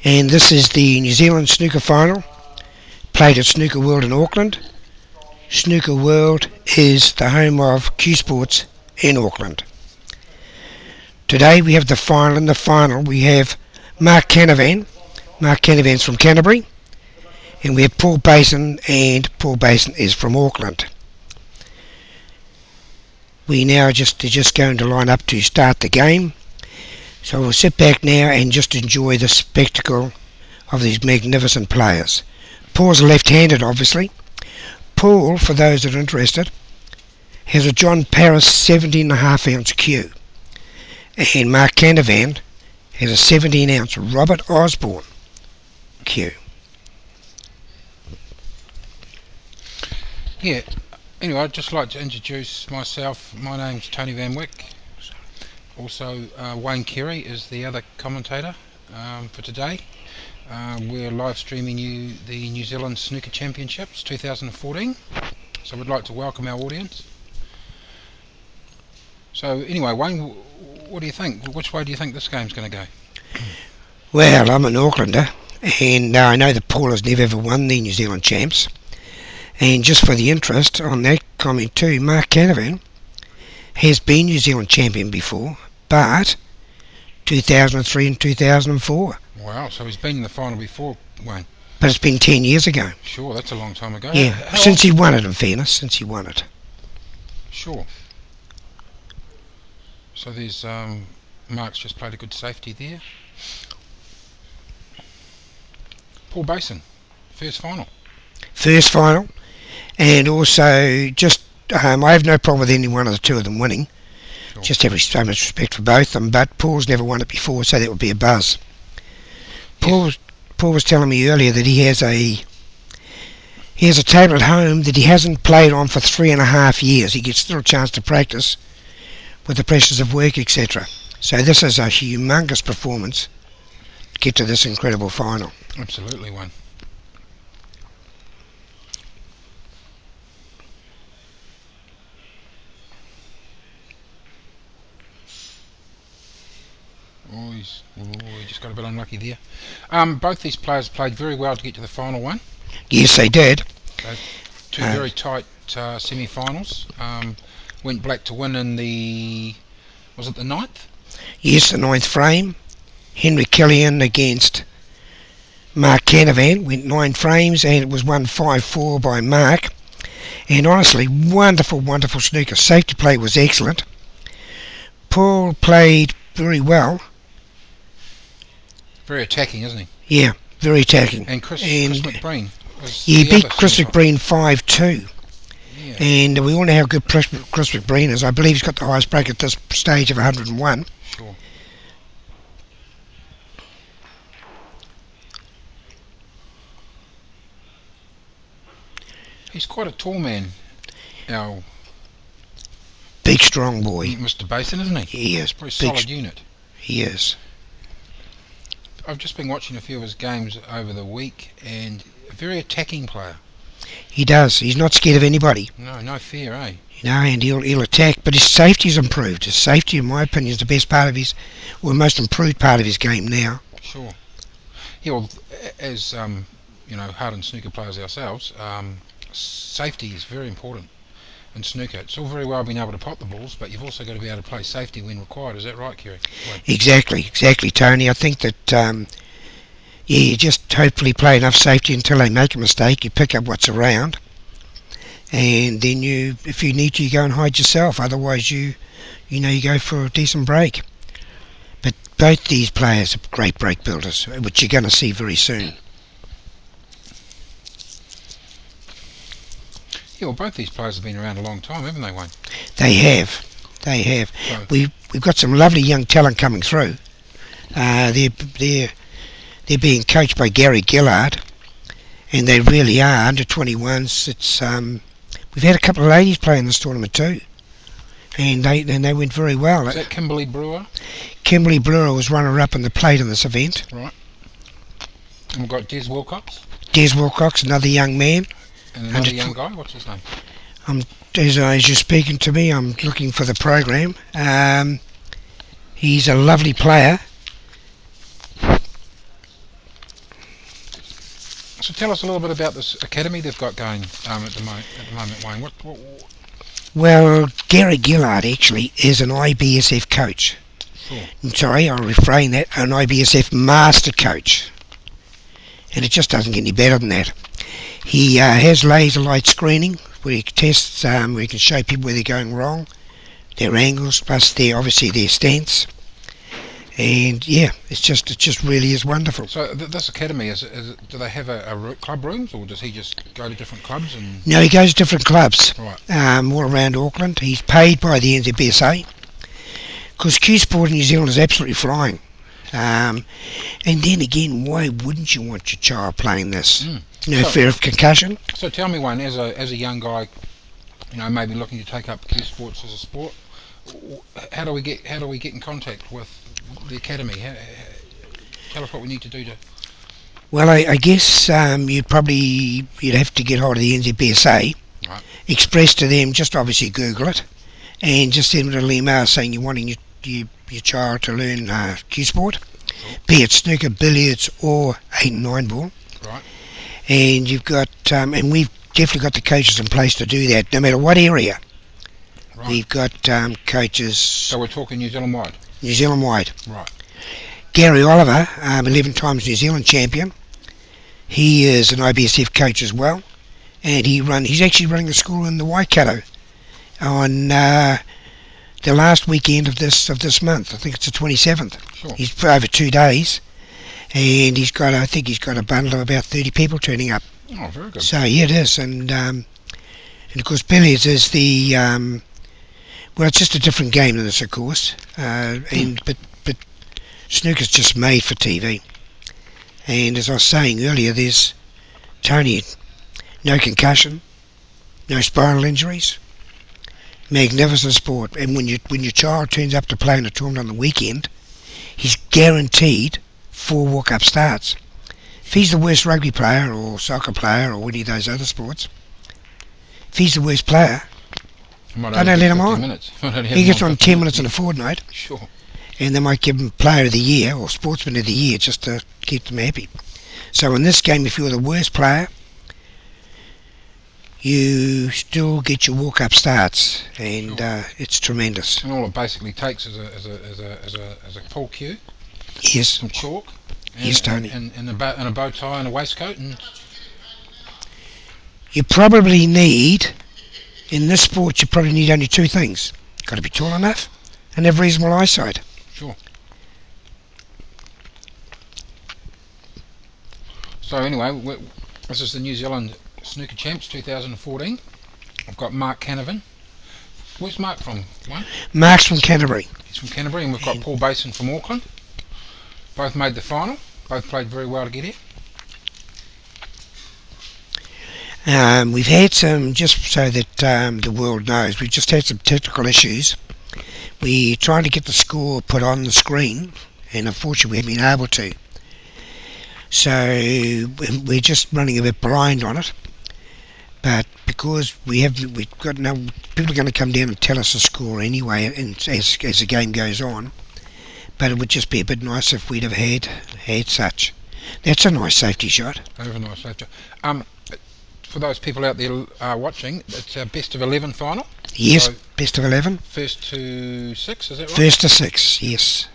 And this is the New Zealand Snooker Final, played at Snooker World in Auckland. Snooker World is the home of Q Sports in Auckland. Today we have the final. In the final we have Mark Canovan. Mark Canovan's from Canterbury. And we have Paul Bason, and Paul Bason is from Auckland. We now they're just going to line up to start the game. So we'll sit back now and just enjoy the spectacle of these magnificent players. Paul's left-handed, obviously. Paul, for those that are interested, has a John Paris 17.5-ounce cue. And Mark Canovan has a 17-ounce Robert Osborne cue. Yeah, anyway, I'd just like to introduce myself. My name's Tony Van Wyck. Also, Wayne Carey is the other commentator for today. We're live streaming you the New Zealand Snooker Championships 2014. So we'd like to welcome our audience. So anyway, Wayne, what do you think? Which way do you think this game's going to go? Well, I'm an Aucklander, and I know that Paul has never ever won the New Zealand Champs. And just for the interest on that comment too, Mark Canovan has been New Zealand champion before, but 2003 and 2004. Wow, so he's been in the final before, Wayne. But it's been 10 years ago. Sure, that's a long time ago. Yeah, since he won it, in fairness, since he won it. Sure. So there's, Mark's just played a good safety there. Paul Bason, first final. First final, and also just, I have no problem with any one of the two of them winning. Sure. Just have so much respect for both of them, but Paul's never won it before, so that would be a buzz. Yes. Paul was telling me earlier that he has a table at home that he hasn't played on for 3.5 years. He gets still a chance to practice with the pressures of work, etc. So this is a humongous performance to get to this incredible final. Absolutely, Wayne. He just got a bit unlucky there. Both these players played very well to get to the final one. Yes, they did. Two very tight semi-finals. Went black to win in the... was it the 9th? Yes, the 9th frame. Henry Killian against Mark Canovan. Went 9 frames and it was won 5-4 by Mark. And honestly, wonderful, wonderful snooker. Safety play was excellent. Paul played very well. Very attacking, isn't he? Yeah, very attacking. And Chris McBreen. He beat Chris McBreen 5-2. Yeah. And we all know how good Chris McBreen is. I believe he's got the highest break at this stage of 101. Sure. He's quite a tall man, our big strong boy. Mr. Bason, isn't he? He is. Very solid unit. He is. I've just been watching a few of his games over the week, and a very attacking player. He does. He's not scared of anybody. No fear, eh? And he'll attack, but his safety's improved. His safety, in my opinion, is the best part of his, or most improved part of his game now. Sure. Yeah, well, as hardened snooker players ourselves, safety is very important in snooker. It's all very well being able to pot the balls, but you've also got to be able to play safety when required. Is that right, Kerry? Exactly, Tony. I think that you just hopefully play enough safety until they make a mistake. You pick up what's around, and then if you need to, you go and hide yourself. Otherwise, you go for a decent break. But both these players are great break builders, which you're going to see very soon. Yeah, well, both these players have been around a long time, haven't they, Wayne? They have. So, we've got some lovely young talent coming through. They're being coached by Gary Gillard, and they really are under 21s. It's we've had a couple of ladies play in this tournament too, and they went very well. Is that Kimberly Brewer? Kimberly Brewer was runner-up in the plate in this event. Right. And we've got Des Wilcox. Des Wilcox, another young man. And another young guy, what's his name? As you're speaking to me, I'm looking for the program. He's a lovely player. So tell us a little bit about this academy they've got going at the moment, Wayne. Well, Gary Gillard actually is an IBSF coach. Sure. Sorry, I'll refrain that, an IBSF master coach. And it just doesn't get any better than that. He has laser light screening where he tests, where he can show people where they're going wrong, their angles, plus obviously their stance. And yeah, it just really is wonderful. So this academy, do they have a club rooms, or does he just go to different clubs? No, he goes to different clubs, right. All around Auckland. He's paid by the NZBSA, because Q Sport in New Zealand is absolutely flying. And then again, why wouldn't you want your child playing this? No fear of concussion. So tell me, Wayne, as a young guy, maybe looking to take up Q Sports as a sport, how do we get in contact with the academy? Tell us what we need to do to. Well, I guess you'd have to get hold of the NZBSA, right. Express to them, just obviously Google it, and just send them a little email saying you're wanting your child to learn Q Sport, sure. Be it snooker, billiards, or 8 and 9 ball. Right. And you've got, and we've definitely got the coaches in place to do that, no matter what area. Right. We've got coaches. So we're talking New Zealand wide. New Zealand wide. Right. Gary Oliver, 11 times New Zealand champion. He is an IBSF coach as well, and he's actually running a school in the Waikato on the last weekend of this month. I think it's the 27th. Sure. He's for over 2 days, and I think he's got a bundle of about 30 people turning up. Oh, very good. So yeah, it is, and of course billiards is the well, it's just a different game than this, of course, but snooker's just made for TV. And as I was saying earlier, there's Tony, no concussion, no spinal injuries, magnificent sport. And when your child turns up to play in a tournament on the weekend, he's guaranteed 4 walk-up starts. If he's the worst rugby player or soccer player or any of those other sports, if he's the worst player, they don't let him on. He gets on 10 minutes in a fortnight. Sure. And they might give him Player of the Year or Sportsman of the Year just to keep them happy. So in this game, if you're the worst player, you still get your walk-up starts, and sure. It's tremendous. And all it basically takes is a full cue. Yes. Some chalk. Yes, Tony. And a bow tie and a waistcoat. And you probably need, in this sport, you probably need only 2 things. You've got to be tall enough and have reasonable eyesight. Sure. So anyway, this is the New Zealand Snooker Champs 2014. I've got Mark Canovan. Where's Mark from? One? Mark's from Canterbury. He's from Canterbury, and we've got Paul Bason from Auckland. Both made the final. Both played very well to get here. We've had some, just so that the world knows, we've just had some technical issues. We're trying to get the score put on the screen, and unfortunately we haven't been able to. So we're just running a bit blind on it. But because we've got no, people are going to come down and tell us the score anyway, and as the game goes on. But it would just be a bit nice if we'd have had such. That's a nice safety shot. That is a nice safety shot. For those people out there watching, it's a best of 11 final. Yes, so best of 11. First to 6, is that right? First to 6, yes.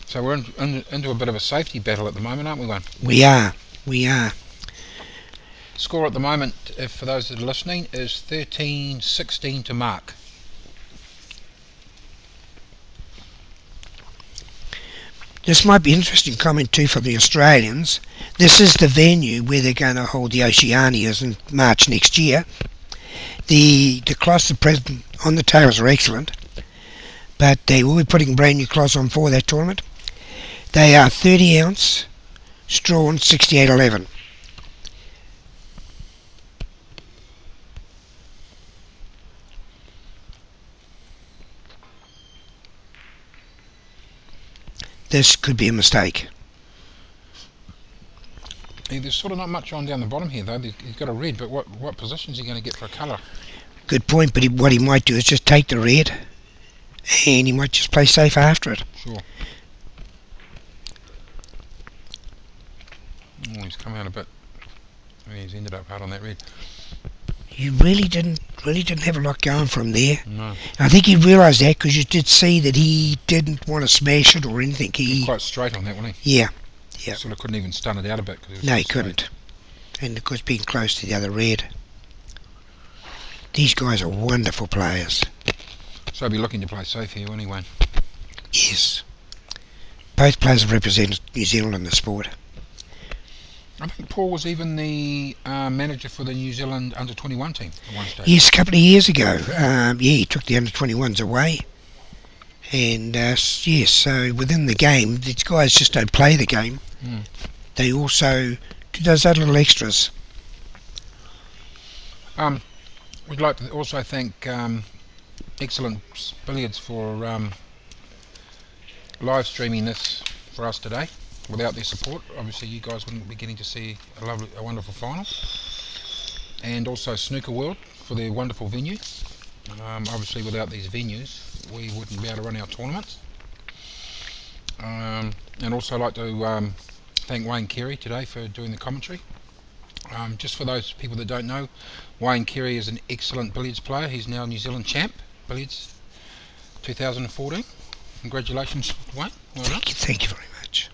So we're into a bit of a safety battle at the moment, aren't we, Wayne? We are. Score at the moment, for those that are listening, is 13-16 to Mark. This might be an interesting comment too for the Australians. This is the venue where they're going to hold the Oceanias in March next year. The cloths at present on the tails are excellent, but they will be putting brand new cloths on for that tournament. They are 30 ounce, strawn 6811. This could be a mistake. Yeah, there's sort of not much on down the bottom here though. He's got a red, but what position is he going to get for a colour? Good point, but what he might do is just take the red and he might just play safe after it. Sure. Oh, he's come out a bit. He's ended up hard on that red. He really didn't have a lot going for him there. No. I think he realised that because you did see that he didn't want to smash it or anything. He was quite straight on that, wasn't he? Yeah. Sort of couldn't even stun it out a bit. No, he couldn't. And of course, being close to the other red. These guys are wonderful players. So he'll be looking to play safe here anyway. Yes. Both players have represented New Zealand in the sport. I think Paul was even the manager for the New Zealand under-21 team at one stage. Yes, a couple of years ago. He took the under-21s away. And yes, so within the game, these guys just don't play the game. They also do those other little extras. We'd like to also thank Excellent Billiards for live streaming this for us today. Without their support, obviously you guys wouldn't be getting to see a wonderful final. And also Snooker World for their wonderful venue. Obviously without these venues we wouldn't be able to run our tournaments. And also I'd like to thank Wayne Carey today for doing the commentary. Just for those people that don't know, Wayne Carey is an excellent billiards player. He's now New Zealand champ billiards 2014. Congratulations, Wayne. Well done. Thank you very much.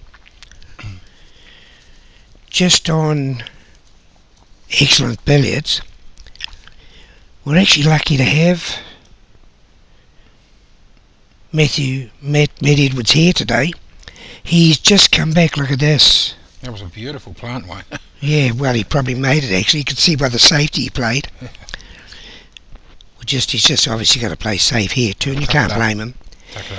Just on Excellent Billiards, we're actually lucky to have Matt Edwards here today. He's just come back. Look at this. That was a beautiful plant, Wayne. Yeah, well, he probably made it actually. You could see by the safety he played. He's just obviously got to play safe here too, and you can't blame him.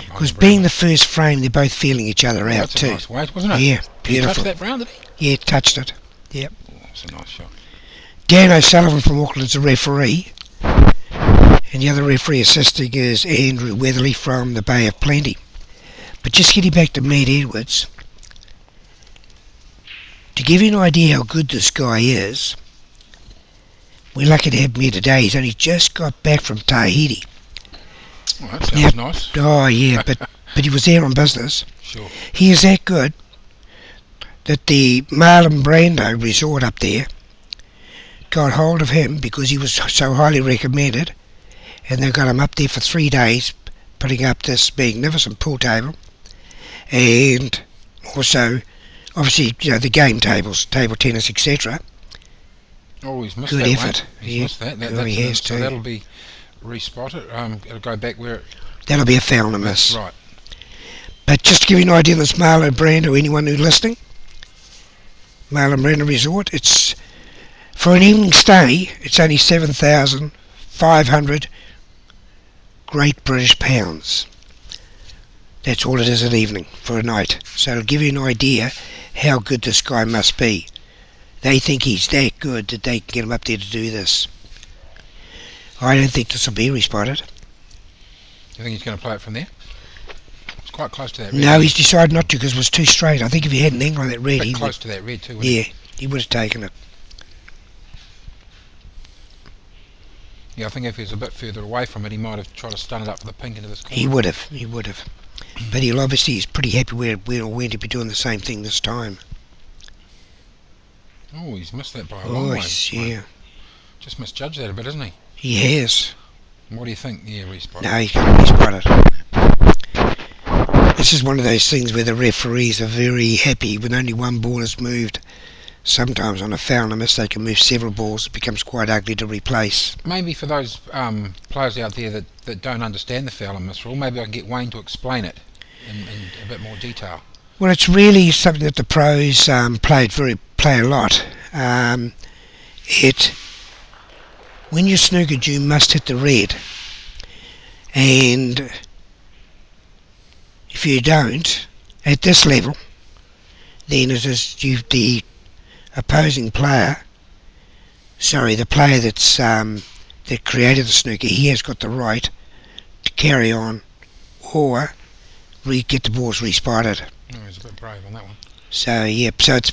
Because being the first frame, they're both feeling each other out that's too. Nice weight, wasn't it? Yeah, beautiful. He touched that round, did he? Yeah, touched it. Yep. Oh, that's a nice shot. Dan O'Sullivan from Auckland's a referee, and the other referee assisting is Andrew Weatherly from the Bay of Plenty. But just getting back to Matt Edwards, to give you an idea how good this guy is, we're lucky to have him here today. He's only just got back from Tahiti. Oh, that sounds nice. Oh yeah, but he was there on business. Sure. He is that good that the Marlon Brando resort up there got hold of him because he was so highly recommended, and they got him up there for 3 days putting up this magnificent pool table, and also obviously the game tables, table tennis, etc. Oh, he's missed good that. Effort. He's missed that. He has so too. That'll be respotted. It'll go back where that'll be a foul and miss. Right. But just to give you an idea, this Marlon Brando, anyone who's listening, Marlon Brando Resort, it's for an evening stay, it's only 7,500 Great British pounds. That's all it is an evening for a night. So it'll give you an idea how good this guy must be. They think he's that good that they can get him up there to do this. I don't think this will be respotted. You think he's going to play it from there? It's quite close to that red. No, he's decided not to because it was too straight. I think if he had an angle on that red, he close to that red too. Yeah, he would have taken it. Yeah, I think if he was a bit further away from it, he might have tried to stun it up for the pink into this corner. He would have. But he'll obviously, he's pretty happy where to be doing the same thing this time. Oh, he's missed that by a long way. Yeah. Just misjudged that a bit, isn't he? He has. What do you think? Yeah, respotted. No, he's going to respot it. This is one of those things where the referees are very happy when only one ball is moved. Sometimes on a foul and a miss they can move several balls. It becomes quite ugly to replace. Maybe for those players out there that don't understand the foul and miss rule, maybe I can get Wayne to explain it in a bit more detail. Well, it's really something that the pros play a lot. When you're snookered, you must hit the red, and if you don't at this level, then it is the opposing player. Sorry, the player that created the snooker. He has got the right to carry on, or get the balls respotted. Oh, he's a bit brave on that one. So it's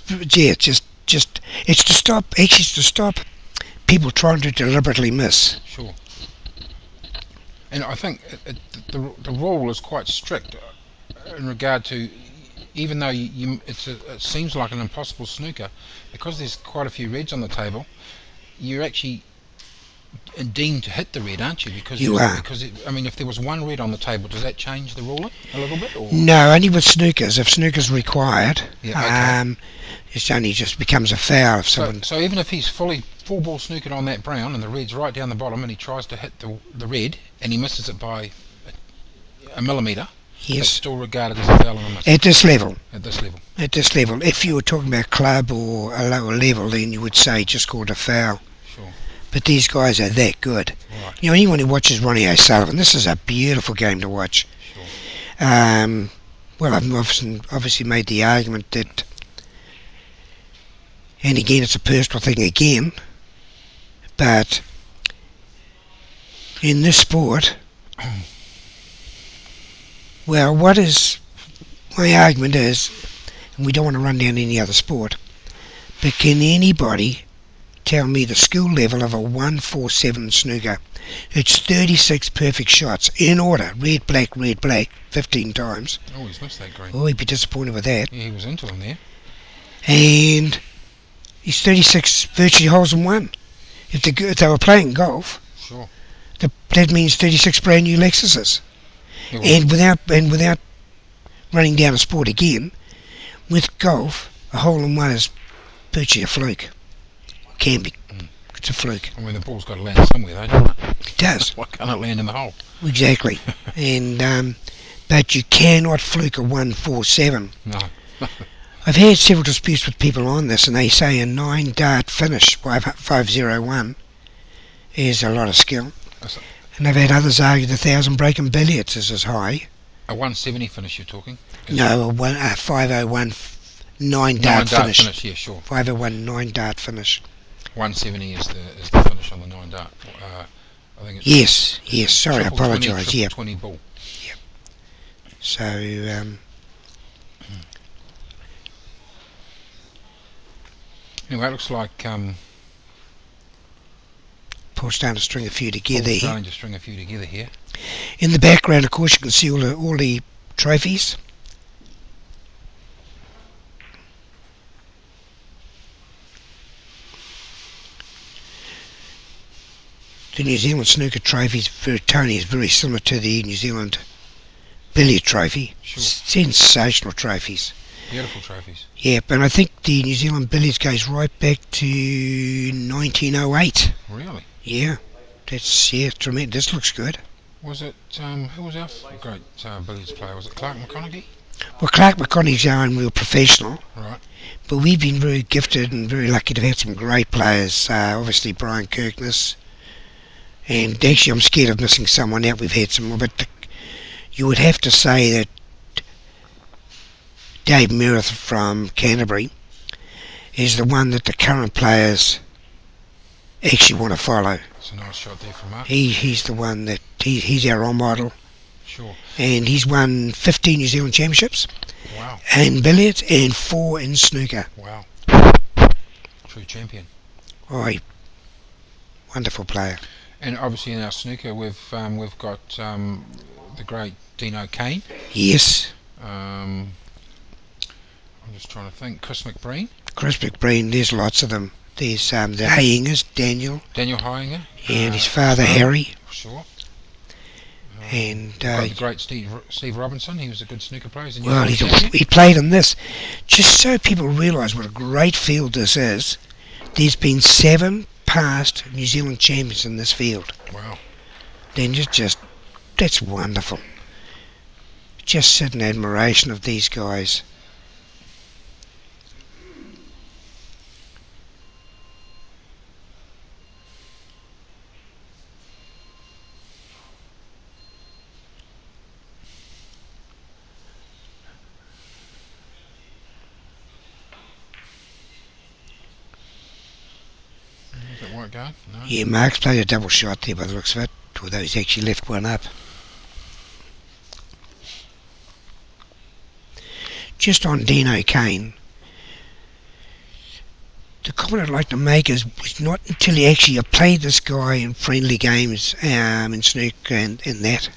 to stop people trying to deliberately miss. Sure. And I think the rule is quite strict in regard to even though it seems like an impossible snooker, because there's quite a few reds on the table, you're actually deemed to hit the red, aren't you? Because You are. Because if there was one red on the table, does that change the ruling a little bit? Or? No, only with snookers. If snooker's required, Yeah, okay. it only just becomes a foul if someone. So even if he's full ball snookered on that brown and the red's right down the bottom and he tries to hit the red and he misses it by a millimetre, Yes. it's still regarded as a foul and a miss. At this level. At this level. At this level. If you were talking about club or a lower level, then you would say just called a foul. Sure. But these guys are that good. Right. You know, anyone who watches Ronnie O'Sullivan, this is a beautiful game to watch. Sure. Well, I've obviously made the argument that, and again, it's a personal thing again, but in this sport, well, my argument is, and we don't want to run down any other sport, but can anybody tell me the school level of a 147 snooker? It's 36 perfect shots in order, red, black, 15 times. Oh, he's missed that green. Oh, he'd be disappointed with that. Yeah, he was into him there. And he's 36 virtually holes in one. If they were playing golf, Sure. that means 36 brand new Lexuses. Yeah, And without running down a sport again, with golf, a hole in one is virtually a fluke. Can be. It's a fluke. the ball's got to land somewhere, though, doesn't it? It does. Why can't it land in the hole? Exactly. And but you cannot fluke a 147. No. I've had several disputes with people on this, and they say a 9-dart finish, 501, is a lot of skill. And I've had others argue the 1,000 breaking billiards is as high. A 170 finish, you're talking? No, a 501 9-dart finish. Yeah, sure. 501 9-dart finish. 170 is the finish on the 9-dart. I think it's Yes. Sorry, I apologise. Yeah. 20 ball. Yep. So, anyway, it looks like Paul's starting to string a few together Paul's here. starting to string a few together here. In the background, of course, you can see all the trophies. The New Zealand snooker trophies, Tony, is very similar to the New Zealand billiard trophy. Sure. Sensational trophies. Beautiful trophies. Yep, and I think the New Zealand billiards goes right back to 1908. Really? Yeah, tremendous. This looks good. Was it, who was our great billiards player? Was it Clark McConaughey? Well, Clark McConaughey's our own real professional. Right. But we've been very gifted and very lucky to have had some great players. Obviously, Brian Kirkness. And actually, I'm scared of missing someone out. We've had some more, but you would have to say that Dave Meredith from Canterbury is the one that the current players actually want to follow. It's a nice shot there from Mark. He's the one that he's our role model. Sure. And he's won 15 New Zealand championships. Wow. In billiards and 4 in snooker. Wow. True champion. Oh, wonderful player. And obviously in our snooker we've got the great Dino Kane. Yes. I'm just trying to think. Chris McBreen. Chris McBreen. There's lots of them. There's the Hayingers, Daniel Hainger. And his father Harry. Sure. And the great Steve Robinson. He was a good snooker player. Well, he played in this. Just so people realise what a great field this is, there's been 7 past New Zealand champions in this field. Wow. Then that's wonderful. Just sit in admiration of these guys. White guard? No. Yeah, Mark's played a double shot there by the looks of it, although he's actually left one up. Just on Dino Kane, the comment I'd like to make is it's not until you actually played this guy in friendly games in snooker and that,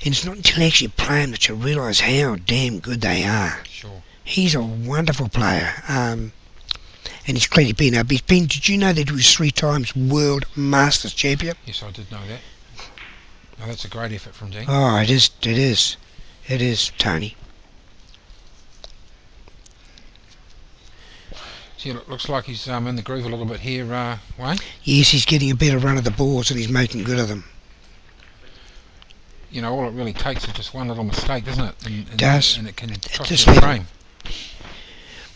And it's not until you actually play them that you realise how damn good they are. Sure. He's a wonderful player. And he's clearly been up. Did you know that he was 3 times World Masters champion? Yes, I did know that. Oh, that's a great effort from Dean. Oh, it is, Tony. See, it looks like he's in the groove a little bit here, Wayne. Yes, he's getting a better run of the balls and he's making good of them. You know, all it really takes is just one little mistake, doesn't it? It does. And it can cost you a frame.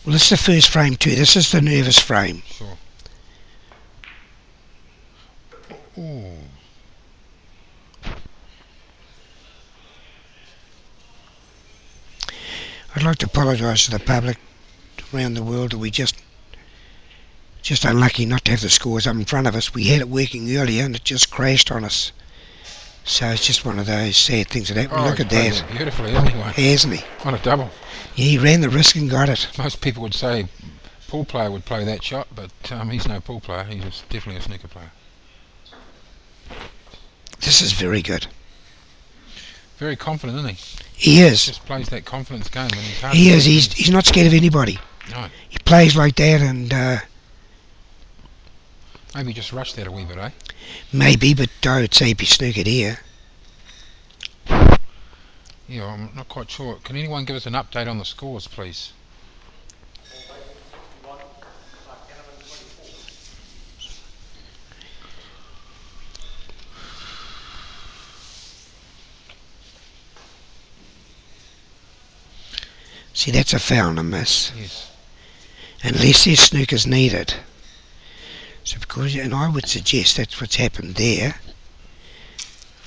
Well, this is the first frame too. This is the nervous frame. Sure. Ooh. I'd like to apologise to the public around the world that we just unlucky not to have the scores up in front of us. We had it working earlier and it just crashed on us. So it's just one of those sad things that happen. Oh, Look at that. Beautifully, hasn't he? On a double. Yeah, he ran the risk and got it. Most people would say pool player would play that shot, but he's no pool player. He's definitely a snooker player. This is very good. Very confident, isn't he? He is. He just plays that confidence game. When he's hard. He is. He's not scared of anybody. No. He plays like that and... maybe just rushed that a wee bit, eh? Maybe, but I would say he'd be snookered here. Yeah, I'm not quite sure. Can anyone give us an update on the scores, please? See, that's a foul and a miss. Yes. Unless there's snookers needed. So because, and I would suggest that's what's happened there.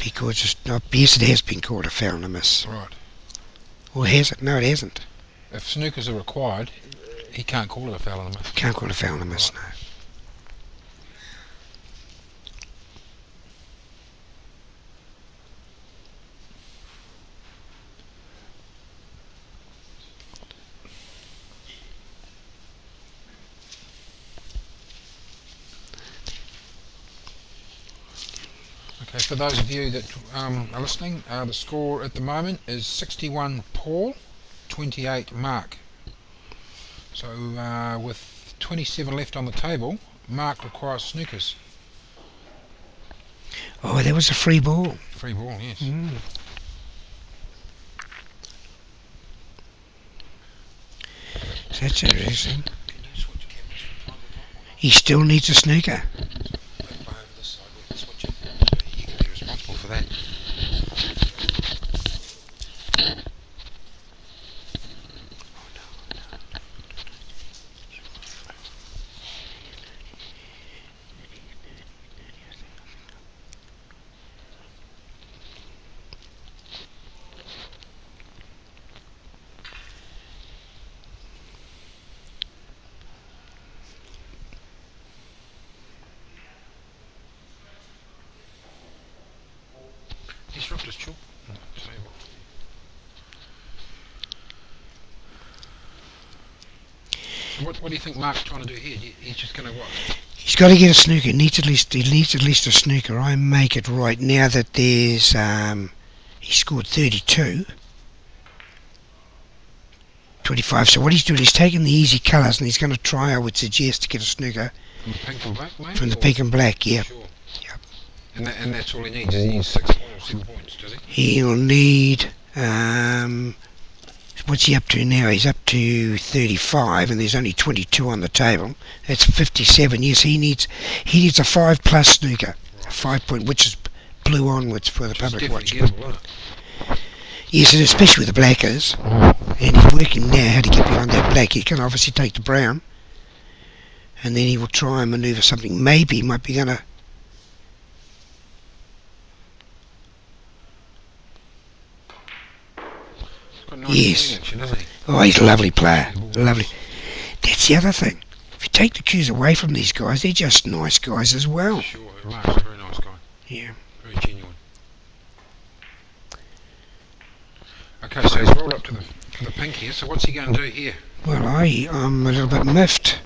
Because it's not, yes, it has been called a foul and a miss. Right. Or has it? No, it hasn't. If snookers are required, he can't call it a foul and a miss. Can't call it a foul and a miss, right. No. Okay, for those of you that are listening, the score at the moment is 61 Paul, 28 Mark. So with 27 left on the table, Mark requires snookers. Oh, that was a free ball. Free ball, yes. So that's interesting. He still needs a snooker. For that. He's dropped his chalk. What do you think Mark's trying to do here? He's just going to what? He's got to get a snooker. He needs at least a snooker. I make it right now that there's he scored 32. 25. So what he's doing is taking the easy colours and he's going to try, I would suggest, to get a snooker from the pink and black, maybe? From the pink and black, yeah. Sure. Yep. And that's all he needs. He needs 6 points or 7 points, does he? He'll need what's he up to now? He's up to 35 and there's only 22 on the table. That's 57. Yes, he needs a 5+ snooker. Right. A 5 point, which is blue onwards for the public watch. Yes, and especially with the blackers. And he's working now how to get behind that black. He can obviously take the brown and then he will try and manoeuvre something. Maybe he might be going to... Yes. Action, doesn't he? Oh, he's a lovely player. Lovely. That's the other thing. If you take the cues away from these guys, they're just nice guys as well. Sure, Mark's a very nice guy. Yeah. Very genuine. Okay, so he's rolled up to the pink here, so what's he going to do here? Well, I'm a little bit miffed.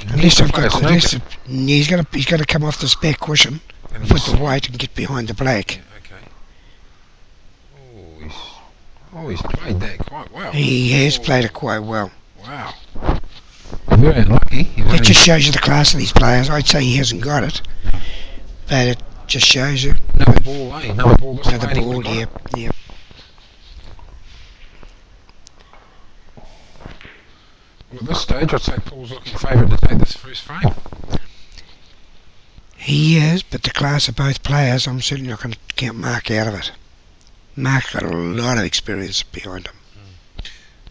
Unless I've got... he's got to come off this back cushion with the white and get behind the black. Yeah, okay. Oh, he's played that quite well. He has played it quite well. Wow. Very unlucky. That just shows you the class of these players. I'd say he hasn't got it, but it just shows you. Another ball, eh? Another ball. Another ball, yeah. Well, at this stage, I'd say Paul's looking favourite to take this first frame. He is, but the class of both players, I'm certainly not going to count Mark out of it. Mark's got a lot of experience behind him.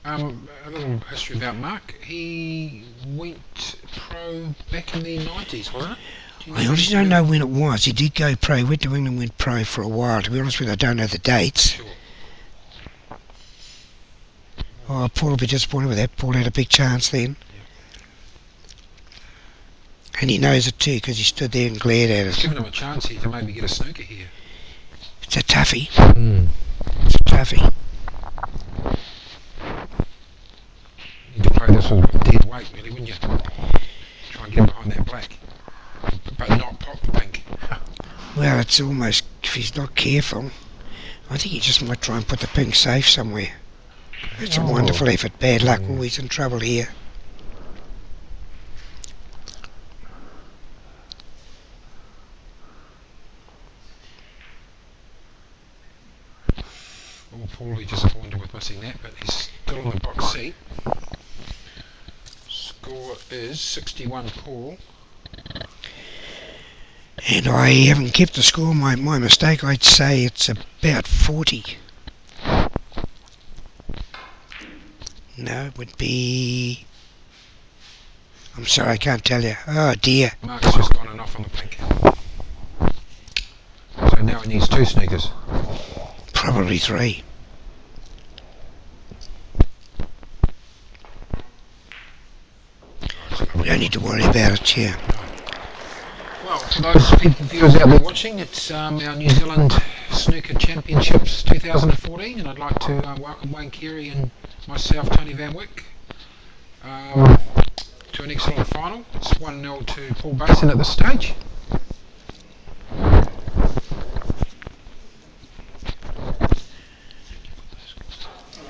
A little history about Mark. He went pro back in the 90s, wasn't it? I honestly don't know when it was. He did go pro. He went to England, went pro for a while. To be honest with you, I don't know the dates. Sure. Oh, Paul will be disappointed with that. Paul had a big chance then. And he knows it too, because he stood there and glared at us. Giving him a chance here to maybe get a snooker here. It's a toughie. It's a toughie. You need to play this with dead weight, really, wouldn't you? Try and get him behind that black. But not pop the pink. Well, it's almost, if he's not careful, I think he just might try and put the pink safe somewhere. It's a wonderful effort. Bad luck, always in trouble here. Well, Paul will be disappointed with missing that, but he's still in the box seat. Score is 61 Paul. And I haven't kept the score. My mistake, I'd say it's about 40. No, it would be... I'm sorry, I can't tell you. Oh dear. Mark's just gone enough on the pink. So now he needs 2 sneakers. Probably 3. We don't need to worry about it, yeah. Well, for those viewers out there watching, it's our New Zealand Snooker Championships 2014, and I'd like to welcome Wayne Carey and myself, Tony Van Wyck, to an excellent final. It's 1-0 to Paul Bason at this stage.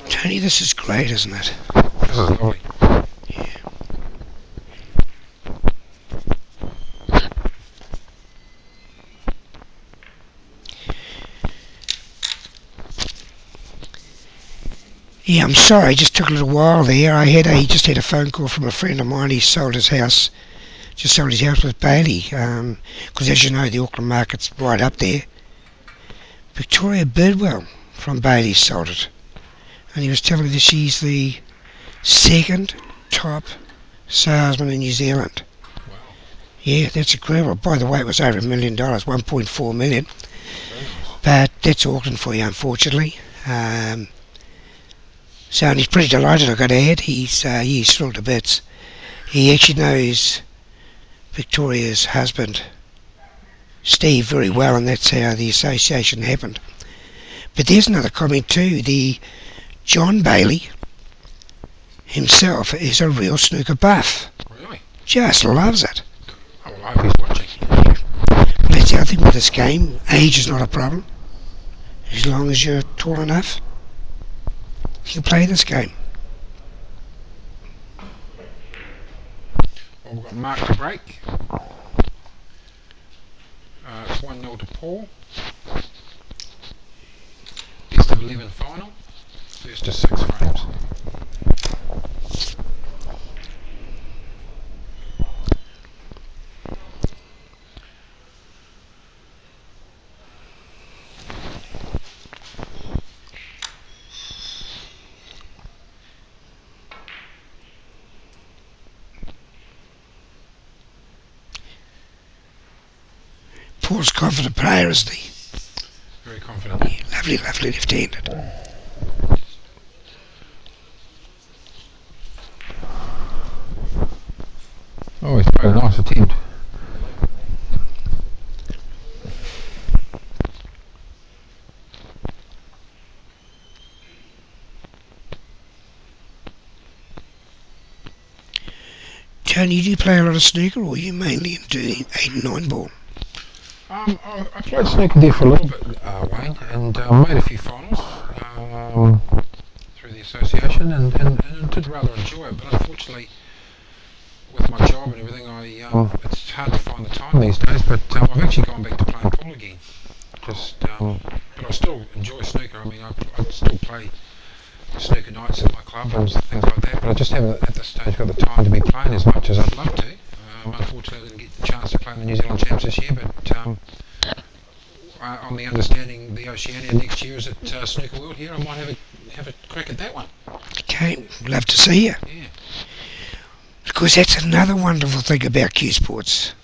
Tony, this is great, isn't it? This is lovely. Yeah. Yeah, I'm sorry, it just took a little while there. He just had a phone call from a friend of mine. He sold his house, with Bailey, because as you know, the Auckland market's right up there. Victoria Bidwell from Bailey sold it, and he was telling me that she's the second top salesman in New Zealand. Wow. Yeah, that's incredible. By the way, it was over $1 million, 1.4 million. But that's Auckland for you, unfortunately. So and he's pretty delighted, I've got to add. He's thrilled to bits. He actually knows Victoria's husband, Steve, very well, and that's how the association happened. But there's another comment too. The John Bailey himself is a real snooker buff. Really? Just loves it. Oh, well, I hope he's watching. Well, that's the other thing with this game. Age is not a problem. As long as you're tall enough, you can play this game. Well, we've got Mark to break. It's 1-0 to Paul. Best of 11 final. First to 6 frames. Paul's a confident player, isn't he? Very confident. Yeah, lovely left-handed. Oh, he's played a nice attempt. Tony, do you play a lot of snooker, or are you mainly into 8 and 9 ball? I played snooker there for a little bit, Wayne, and made a few finals. association and did rather enjoy it, but unfortunately with my job and everything, it's hard to find the time these days. But I've actually gone back to playing pool again. But I still enjoy snooker. I mean, I still play snooker nights at my club and things like that. But I just haven't at this stage got the time to be playing as much as I'd love to. Unfortunately, I didn't get the chance to play in the New Zealand Champs this year. But on the understanding the Oceania next year is at Snooker World here, I might have a crack at that one. Okay, love to see you. Yeah. Because that's another wonderful thing about Q Sports.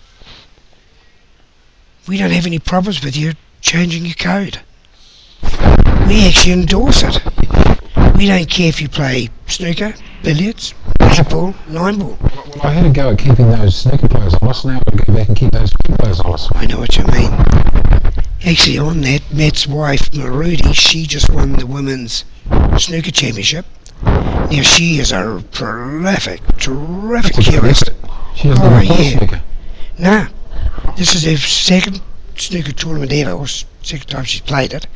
We don't have any problems with you changing your code. We actually endorse it. We don't care if you play snooker, billiards, 8-ball, 9-ball. Well, I had a go at keeping those snooker players honest. Now I've got to go back and keep those pool players honest. I know what you mean. Actually, on that, Matt's wife, Marudi, she just won the Women's Snooker Championship. Now, she is a terrific curist. She doesn't even play snooker. No. This is her second snooker tournament ever, or second time she's played it.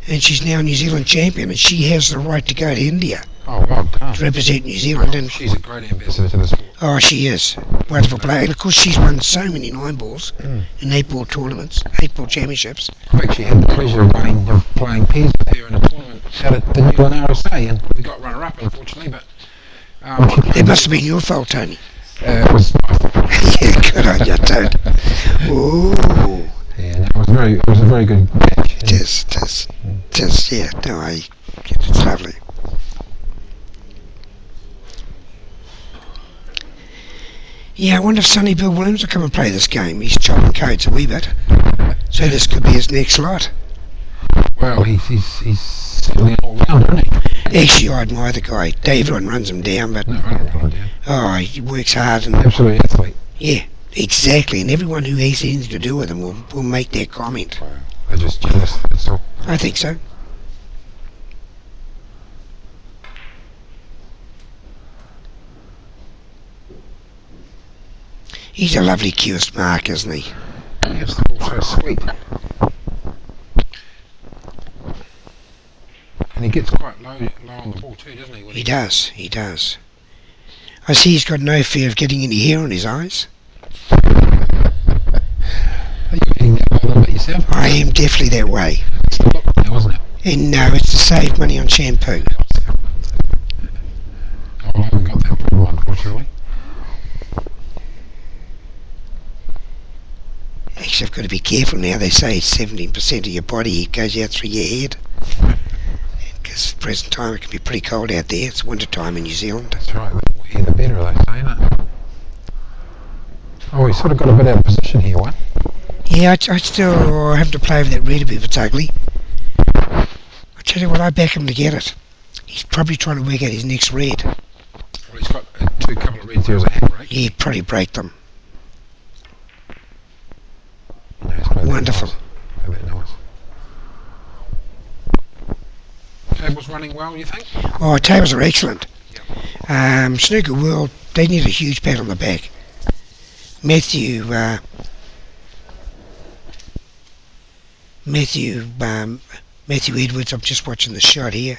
And she's now New Zealand champion, and she has the right to go to India. Oh, well done. To represent New Zealand. And she's a great ambassador to the sport. Oh, she is. Wonderful player. And of course, she's won so many 9-balls and 8-ball tournaments, 8-ball championships. I've actually had the pleasure of playing pairs with her in a tournament out at the New Zealand RSA, and we got runner-up, unfortunately, but... it must have been your fault, Tony. It was my fault. Yeah, good on you, Toad. Ooh. Yeah, no, it was a very good match. Tis, yeah. No, it's lovely. Yeah, I wonder if Sonny Bill Williams will come and play this game. He's chopping codes a wee bit. So this could be his next lot. Well, he's certainly an all-rounder, isn't he? Actually, I admire the guy. Everyone runs him down, but... No, I don't run him down. Oh, he works hard. And absolute athlete. Yeah, exactly. And everyone who has anything to do with him will make that comment. Wow. They're just jealous, that's all. I think so. He's a lovely curist mark, isn't he? Yes, they're all so sweet. And he gets quite low on the ball too, doesn't he? He does. I see he's got no fear of getting any hair on his eyes. Are you getting that way a little bit yourself? I am definitely that way. It's the look now, isn't it? And no, it's to save money on shampoo. Oh, I haven't got that problem, unfortunately. Actually, I've got to be careful now. They say 17% of your body heat goes out through your head. Because at present time it can be pretty cold out there. It's winter time in New Zealand. That's right. The more hair, the better, they say, isn't it? Oh, we sort of got a bit out of position here, what? Yeah, I still have to play with that red a bit if it's ugly. I tell you what, I back him to get it. He's probably trying to work out his next red. Well, he's got a couple of reds here as a handbrake. Yeah, he'd probably break them. No, wonderful. Nice. Tables running well, you think? Oh, tables are excellent. Yeah. Snooker World, they need a huge pat on the back. Matthew Edwards, I'm just watching the shot here.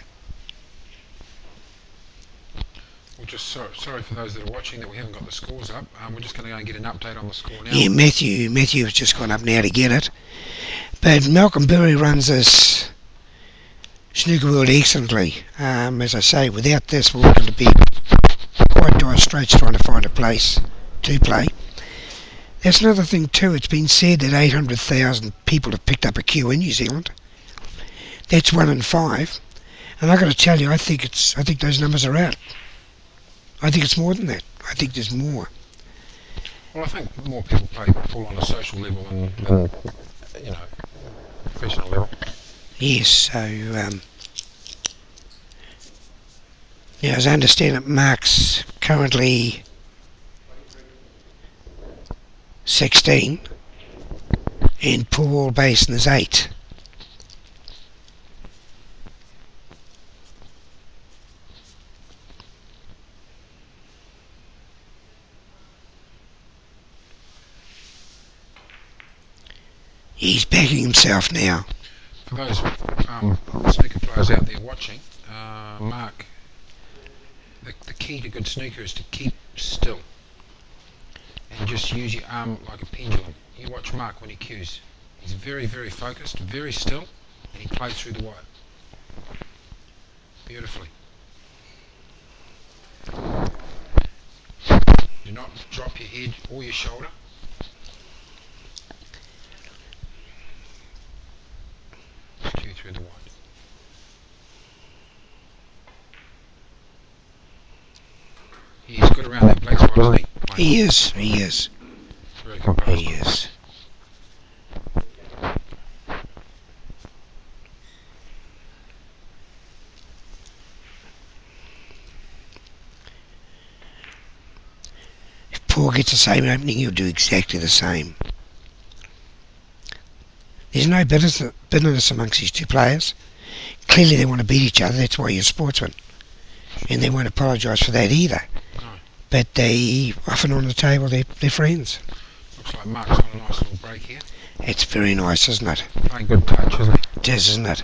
Well, just sorry for those that are watching that we haven't got the scores up. We're just going to go and get an update on the score now. Yeah, Matthew has just gone up now to get it. But Malcolm Berry runs this Snooker World excellently. As I say, without this, we're going to be quite dire straits trying to find a place to play. That's another thing too. It's been said that 800,000 people have picked up a queue in New Zealand. That's 1 in 5, and I've got to tell you, I think those numbers are out. I think it's more than that. I think there's more. Well, I think more people play pool on a social level than professional level. Yes. So, as I understand it, Mark's currently 16, and Paul Bason is 8. He's backing himself now. For those snooker players out there watching, Mark key to good snooker is to keep still and just use your arm like a pendulum. You watch Mark when he cues. He's very, very focused, very still, and he plays through the wire. Beautifully. Do not drop your head or your shoulder. Cue through the wide. He's good around that black spot, isn't he? He is. He is. Very composed. He is. If Paul gets the same opening, he'll do exactly the same. There's no bitterness amongst these two players. Clearly they want to beat each other, that's why you're a sportsman. And they won't apologise for that either. No. But they, often on the table, they're friends. Looks like Mark's on a nice little break here. It's very nice, isn't it? Playing good touch, isn't he? It is, isn't it?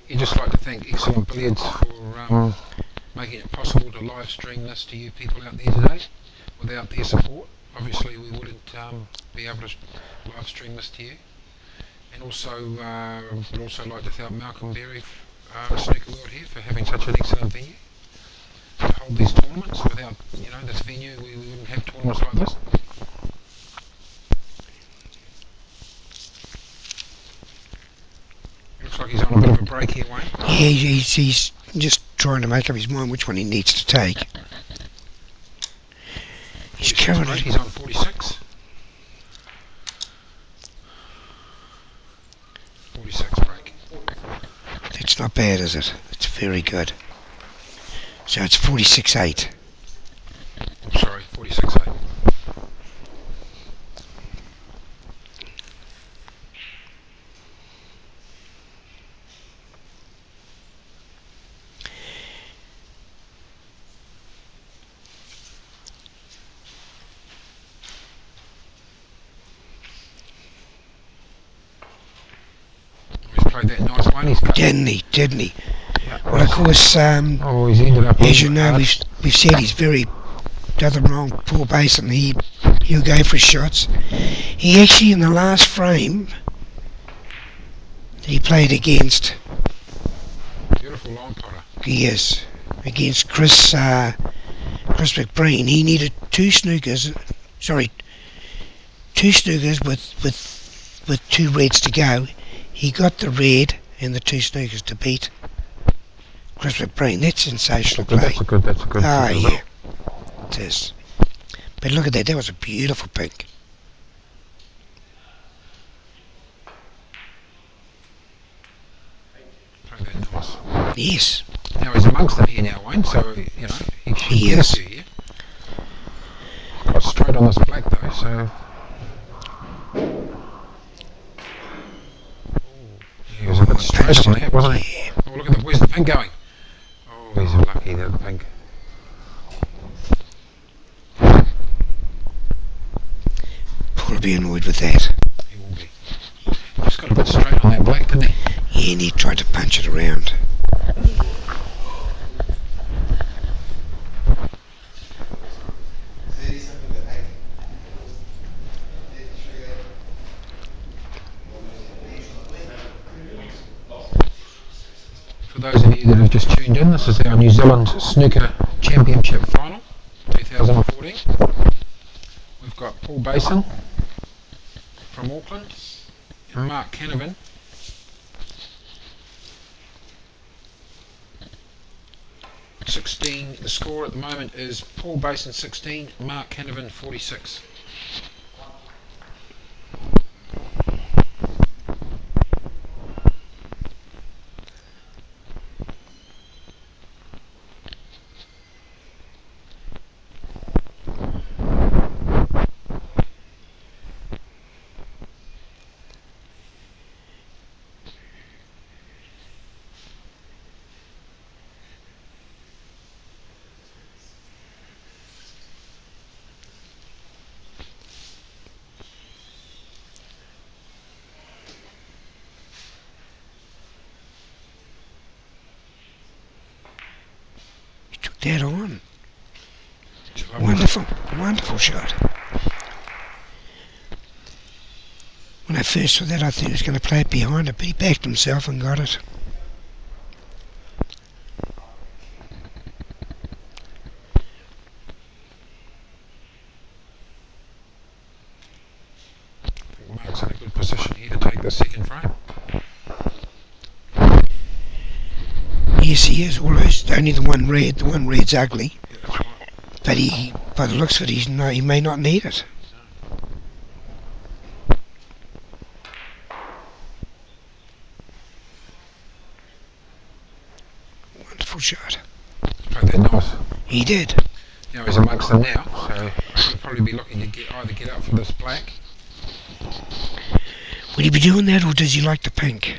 You'd just like to thank Excellent Billiards for making it possible to live stream this to you people out there today. Without their support, obviously we wouldn't be able to live stream this to you. And also, we'd also like to thank Malcolm Berry, Snooker World here, for having such an excellent venue to hold these tournaments. Without this venue, we wouldn't have tournaments like this. Looks like he's on a bit of a break here, Wayne. Yeah, he's just trying to make up his mind which one he needs to take. He's currently... He's on 46. 46 break. That's not bad, is it? It's very good. So it's 46-8. I'm sorry, 46-8. Played that nice one. He's got Didn't he? Yeah, Well, of course, he's ended up. as you know, we've said he's very nothing wrong. Poor Bason, he'll go for his shots. He actually, in the last frame, he played against. Beautiful long potter. Yes, against Chris McBreen. He needed two snookers with two reds to go. He got the red and the two snookers to beat Chris McBreen. That's sensational play. That's a good. Oh, yeah. It is. But look at that. That was a beautiful pink. Play that nice. Yes. Now he's amongst them here now, Wayne. So he should He get is. a few here. Got straight on this black though, so. He was a bit straight on that, wasn't he? Yeah. Oh, look at where's the pink going? Oh, he's lucky there, the pink. Paul will be annoyed with that. He will be. Just got a bit straight on that black, didn't he? Yeah, and he tried to punch it around. For those of you that have just tuned in, this is our New Zealand Snooker Championship Final 2014. We've got Paul Bason from Auckland and Mark Canovan. The score at the moment is Paul Bason 16, Mark Canovan 46. dead on. Wonderful, wonderful shot. When I first saw that, I thought he was going to play it behind it, but he backed himself and got it. Mark's in a good position here to take the second frame. Yes, he is. Only the one red. The one red's ugly. Yeah, that's right. But by the looks of it, he may not need it. Wonderful shot. Played that nice. He did. Now he's amongst them now, so he'll probably be looking to either get up for this black. Would he be doing that, or does he like the pink?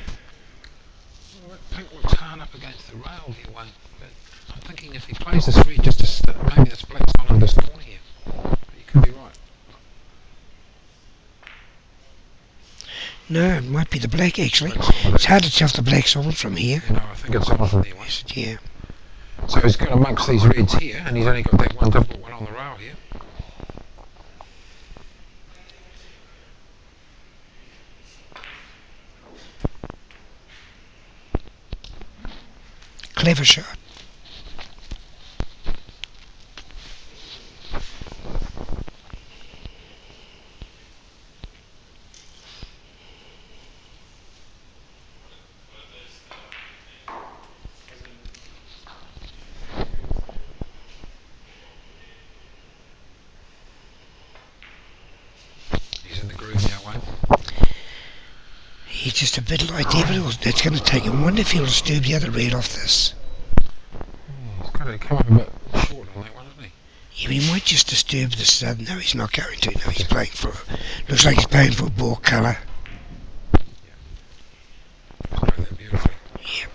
Well, that pink looks hard up against the rail here, Wayne. But I'm thinking if he plays this red just to maybe this black's on in this corner here. But you could be right. No, it might be the black actually. It's hard to tell if the black's on from here. No, I think it's on from there, Wayne. Yeah. So he's got amongst these reds here, and he's only got that one difficult one on the rail here. Clever shot. He's in the groove now, Wayne. He's just a bit light there, but it's going to take him. I wonder if he'll disturb the other red off this. He's got to come up a bit short on that one, isn't he? Yeah, but he might just disturb this. No, he's not going to. No, he's playing for. Looks like he's playing for a ball colour. He's playing that beautifully. Yep.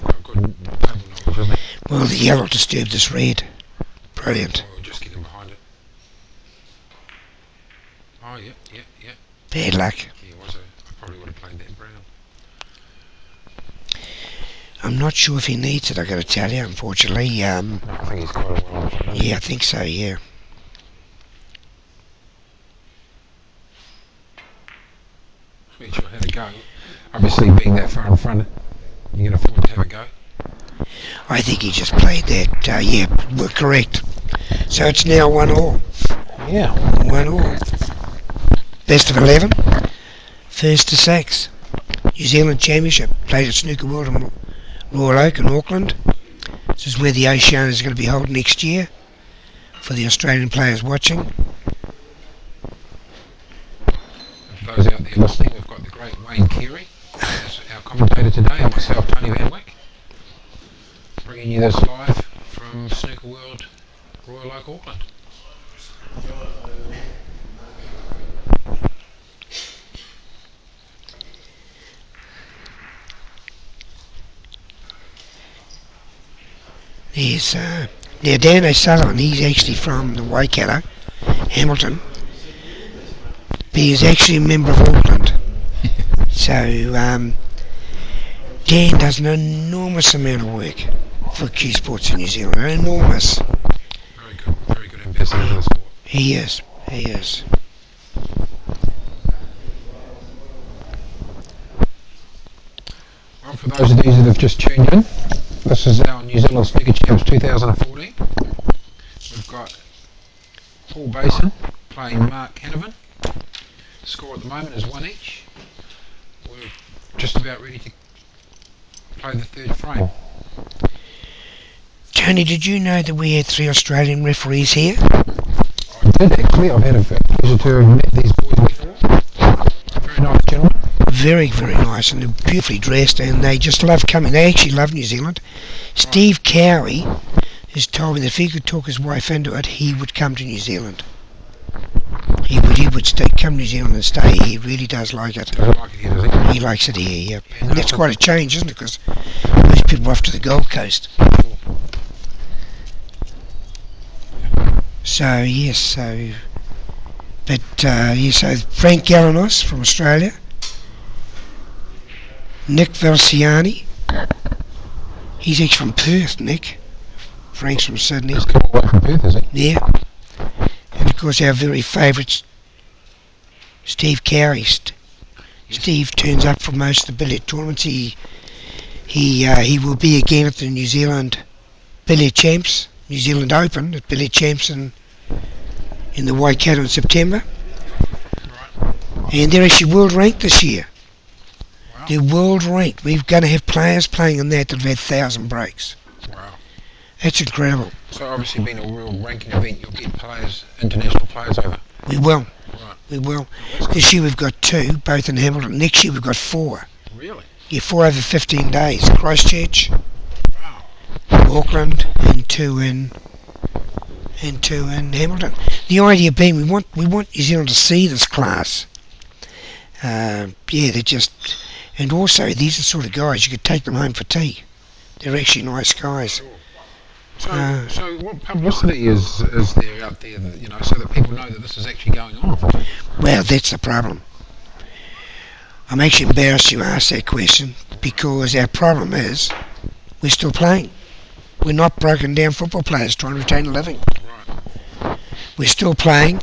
Got good table knowledge, isn't he? Well, the yellow disturbed this red. Brilliant. We'll just get him behind it. Oh, yeah. Bad luck. Yeah, was it? I probably would have played that brown. I'm not sure if he needs it, I've got to tell you, unfortunately. No, I think he's quite a well on. Yeah, I think so, yeah. Not sure how to go. Obviously, being that far in front, you can afford to have a go. I think he just played that. Yeah, we're correct. So it's now 1-1. Yeah. 1-1. Best of 11. First to 6. New Zealand Championship. Played at Snooker World in Royal Oak in Auckland. This is where the Oceania is going to be held next year for the Australian players watching. For those out there listening, we've got the great Wayne Carey as our commentator today, and myself, Tony Van Wyck, bringing you this live from Snooker World, Royal Oak, Auckland. There's now Dan O'Sullivan, he's actually from the Waikato, Hamilton, but he's actually a member of Auckland. So Dan does an enormous amount of work for Q Sports in New Zealand, enormous. Very good ambassador for the sport. He is. Well, for those of you that have just tuned in, this is our New Zealand Snooker Champs 2014. We've got Paul Bason playing Mark Canovan. The score at the moment is 1 each. We're just about ready to play the third frame. Tony, did you know that we had 3 Australian referees here? I did actually. I've had a pleasure to have met these boys before. Very nice gentlemen. Very, very nice, and they're beautifully dressed, and they just love coming. They actually love New Zealand. Steve Cowie has told me that if he could talk his wife into it, he would come to New Zealand. He would come to New Zealand and stay. He really does like it. Does he like it here, does he? He likes it here, yep. And that's quite a change, isn't it? Because most people are off to the Gold Coast. So, yes, so... But, so Frank Galanos from Australia. Nick Valsiani. He's actually from Perth, Nick. Frank's from Sydney. He's come all the way from Perth, is he? Yeah. And of course our very favourite Steve Cowrie. Steve turns up for most of the billiard tournaments. He will be again at the New Zealand Billiard Champs, New Zealand Open at Billiard Champs in the Waikato in September. Right. And they're actually world ranked this year. Wow. They're world ranked. We're going to have players playing in that have had 1,000 breaks. Wow. That's incredible. So obviously being a real ranking event, you'll get players, international players over. We will. Right. We will. This year we've got 2, both in Hamilton. Next year we've got 4. Really? Yeah, 4 over 15 days. Christchurch, Wow. Auckland, and 2 in Hamilton. The idea being we want New Zealand to see this class. Yeah, they're just, and also these are the sort of guys you could take them home for tea. They're actually nice guys. Sure. So what publicity is there out there, that, so that people know that this is actually going on? Well, that's the problem. I'm actually embarrassed you asked that question because our problem is we're still playing. We're not broken down football players trying to retain a living. Right. We're still playing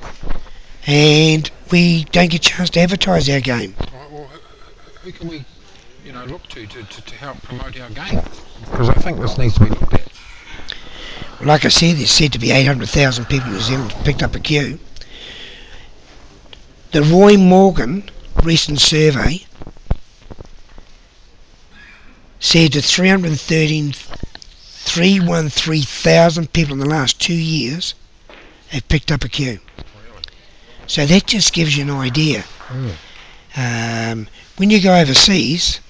and we don't get a chance to advertise our game. Right, well, who can we, look to help promote our game? Because I think this needs to be looked at. Well, like I said, there's said to be 800,000 people in New Zealand picked up a cue. The Roy Morgan recent survey said that 313,000 people in the last 2 years have picked up a queue. Really? So that just gives you an idea. When you go overseas,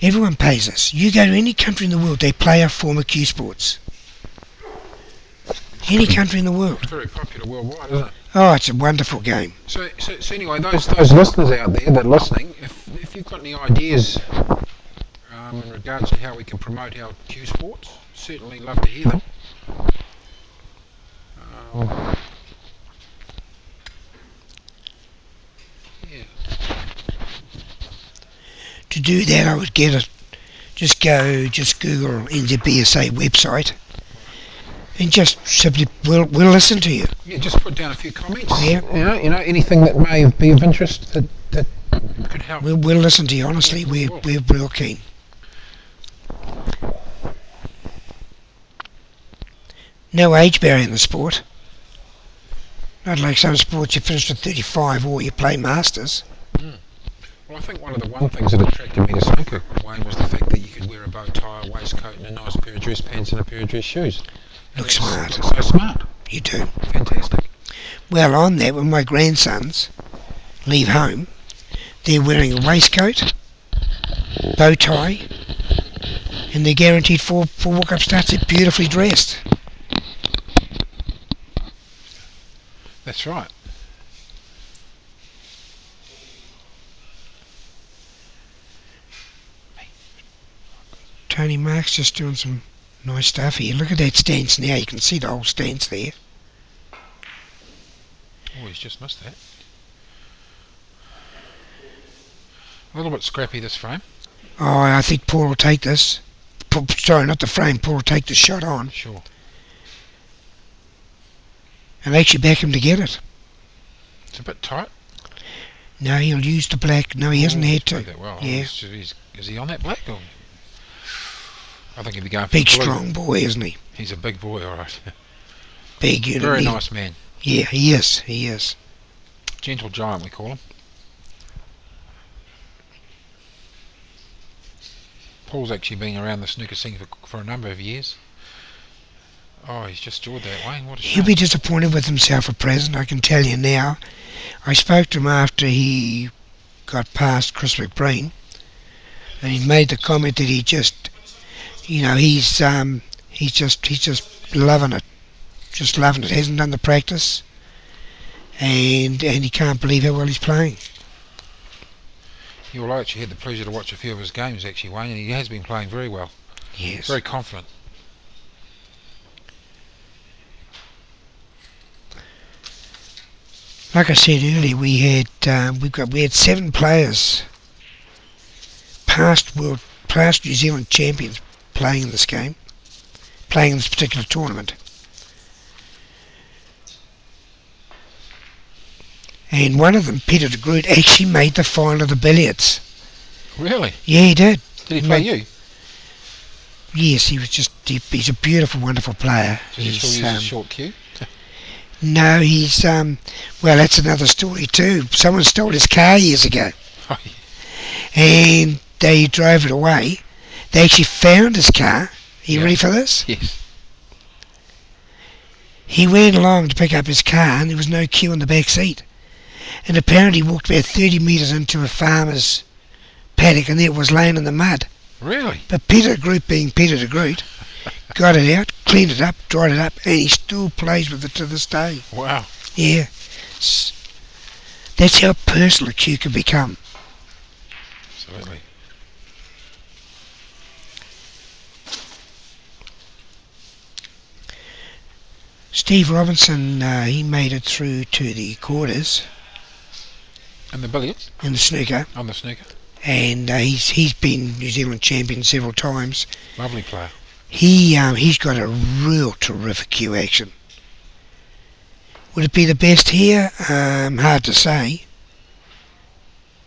everyone pays us. You go to any country in the world, they play our form of cue sports. Any country in the world. It's very popular worldwide, isn't it? Oh, it's a wonderful game. So anyway, those listeners out there that are listening, if you've got any ideas in regards to how we can promote our cue sports, certainly love to hear them. Yeah. To do that, I would get it. Just Google NZBSA website, and just simply we'll listen to you. Yeah, just put down a few comments. Yeah. Anything that may be of interest that could help. We'll listen to you. Honestly, we're real keen. No age barrier in the sport. Not like some sports you finish at 35 or you play masters. Well, I think one of the things that attracted me to snooker, Wayne, was the fact that you could wear a bow tie, a waistcoat, and a nice pair of dress pants and a pair of dress shoes. Look smart. So smart. You do. Fantastic. Well, on that, when my grandsons leave home, they're wearing a waistcoat, bow tie, and they're guaranteed 4 walk-up starts. They're beautifully dressed. That's right. Tony Mark's just doing some nice stuff here. Look at that stance now. You can see the whole stance there. Oh, he's just missed that. A little bit scrappy, this frame. Oh, I think Paul will take this. Sorry, not the frame. Paul will take the shot on. Sure. And actually back him to get it. It's a bit tight. No, he'll use the black. No, he hasn't had to. That well. Yeah. Is he on that black? Or? I think he'd be going for Big, blue. strong boy, isn't he? He's a big boy, alright. Big unit. Very nice man. Yeah, he is. He is. Gentle giant, we call him. Paul's actually been around the snooker scene for a number of years. Oh, he's just jawed that, Wayne. What a shame. He'll be disappointed with himself at present, I can tell you now. I spoke to him after he got past Chris McBreen, and he made the comment that he just, he's just loving it, just loving it. Hasn't done the practice, and he can't believe how well he's playing. Yeah, well, I actually had the pleasure to watch a few of his games, actually, Wayne, and he has been playing very well. Yes. Very confident. Like I said earlier, we had 7 players past past New Zealand champions playing in this game, playing in this particular tournament. And one of them, Peter de Groot, actually made the final of the billiards. Really? Yeah, he did. Did he play you? Yes, he's a beautiful, wonderful player. Does he still use a short cue? No, he's, well, that's another story too. Someone stole his car years ago. Oh, yeah. And they drove it away. They actually found his car. Are you ready for this? Yes. He went along to pick up his car and there was no queue in the back seat. And apparently he walked about 30 metres into a farmer's paddock and there it was laying in the mud. Really? But Peter de Groot, being Peter de Groot, got it out, cleaned it up, dried it up, and he still plays with it to this day. Wow. Yeah. That's how personal a cue can become. Absolutely. Steve Robinson, he made it through to the quarters. And the billiards? In the snooker. On the snooker. And he's been New Zealand champion several times. Lovely player. He's got a real terrific cue action. Would it be the best here? Hard to say.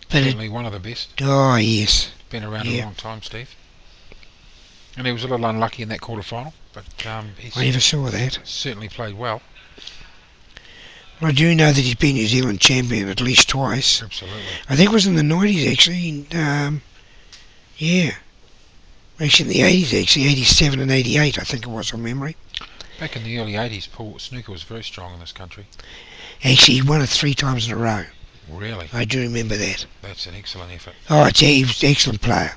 But certainly one of the best. Oh yes. Been around a long time, Steve. And he was a little unlucky in that quarter-final, but I never saw that. Certainly played well. I do know that he's been New Zealand champion at least twice. Absolutely. I think it was in the 90s actually. Yeah. Actually in the 80s actually, 87 and 88 I think it was on memory. Back in the early 80s, snooker was very strong in this country. Actually he won it 3 times in a row. Really? I do remember that. That's an excellent effort. Oh, he was an excellent player.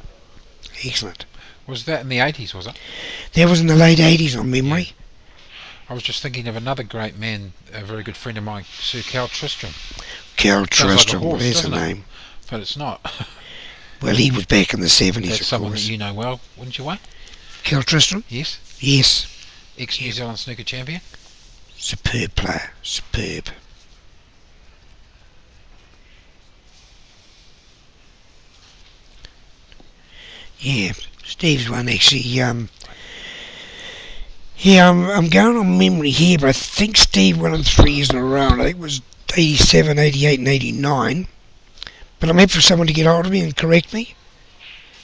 Excellent. Was that in the 80s, was it? That was in the late 80s on memory. Yeah. I was just thinking of another great man, a very good friend of mine, Sir Cal Tristram. Cal Tristram, like there's a name. But it's not. Well, he was back in the 70s, That's of someone course. that you know well, wouldn't you, Wayne? Cal Tristram? Yes. Yes. Ex-New Zealand snooker champion? Superb player. Superb. Yeah, Steve's one actually. Yeah, I'm going on memory here, but I think Steve won them 3 years in a row. I think it was 87, 88, and 89. But I'm happy for someone to get hold of me and correct me.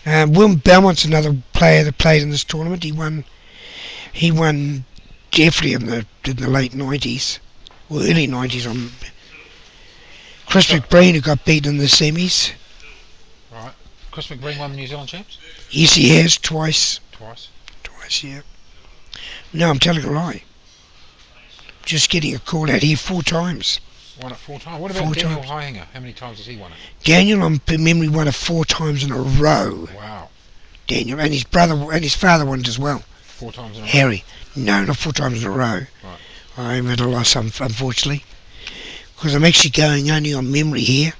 Will Belmont's another player that played in this tournament. He won definitely in the late 90s, or early 90s. On Chris McBreen, who got beaten in the semis. Right. Chris McBreen won the New Zealand champs? Yes, he has, twice. Twice, Yeah. No, I'm telling a lie. Just getting a call out here 4 times. Won it 4 times. What about Daniel Haihinger? How many times has he won it? Daniel, on memory, won it 4 times in a row. Wow. Daniel, and his brother and his father won it as well. 4 times in a row? Harry. No, not 4 times in a row. Right. I'm at a loss, unfortunately. Because I'm actually going only on memory here.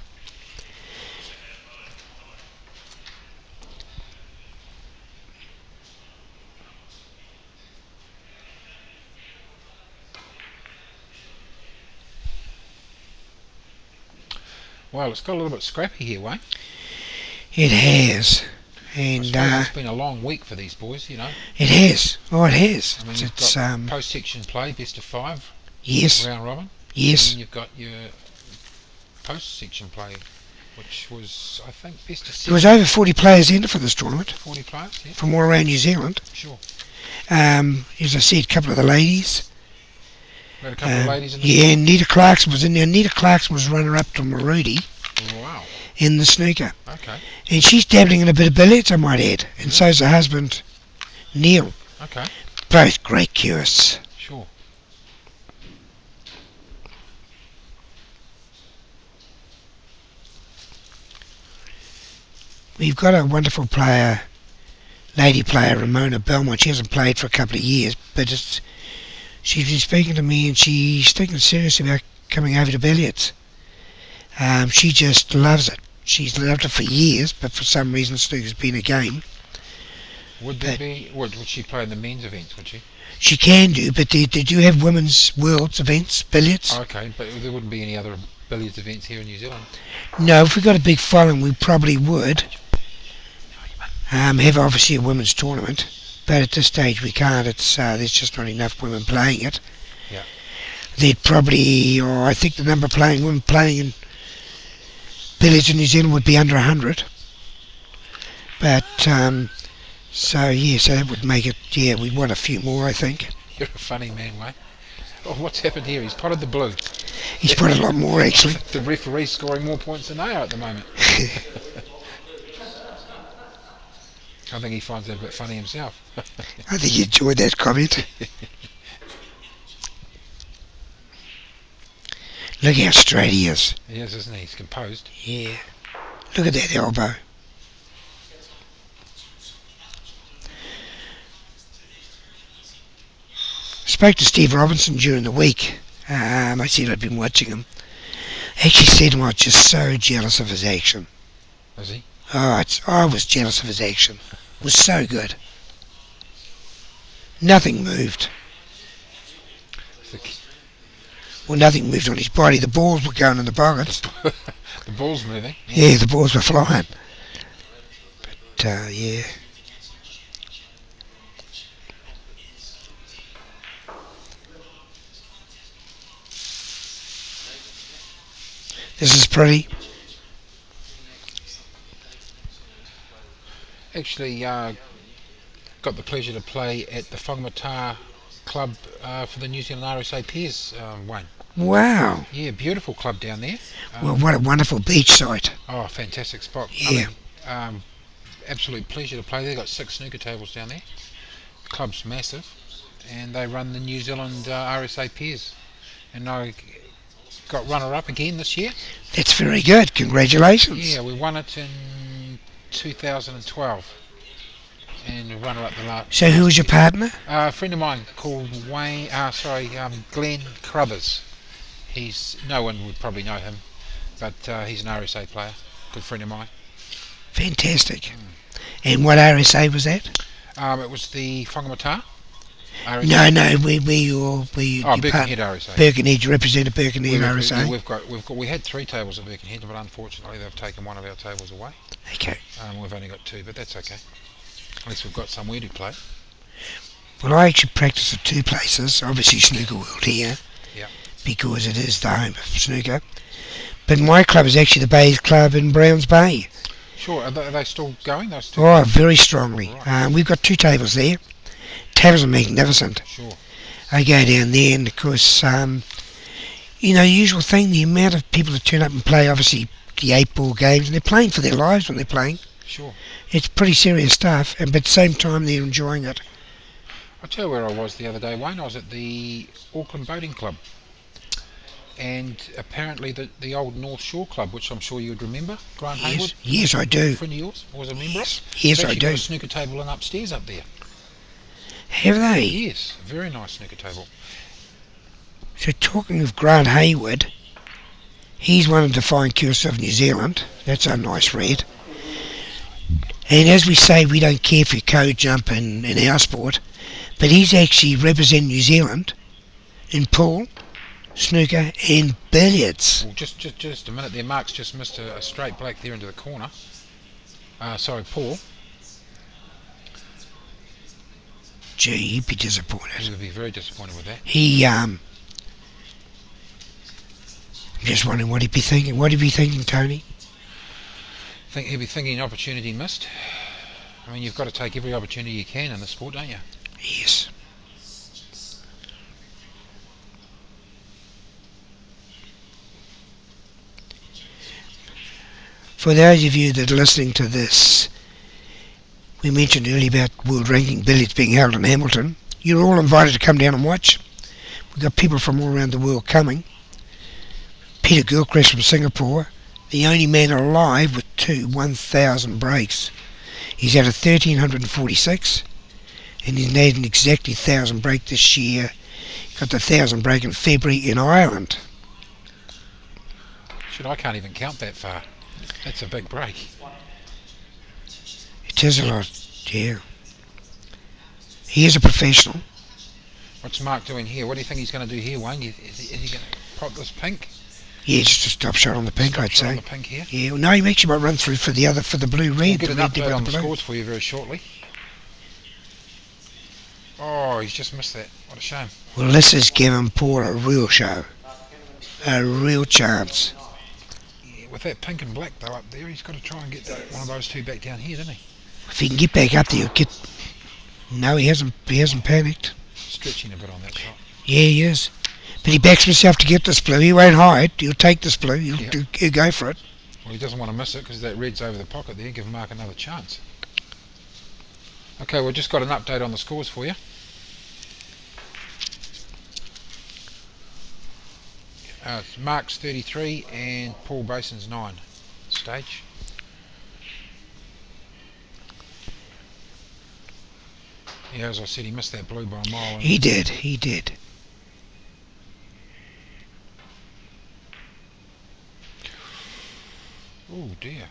Well, it's got a little bit scrappy here, Wayne. It has. And it's been a long week for these boys, you know. It has. Oh, it has. I mean, you've got post-section play, best of 5. Yes. Round robin. Yes. And then you've got your post-section play, which was, I think, best of 7. There was over 40 players in for this tournament. 40 players, yeah. From all around New Zealand. Sure. As I said, a couple of the ladies. We had a couple of ladies in the yeah, and Nita Clarkson was in there. Nita Clarkson was runner-up to Marudi. Wow. In the snooker. Okay. And she's dabbling in a bit of billiards, I might add. And so's her husband, Neil. Okay. Both great curists. Sure. We've got a wonderful player, lady player, Ramona Belmont. She hasn't played for a couple of years, but she's been speaking to me and she's thinking seriously about coming over to billiards. She just loves it. She's loved it for years, but for some reason snooker's been a game. Would she play in the men's events, would she? She can do, but they do have women's worlds events, billiards. Okay, but there wouldn't be any other billiards events here in New Zealand? No, if we got a big following we probably would. have obviously a women's tournament, but at this stage we can't. It's there's just not enough women playing it. Yeah. There'd probably, or I think the number of women playing in billiards in New Zealand would be under 100. But so yeah, so that would make it. Yeah, we'd want a few more, I think. You're a funny man, Wayne. Oh, what's happened here? He's potted the blue. He's put a lot more actually. The referee's scoring more points than they are at the moment. I think he finds that a bit funny himself. I think he enjoyed that comment. Look how straight he is. He is, isn't he? He's composed. Yeah. Look at that elbow. Spoke to Steve Robinson during the week. I said I'd been watching him. Actually said I was just so jealous of his action. Is he? Oh, I was jealous of his action. It was so good. Nothing moved. Well, nothing moved on his body. The balls were going in the pockets. The ball's moving. Yeah, the balls were flying. But, yeah. This is pretty. Actually, got the pleasure to play at the Whangamata Club for the New Zealand RSA Pairs, Wayne. Wow. Yeah, beautiful club down there. Well, what a wonderful beach site. Oh, fantastic spot. Yeah. I mean, absolute pleasure to play there. They've got 6 snooker tables down there. The club's massive, and they run the New Zealand RSA Pairs. And I got runner-up again this year. That's very good. Congratulations. Yeah, we won it in 2012. And runner-up the last. So who was your partner? A friend of mine called Glenn Crothers. No one would probably know him, but he's an RSA player. Good friend of mine. Fantastic. And what RSA was that? It was the Whangamata. RSA. No, Birkenhead RSA. Birkenhead, you represented Birkenhead RSA. We had 3 tables at Birkenhead, but unfortunately they've taken one of our tables away. Okay. We've only got 2, but that's okay. At least we've got somewhere to play. Well, I actually practice at 2 places. Obviously Snooker World here. Yeah. Because it is the home of snooker. But my club is actually the Bays Club in Browns Bay. Sure. Are they still going? Those 2? Oh, very strongly. Right. We've got 2 tables there. Tables are magnificent. Sure. I go down there and of course, you know, the usual thing, the amount of people that turn up and play, obviously, the 8-ball games, and they're playing for their lives when they're playing. Sure. It's pretty serious stuff, but at the same time they're enjoying it. I'll tell you where I was the other day, Wayne. I was at the Auckland Boating Club. And apparently the old North Shore Club, which I'm sure you would remember, Grant Hayward. Yes, I do. A friend of yours was a member of. Yes, I do. Got a snooker table in upstairs up there. Have they? Yes, very nice snooker table. So talking of Grant Hayward, he's one of the fine cures of New Zealand. That's a nice read. And as we say, we don't care for code jump in our sport, but he's actually representing New Zealand in pool, snooker and billiards. Well, just a minute there. Mark's just missed a straight black there into the corner. Sorry, Paul. Gee, he'd be disappointed. He would be very disappointed with that. I'm just wondering what he'd be thinking. What he'd be thinking, Tony? Think he'd be thinking opportunity missed. I mean, you've got to take every opportunity you can in the sport, don't you? Yes. For those of you that are listening to this, we mentioned earlier about World Ranking Billiards being held in Hamilton. You're all invited to come down and watch. We've got people from all around the world coming. Peter Gilchrist from Singapore, the only man alive with 1,000 breaks. He's at a 1,346, and he's made an exactly 1,000 break this year. Got the 1,000 break in February in Ireland. Shit, I can't even count that far. That's a big break. It is a lot, yeah. He is a professional. What's Mark doing here? What do you think he's going to do here, Wayne? Is he going to pop this pink? Yeah, just a stop shot on the pink, I'd say. On the pink here. Yeah, well, no, he actually might run through for the blue red. We'll get an update on the scores for you very shortly. Oh, he's just missed that. What a shame. Well, this is giving Paul a real show. A real chance. Yeah, with that pink and black though up there, he's got to try and get one of those two back down here, doesn't he? If he can get back up there, he'll get... No, he hasn't panicked. Stretching a bit on that shot. Yeah, he is. But he backs himself to get this blue. He won't hide. He'll take this blue. He'll go for it. Well, he doesn't want to miss it because that red's over the pocket there. Give Mark another chance. Okay, we've just got an update on the scores for you. It's Mark's 33 and Paul Bason's 9 stage. Yeah, as I said, he missed that blue by a mile. He did. Oh dear.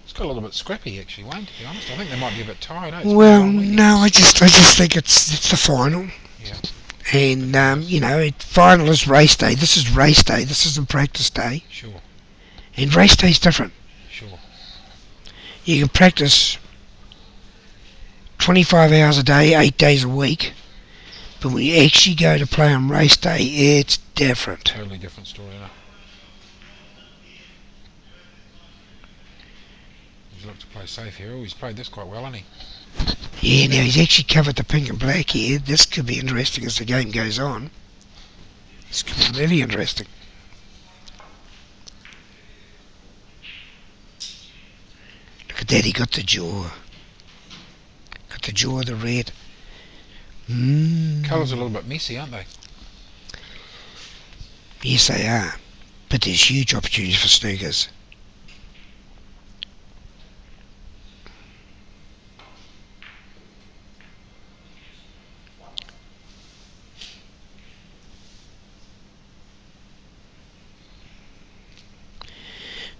It's got a little bit scrappy actually, Wayne, to be honest. I think they might be a bit tired, eh? Well, no, I just think it's the final. Yeah. And, final is race day. This is race day. This isn't practice day. Sure. And race day's different. Sure. You can practice 25 hours a day, 8 days a week. But when you actually go to play on race day, it's different. Totally different story, isn't it? He's looked to play safe here. Oh, he's played this quite well, hasn't he? Yeah, now he's actually covered the pink and black here. This could be interesting as the game goes on. This could be really interesting. Look at that, he got the jaw. Got the jaw of the red. Colours are a little bit messy, aren't they? Yes, they are. But there's huge opportunities for snookers.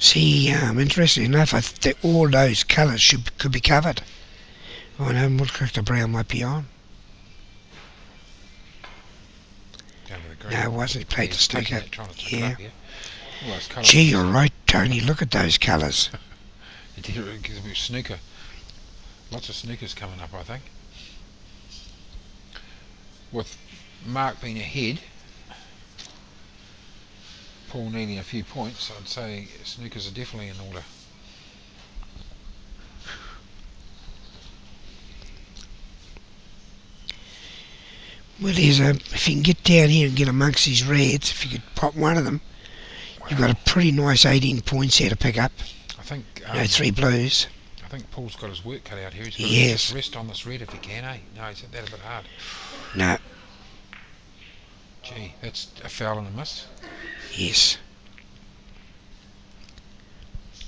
See, interesting enough, I think all those colours could be covered. Oh no, looks like the brown might be on. No, it wasn't. He played the snooker. Yeah. Gee, you're right, Tony. Look at those colours. It gives me snooker. Lots of snookers coming up, I think. With Mark being ahead, Paul needing a few points, I'd say snookers are definitely in order. Well, if you can get down here and get amongst these reds, if you could pop one of them, you've got a pretty nice 18 points here to pick up. I think 3 blues. I think Paul's got his work cut out here. He's got to just rest on this red if he can, eh? No, he's that a bit hard. No. Gee, that's a foul and a miss. Yes.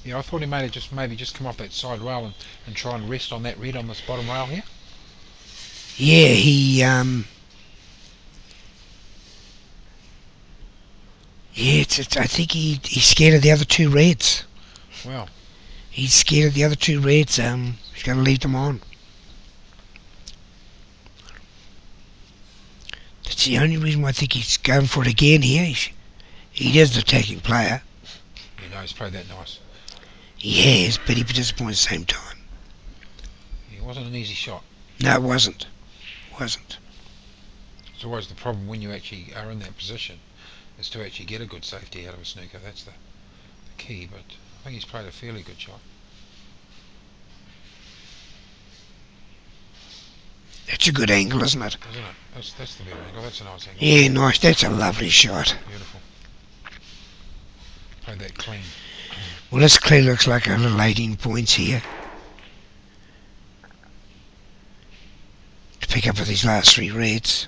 Yeah, I thought he might have maybe just come off that side rail and try and rest on that red on this bottom rail here. Yeah, he yeah, I think he's scared of the other 2 reds. Well, he's scared of the other 2 reds. He's going to leave them on. That's the only reason why I think he's going for it again here. He is an attacking player. Yeah, no, he's played that nice. He has, but he disappoints at the same time. It wasn't an easy shot. No, it wasn't. It's always the problem when you actually are in that position, is to actually get a good safety out of a snooker. That's the key, but I think he's played a fairly good shot. That's a good angle, isn't it? Isn't it? That's the better angle. That's a nice angle. Yeah, nice. That's a lovely shot. Beautiful. Played that clean. Well, this clearly looks like a little 18 points here to pick up with these last 3 reds.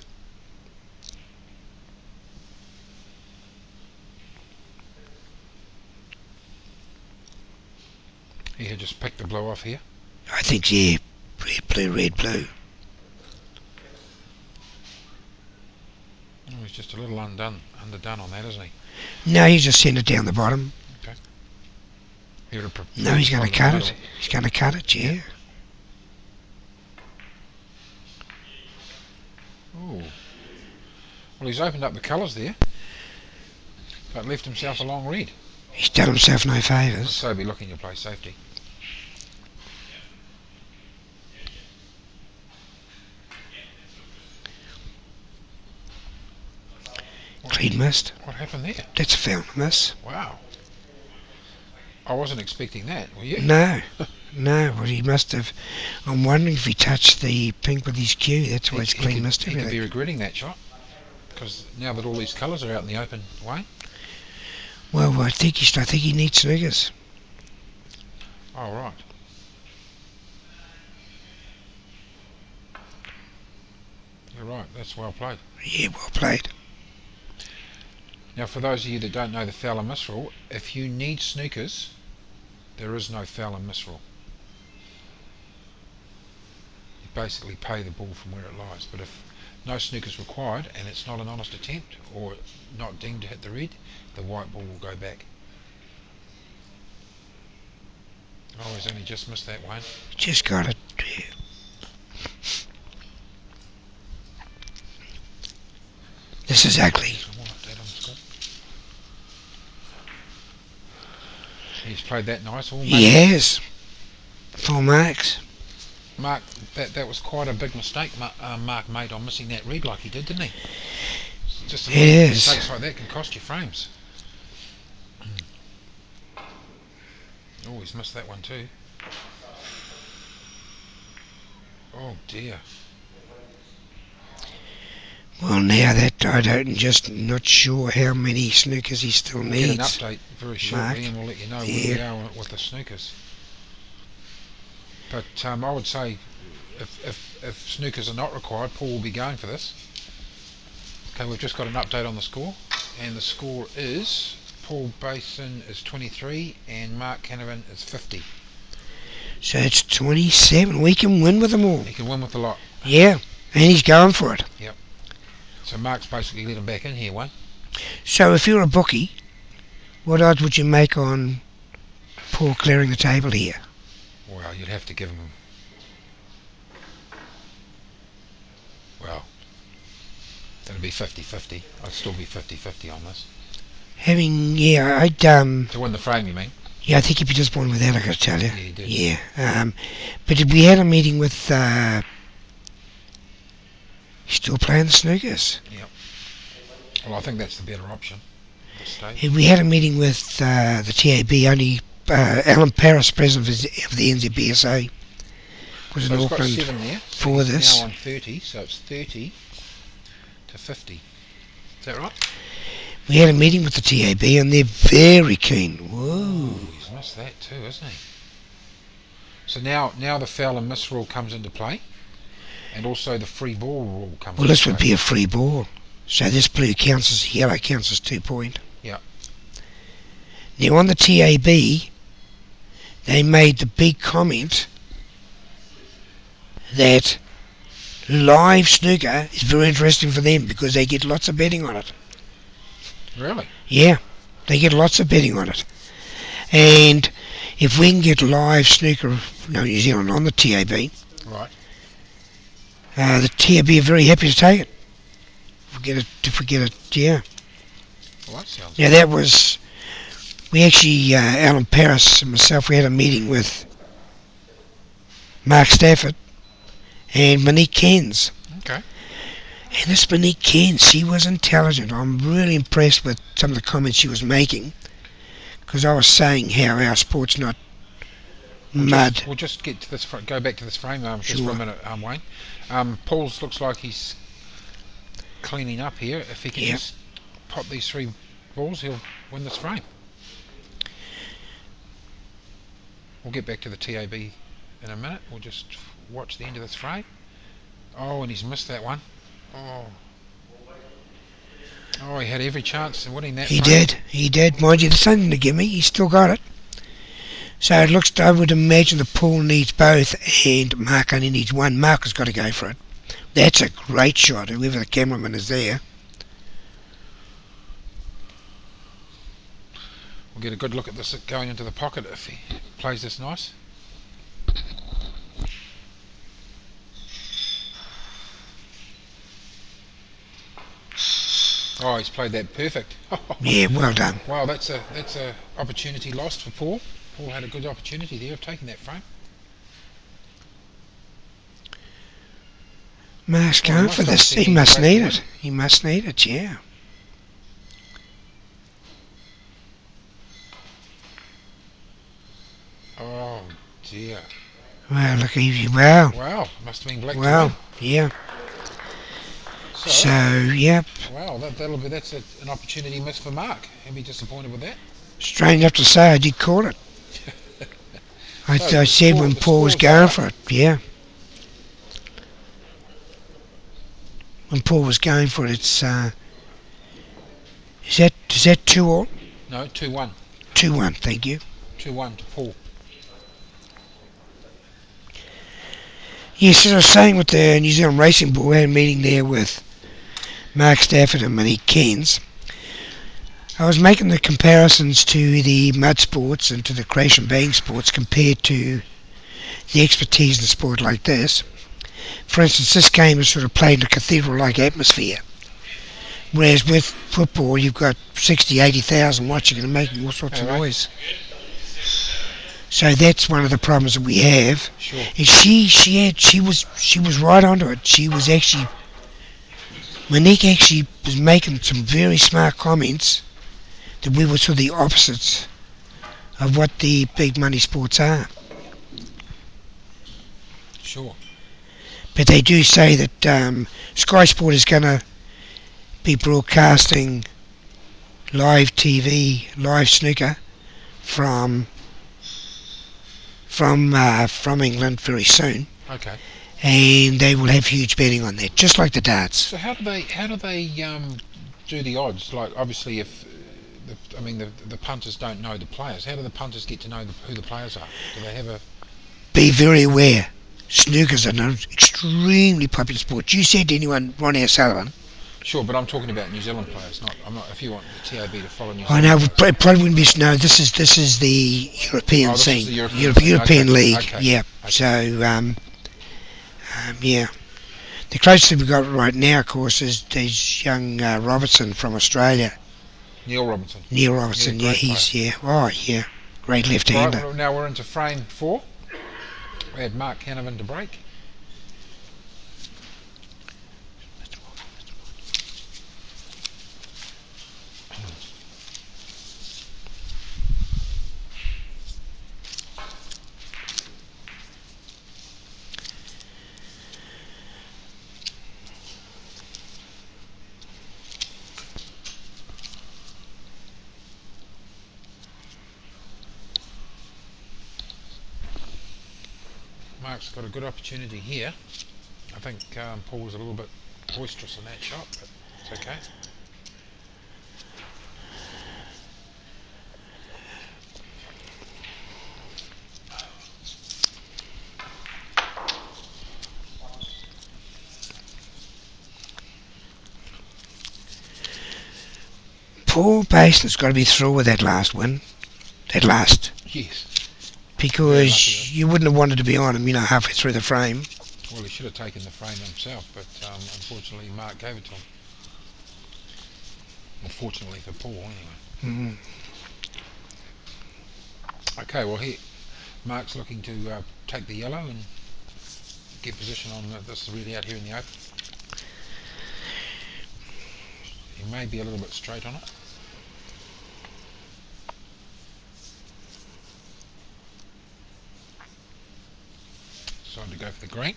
He had just picked the blue off here. I think, yeah, red, blue. Oh, he's just a little underdone on that, isn't he? No, he's just sent it down the bottom. Okay. No, he's going to cut it. He's going to cut it, yeah. Oh. Well, he's opened up the colours there. But left himself a long red. He's done himself no favours. So be looking to play safety. Clean missed. What happened there? That's a foul miss. Wow. I wasn't expecting that, were you? No. No, well, he must have. I'm wondering if he touched the pink with his cue. That's why it's clean missed. He could be regretting that shot. Because now that all these colours are out in the open way. Well, I think he needs snookers. Oh, right. You're right, that's well played. Yeah, well played. Now, for those of you that don't know the foul and miss rule, if you need snookers, there is no foul and miss rule. You basically pay the ball from where it lies. But if no snookers required and it's not an honest attempt or not deemed to hit the red, the white ball will go back. Oh, he's only just missed that one. Just got it. This is ugly. He's played that nice. Yes. 4 marks. Mark, that was quite a big mistake Mark made on missing that red like he did, didn't he? Just mistakes like that can cost you frames. Oh, he's missed that one too. Oh dear. Well, now that I don't, just not sure how many snookers he still needs. Get an update very shortly, and we'll let you know where we are with the snookers. But I would say, if snookers are not required, Paul will be going for this. Okay, we've just got an update on the score, and the score is Paul Bason is 23 and Mark Canovan is 50. So it's 27. We can win with them all. He can win with a lot. Yeah, and he's going for it. Yep. So Mark's basically let him back in here, one. So if you're a bookie, what odds would you make on Paul clearing the table here? Well, you'd have to give him... Well, it'd be 50-50. I'd still be 50-50 on this. I'd... To win the frame, you mean? Yeah, I think he'd be disappointed with that, I gotta tell you. Yeah, he did. Yeah. But we had a meeting with... he's still playing the snookers. Yep. Well, I think that's the better option at this stage. We had a meeting with the TAB, only Alan Paris, president of the NZBSA, was in Auckland got 7 there, for this. Now on 30, so it's 30 to 50. Is that right? We had a meeting with the TAB and they're very keen. Whoa. He's missed that too, isn't he? So now the foul and miss rule comes into play, and also the free ball rule comes into play. Well, this would be a free ball. So this blue counts as yellow, counts as 2 point. Yeah. Now on the TAB, they made the big comment that live snooker is very interesting for them because they get lots of betting on it. Really? Yeah, they get lots of betting on it. And if we can get live snooker, New Zealand on the TAB, right, the TAB are very happy to take it. If we get it, yeah. Well, that sounds Now that was, we actually, Alan Paris and myself, we had a meeting with Mark Stafford and Monique Cairns. okay. And this Monique Cairns, she was intelligent. I'm really impressed with some of the comments she was making, because I was saying how our sport's not mud. We'll just get to this. Go back to this frame just for a minute, Wayne. Paul's looks like he's cleaning up here. If he can just pop these 3 balls, he'll win this frame. We'll get back to the TAB in a minute. We'll just watch the end of this frame. Oh, and he's missed that one. Oh, he had every chance of winning that. He did. Mind you, there's something to give me. He's still got it. So it looks, I would imagine that Paul needs both and Mark only needs one. Mark has got to go for it. That's a great shot, whoever the cameraman is there. We'll get a good look at this going into the pocket if he plays this nice. Oh, he's played that perfect. Yeah, well done. Wow, that's a opportunity lost for Paul. Paul had a good opportunity there of taking that frame. Mark's Well, going for this. He must need it. He must need it, yeah. Oh dear. Well, look, wow. Wow, must have been black. Wow, yeah. So, yep. Wow, that's an opportunity missed for Mark. He'll be disappointed with that. Strange enough to say, I did call it. I said when Paul was going for it, yeah. When Paul was going for it, it's is that 2-all? No, 2-1. 2-1, thank you. 2-1 to Paul. Yes, as I was saying with the New Zealand Racing Board, we had a meeting there with Mark Stafford and Monique Cairns. I was making the comparisons to the mud sports and to the crash and bang sports compared to the expertise in a sport like this. For instance, this game is sort of played in a cathedral-like atmosphere, whereas with football you've got 60, 80,000 watching and making all sorts of noise. So that's one of the problems that we have. Sure. And she was right onto it. Monique actually was making some very smart comments that we were sort of the opposites of what the big money sports are. Sure. But they do say that Sky Sport is going to be broadcasting live TV, live snooker from England very soon. Okay. And they will have huge betting on that, just like the darts. So how do they do the odds? Like obviously, if the punters don't know the players, how do the punters get to know who the players are? Do they have a? Be very aware. Snooker's an extremely popular sport. You said to anyone, Ron O'Sullivan. Sure, but I'm talking about New Zealand players. I'm not. If you want the TAB to follow New I Zealand. know, it probably wouldn't be. No, this is the European scene. Is the European League. Okay. Yeah. Okay. So yeah. The closest thing we've got right now, of course, is young Robertson from Australia. Neil Robinson. Yeah, he's player. great left-hander. Right, now we're into frame 4. We had Mark Canovan to break. Mark's got a good opportunity here. I think Paul was a little bit boisterous in that shot, but it's okay. Paul Bason's got to be through with that last win. Yes. Because you wouldn't have wanted to be on him, halfway through the frame. Well, he should have taken the frame himself, but unfortunately Mark gave it to him. Unfortunately for Paul, anyway. Okay, well here Mark's looking to take the yellow and get position on this really out here in the open. He may be a little bit straight on it. Decided to go for the green.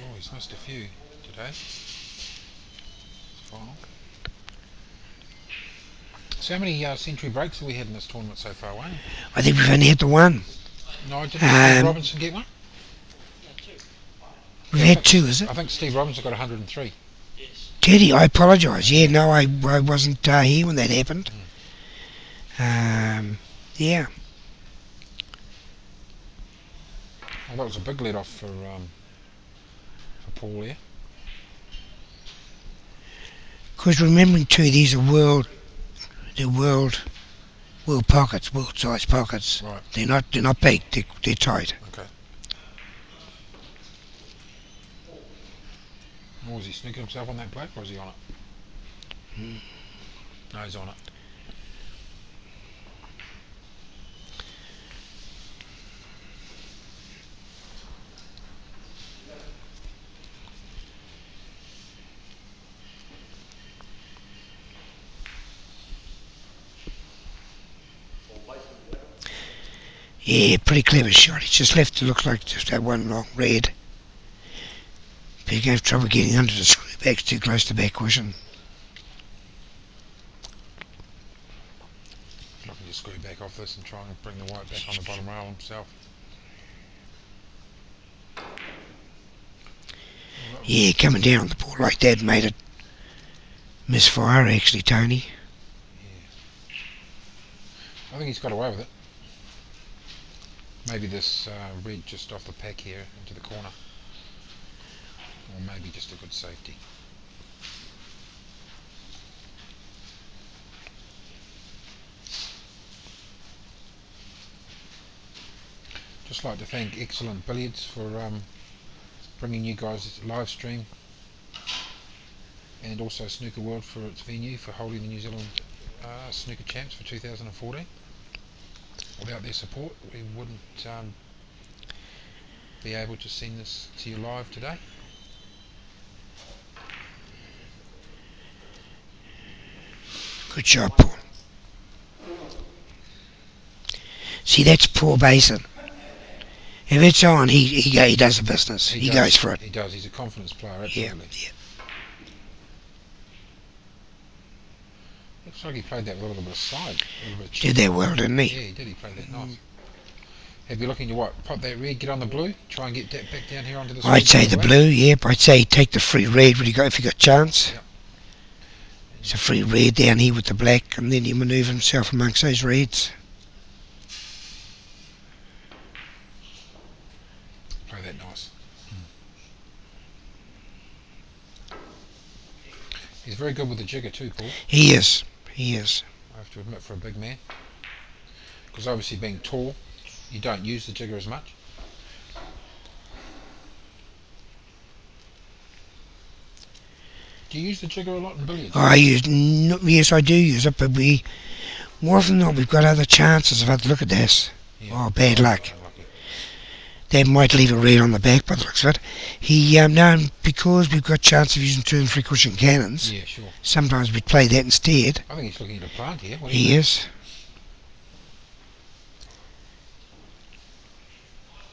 Oh, he's missed a few today. Final. So how many century breaks have we had in this tournament so far, Wayne? I think we've only had the one. No, didn't Steve Robinson get one? We've had 2, is it? I think Steve Robinson got 103. Did he? I apologise. Yeah, no, I wasn't here when that happened. Yeah. Well, that was a big let off for Paul here. Because remembering too, these are world pockets, world size pockets. Right. They're not big. They're tight. Okay. Or was he sneaking himself on that black, or was he on it? No, he's on it. Yeah, pretty clever shot. It's just left to look like just that one long red. But you're going to have trouble getting under the screw back, too close to back cushion. I can just screw back off this and try and bring the white back on the bottom rail himself. Yeah, coming down on the ball like that made it misfire actually, Tony. Yeah. I think he's got away with it. Maybe this red just off the pack here into the corner. Or maybe just a good safety. Just like to thank Excellent Billiards for bringing you guys a live stream, and also Snooker World for its venue for holding the New Zealand Snooker Champs for 2014. Without their support, we wouldn't be able to send this to you live today. Good job, Paul. See, that's poor Bason. If it's on, he does the business. He goes for it. He does. He's a confidence player, absolutely. Yeah. Looks like he played that with a little bit of side. Did that well, didn't he? Yeah, he did. He played that nice. Have you looking to what? Pop that red, get on the blue, try and get that back down here onto the. I'd say the blue. Yep. I'd say take the free red if you got a chance. Yep. It's a free red down here with the black, and then he manoeuvre himself amongst those reds. Play that nice. He's very good with the jigger too, Paul. He is. He is. I have to admit, for a big man, because obviously being tall, you don't use the jigger as much. Do you use the jigger a lot in billiards? Yes, I do use it, but more often than not, we've got other chances of it. Look at this. Yeah. Oh, bad luck. They might leave a red on the back by the looks of it. No, because we've got chance of using 2 and 3 cushion cannons. Yeah, sure. Sometimes we play that instead. I think he's looking at a plant here. He is.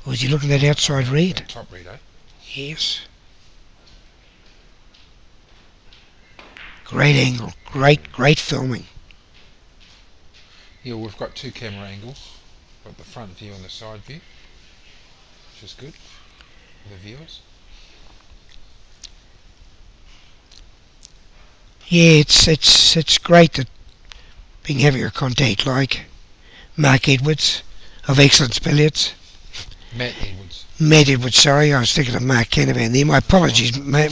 Or is he looking at that outside red? That top red, eh? Yes. Great angle. Great filming. Yeah, we've got 2 camera angles. Got the front view and the side view, which is good for the viewers. Yeah, it's great that being having a contact like Mark Edwards of Excellent Billiards. Matt Edwards, sorry, I was thinking of Mark Canovan there. My apologies, Matt,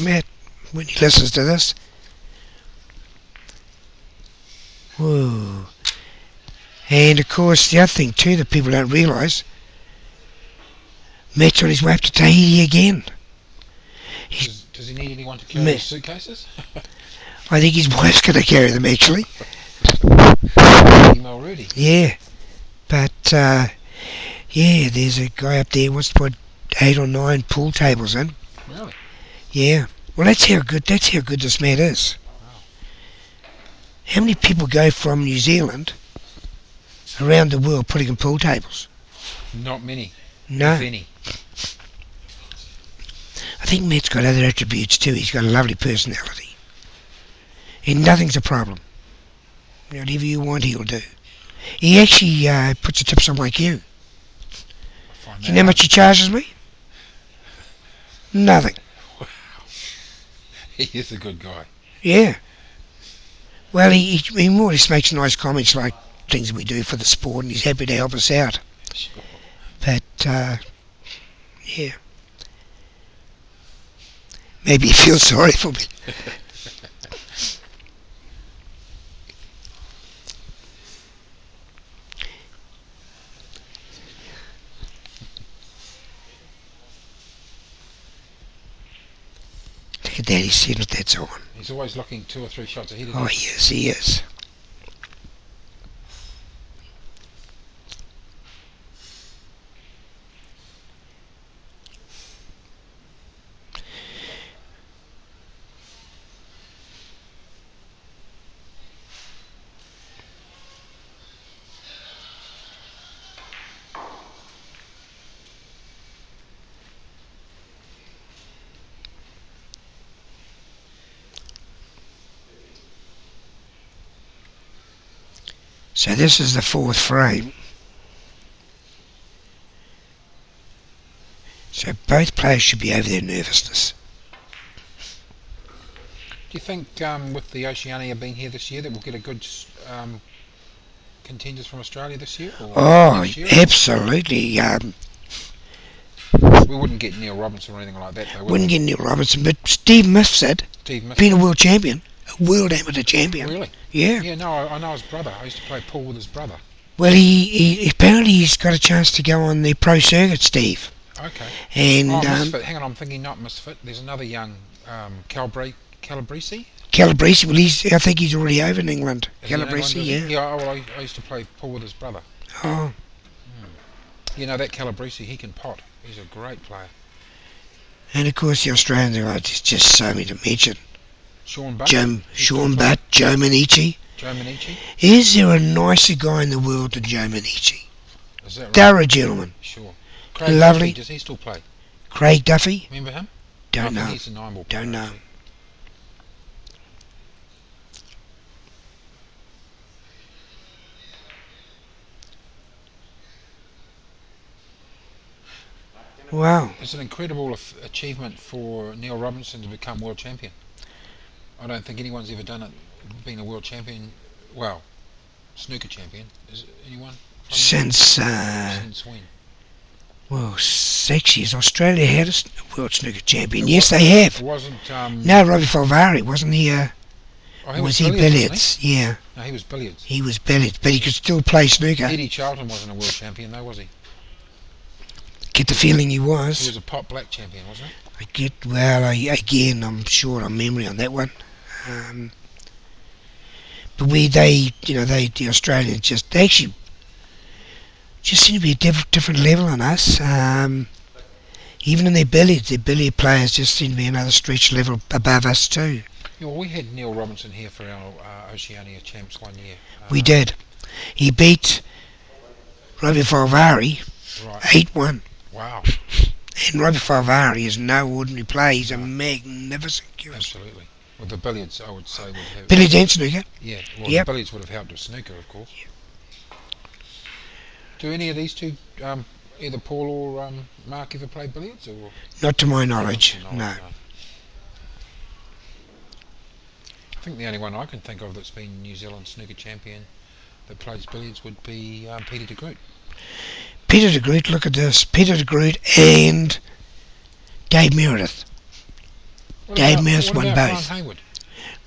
when he listens to this. Whoa. And of course, the other thing too that people don't realise, Matt's on his way up to Tahiti again. Does he need anyone to carry his suitcases? I think his wife's going to carry them actually. Email Rudy. Yeah, but yeah, there's a guy up there wants to put 8 or 9 pool tables in. Really? Yeah. Well, that's how good this Matt is. Wow. How many people go from New Zealand around the world putting in pool tables? Not many. No. If any. I think Matt's got other attributes too. He's got a lovely personality. And nothing's a problem. Whatever you want, he'll do. He actually puts the tips on like you. Do you know how much he charges me? Nothing. Wow. He is a good guy. Yeah. Well, he more or less makes nice comments like things we do for the sport, and he's happy to help us out. Sure. But, Yeah. Maybe he feels sorry for me. Look at that, he's seen what that's on. He's always looking 2 or 3 shots ahead of Oh, yes, he is. So this is the 4th frame. So both players should be over their nervousness. Do you think with the Oceania being here this year that we'll get a good contenders from Australia this year? Or Oh, next year? absolutely. We wouldn't get Neil Robinson or anything like that, though. Wouldn't get Neil Robinson, but Steve Mifsud, being a world champion, a world amateur champion. Really? Yeah. Yeah, no, I know his brother. I used to play pool with his brother. Well, he apparently he's got a chance to go on the pro circuit, Steve. Okay. And Misfit. Hang on, I'm thinking not Misfit. There's another young Calabrese. Calabrese, well, I think he's already over in England. Calabrese, yeah. Yeah, well, I used to play pool with his brother. Oh. You know, that Calabrese, he can pot. He's a great player. And of course, the Australians, there's just so many to mention. Sean Butt. Sean Butt, Joe Manici. Joe Manici. Is there a nicer guy in the world than Joe Manici? Is that right? Thorough gentleman. Sure. Craig Lovely. Duffy, does he still play? Craig Duffy? Remember him? Don't know. He's a 9-ball player. Don't know. Wow. It's an incredible achievement for Neil Robinson to become world champion. I don't think anyone's ever done it, being a world champion. Well, snooker champion. Is anyone? Since when? Well, 6 years. Australia had a world snooker champion. Yes, they have. It wasn't. No, Robbie Falvari, wasn't he? Was he billiards? Yeah. No, he was billiards. He was billiards, but he could still play snooker. Eddie Charlton wasn't a world champion, though, was he? Get the feeling he was. He was a pot black champion, wasn't I he? again, I'm short on memory on that one. But the Australians they actually just seem to be a different level on us. Even in their billiard players just seem to be another stretch level above us too. Yeah, well, we had Neil Robinson here for our Oceania champs one year. We did. He beat Robbie Falvari 8-1. Wow. And Robbie Falvari is no ordinary player. He's a magnificent curator. Absolutely. Well, the billiards, I would say, would have... Billiards and snooker. Yeah, well, the billiards would have helped with snooker, of course. Yep. Do any of these two, either Paul or Mark, ever play billiards? Or? Not to my knowledge, no. I think the only one I can think of that's been New Zealand snooker champion that plays billiards would be Peter de Groot. Peter de Groot, look at this. Peter de Groot and Dave Meredith. Dave Meredith won both. Brian Hayward?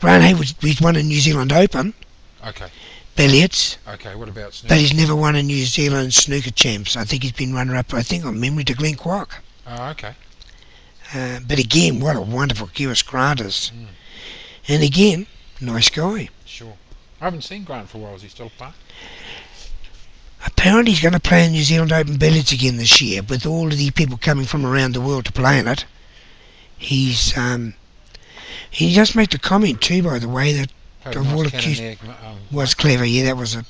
Brian Hayward, he's won a New Zealand Open. Okay. Billiards. Okay, what about snooker? But he's never won a New Zealand snooker champs. I think he's been runner-up, on memory, to Glenn Kwok. Oh, okay. But again, what a wonderful Kiwis Grant is. And again, nice guy. Sure. I haven't seen Grant for a while. Is he still playing? Apparently he's going to play in New Zealand Open Billiards again this year, with all of the people coming from around the world to play in it. He just made the comment too, by the way, that of all the Q was clever. Yeah, that was of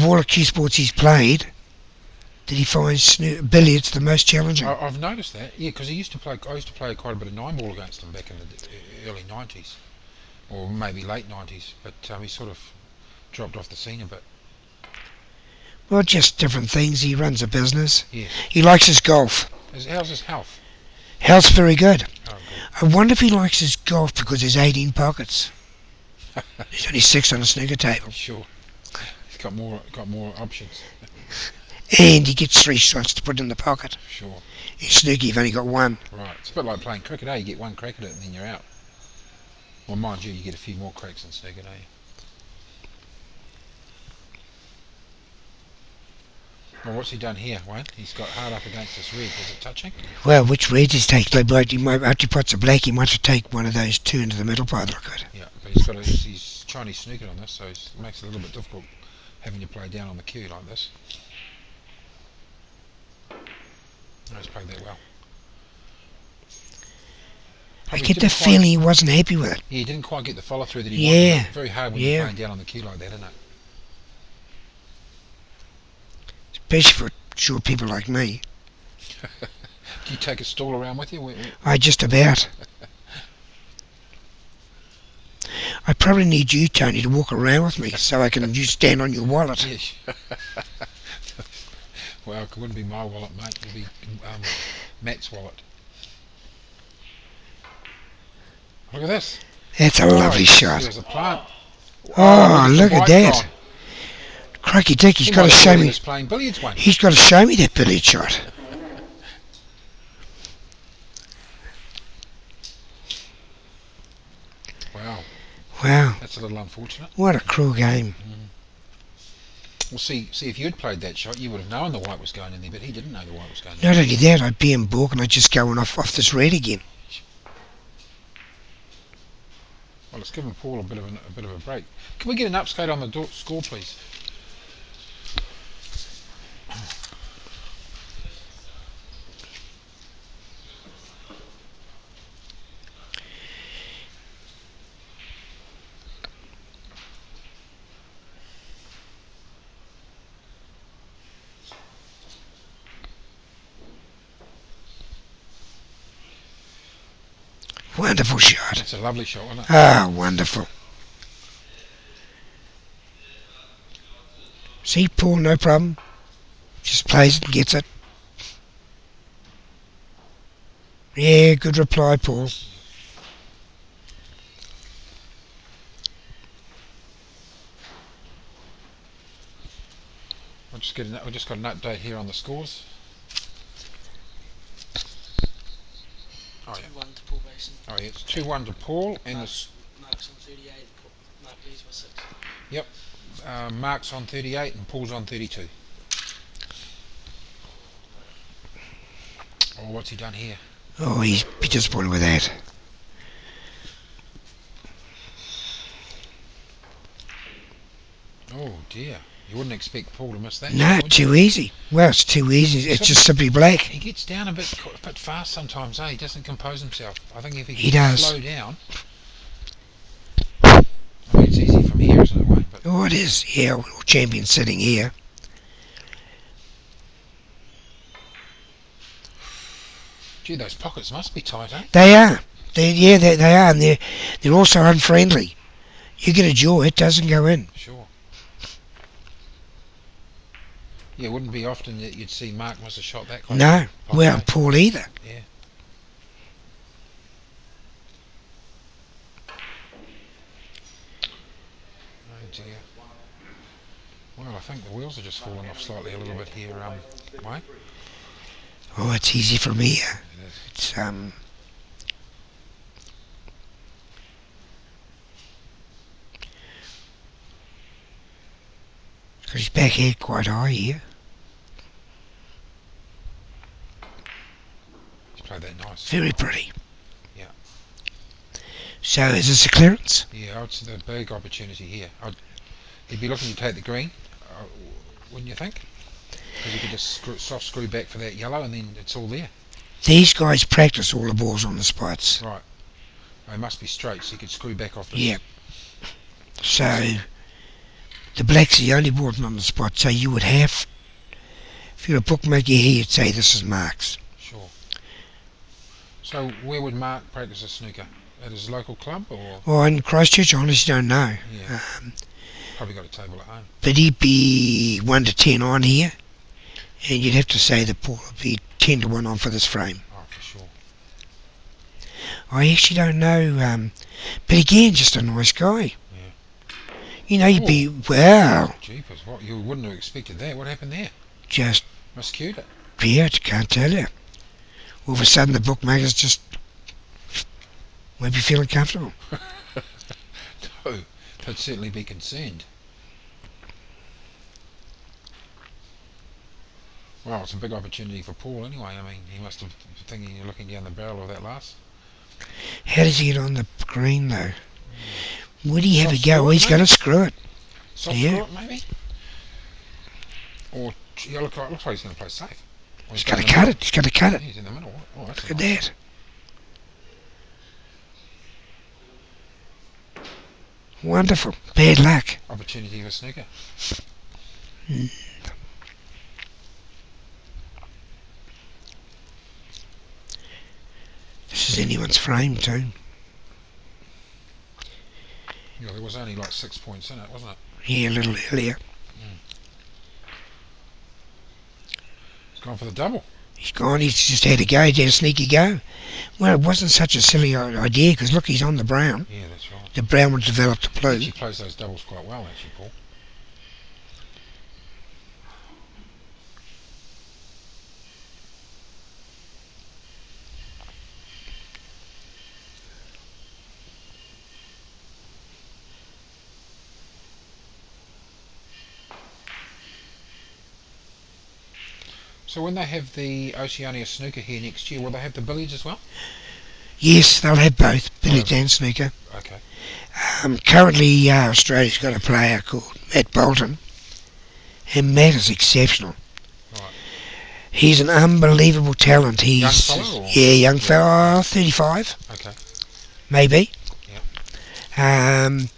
all the Q sports he's played, that he finds billiards the most challenging. I've noticed that. Yeah, because I used to play quite a bit of 9-ball against him back in the early 90s, or maybe late 90s. But he sort of dropped off the scene a bit. Well, just different things. He runs a business. Yeah. He likes his golf. How's his health? Health's very good. Oh, I wonder if he likes his golf because there's 18 pockets. There's only 6 on a snooker table. Sure. He's got more options. and he gets 3 shots to put in the pocket. Sure. In snooker, you've only got 1. Right. It's a bit like playing cricket, eh? You get 1 crack at it and then you're out. Well, mind you get a few more cracks in snooker, don't you? Well, what's he done here, Wayne? He's got hard up against this red. Is it touching? Well, which red he's taken? After he puts a black, he might have taken one of those 2 into the middle by the look of it. Yeah, but he's Chinese snooker on this, so it makes it a little bit difficult having to play down on the cue like this. No, he's played that well. I get the feeling he wasn't happy with it. Yeah, he didn't quite get the follow through that he wanted. It's very hard when you're playing down on the cue like that, isn't it? Especially for short people like me. Do you take a stall around with you? I just about. I probably need you, Tony, to walk around with me so I can just stand on your wallet. Yes. Well, it wouldn't be my wallet, mate. It would be Matt's wallet. Look at this. That's a lovely shot. There's a plant. Oh, look at that. Crikey Dick, he's got to show me. Playing billiards, one. He's got to show me that billiard shot. Wow. Wow. That's a little unfortunate. What a cruel game. Well, see, if you'd played that shot, you would have known the white was going in there, but he didn't know the white was going in Not there. only that, I'd be in balk and I'd just go off this red again. Well, let's give Paul a bit of a break. Can we get an upskate on the score, please? Wonderful shot. That's a lovely shot, wasn't it? Ah, wonderful. See, Paul, no problem. Just plays it and gets it. Yeah, good reply, Paul. We've just got an update here on the scores. Oh yeah. 2-1 to Paul Bason. Oh yeah, it's 2-1 to Paul and Mark's on 38. Mark leads by 6. Yep. Mark's on 38 and Paul's on 32. Oh, what's he done here? Oh, he's disappointed with that. Oh dear. You wouldn't expect Paul to miss that. No, too easy. Well, it's too easy. It's just simply black. He gets down a bit fast sometimes, eh? He doesn't compose himself. I think if He could does. slow down. I mean, it's easy from here, isn't it, Wayne? But Oh, it is. Yeah, well, champion sitting here. gee, those pockets must be tight, eh? They are. They are, and they're also unfriendly. You get a jaw, it doesn't go in. Sure. Yeah, it wouldn't be often that you'd see Mark miss a shot that close. No, well, Paul either. Yeah. Oh dear. Well, I think the wheels are just falling off slightly a little bit here, Wayne. Oh, it's easy from here. It is. It's got his back head quite high here. He's played that nice. Very pretty. Yeah. So is this a clearance? Yeah, I'd say the big opportunity here. He'd be looking to take the green, wouldn't you think? Because you could just soft screw back for that yellow and then it's all there. These guys practice all the balls on the spots. Right. They must be straight, so you could screw back off this. Yeah. So the black's the only ball on the spot. So you would have, if you're a bookmaker here, you'd say this is Mark's. Sure. So where would Mark practice a snooker? At his local club or? Well, in Christchurch, I honestly don't know. Yeah. Probably got a table at home. But he'd be 1 to 10 on here, and you'd have to say that Paul would be 10 to 1 on for this frame. Oh, for sure. I actually don't know, but again, just a nice guy. Yeah. You know, you'd be, wow. Jeepers, what? You wouldn't have expected that. What happened there? just, Miscued it. yeah, I can't tell you. All of a sudden the bookmakers just won't be feeling comfortable. No, they'd certainly be concerned. Well, it's a big opportunity for Paul anyway. I mean, he must have been thinking you're looking down the barrel of that last. How does he get on the green though? Would he have Soft a go? screw Well, it, he's going to maybe. screw it. Soft Yeah. screw it, maybe? Or, yeah, looks like he's going to play safe. Or He's going going to cut it. He's going to cut Yeah, it. he's in the middle. Oh, that's Look at nice. that. Wonderful. Bad luck. Opportunity for snooker. This is anyone's frame too. Yeah, there was only like 6 points in it, wasn't it? Yeah, a little earlier. He's gone for the double. He's gone. He's just had a go. He had a sneaky go. Well, it wasn't such a silly idea because look, he's on the brown. Yeah, that's right. The brown would develop the He blue. actually plays those doubles quite well, actually, Paul. So when they have the Oceania snooker here next year, will they have the billiards as well? Yes, they'll have both billiards and snooker. Okay. Currently, Australia's got a player called Matt Bolton, and Matt is exceptional. Right. He's an unbelievable talent. He's Young fella or? yeah, young fella, 35 Okay. maybe. And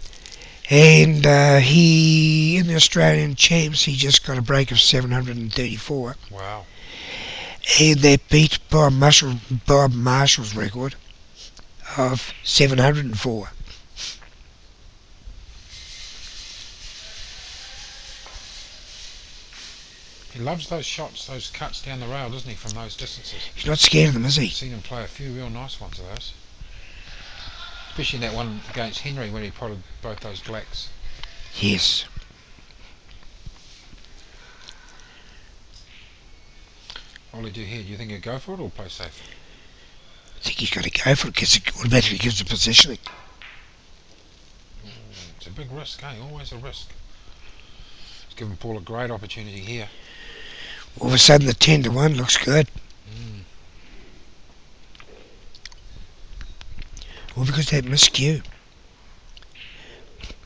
he in the Australian champs, he just got a break of 734, Wow. and that beat Bob Marshall's record of 704. He loves those shots, those cuts down the rail, doesn't he, from those distances? He's not scared of them, is he? I've seen him play a few real nice ones of those. Especially that one against Henry when he potted both those blacks. Yes. What will he do here? Do you think he'll go for it or play safe? I think he's got to go for it because it automatically gives the positioning. It's a big risk, eh? Always a risk. It's given Paul a great opportunity here. All of a sudden, the 10-1 looks good. Well, because they miscue.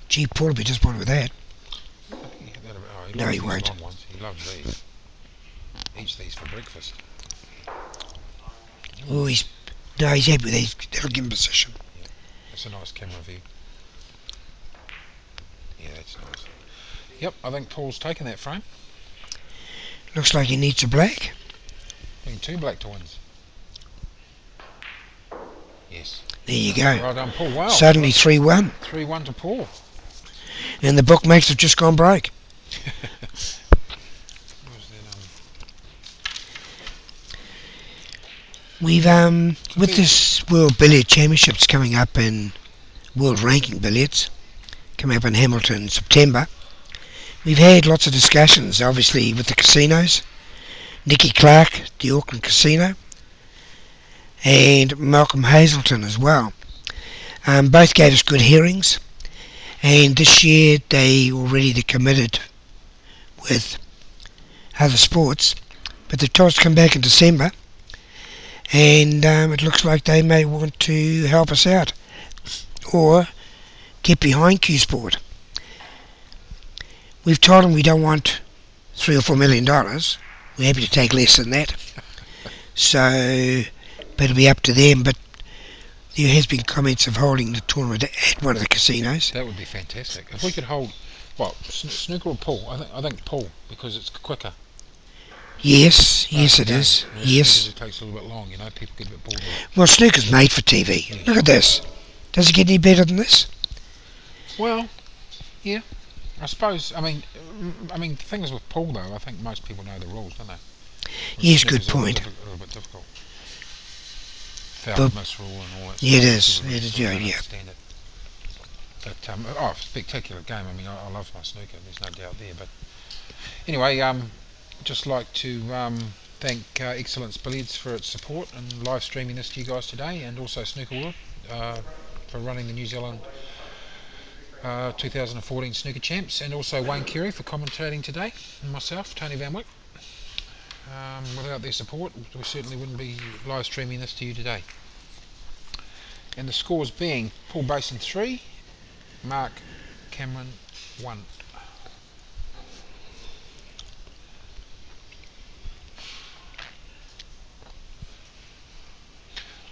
Gee, Paul will be disappointed with that. He No, loves he these won't. long ones. He loves these. Eats these for breakfast. Oh, he's happy with these. That'll give him position. That's a nice camera view. Yeah, that's nice. Yep, I think Paul's taken that frame. Looks like he needs a black. Being 2 black to wins. Yes. There you go. Well done, Paul. Wow. Suddenly 3-1. 3-1 to Paul. And the bookmakers have just gone broke. We've with this World Billiard Championships coming up in World Ranking Billiards coming up in Hamilton in September, we've had lots of discussions obviously with the casinos. Nicky Clark, the Auckland Casino, and Malcolm Hazelton as well. Both gave us good hearings, and this year they're committed with other sports, but they've told us to come back in December, and it looks like they may want to help us out or get behind Q Sport. We've told them we don't want $3 or $4 million. We're happy to take less than that. So, but it'll be up to them. But there has been comments of holding the tournament at one of the casinos. That would be fantastic. If we could hold, what, snooker or pool? I think pool, because it's quicker. Yes, yes it is. Yes. It takes a little bit long, you know, people get a bit bored with it. Well, snooker's made for TV. Yeah. Look at this. Does it get any better than this? Well, yeah. I suppose, I mean, the thing is with pool, though, I think most people know the rules, don't they? Yes, good point. A little bit difficult. Foul miss rule and all that. Yeah, it is. People It is, really yeah, don't yeah. understand it. But, spectacular game. I mean, I love my snooker. There's no doubt there. But anyway, just like to thank Excellence Billiards for its support and live streaming this to you guys today, and also Snooker World for running the New Zealand 2014 Snooker Champs, and also Wayne Carey for commentating today, and myself, Tony Van Wyck. Without their support, we certainly wouldn't be live streaming this to you today. And the scores being Paul Bason 3, Mark Cameron 1.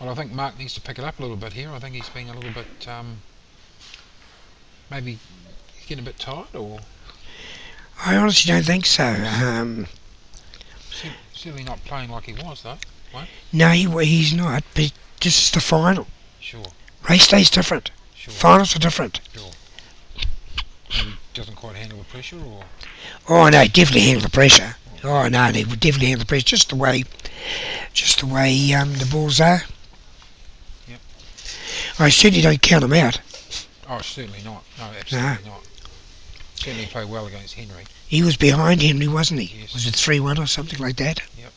Well, I think Mark needs to pick it up a little bit here. I think he's been a little bit, maybe getting a bit tired, or? I honestly don't think so. Certainly not playing like he was, though. Right? No, he's not, but this is the final. Sure. Race day's different. Sure. Finals are different. Sure. Maybe doesn't quite handle the pressure, or? Oh no, definitely handle the pressure. Oh no, they would definitely handle the pressure. Just the way the balls are. Yep. I certainly don't count them out. Oh, certainly not. No, absolutely not. Certainly played well against Henry. He was behind Henry, wasn't he? Yes. Was it 3-1 or something like that? Yep.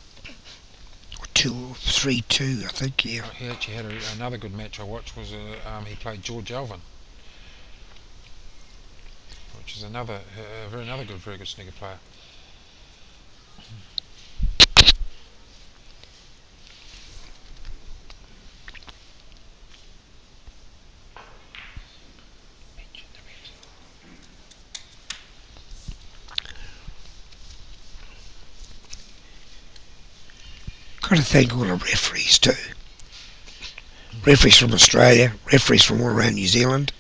Or 3-2, I think. Yeah. He actually had another good match I watched. Was he played George Alvin, which is another very good snooker player. Got to thank all the referees too. Referees from Australia, referees from all around New Zealand.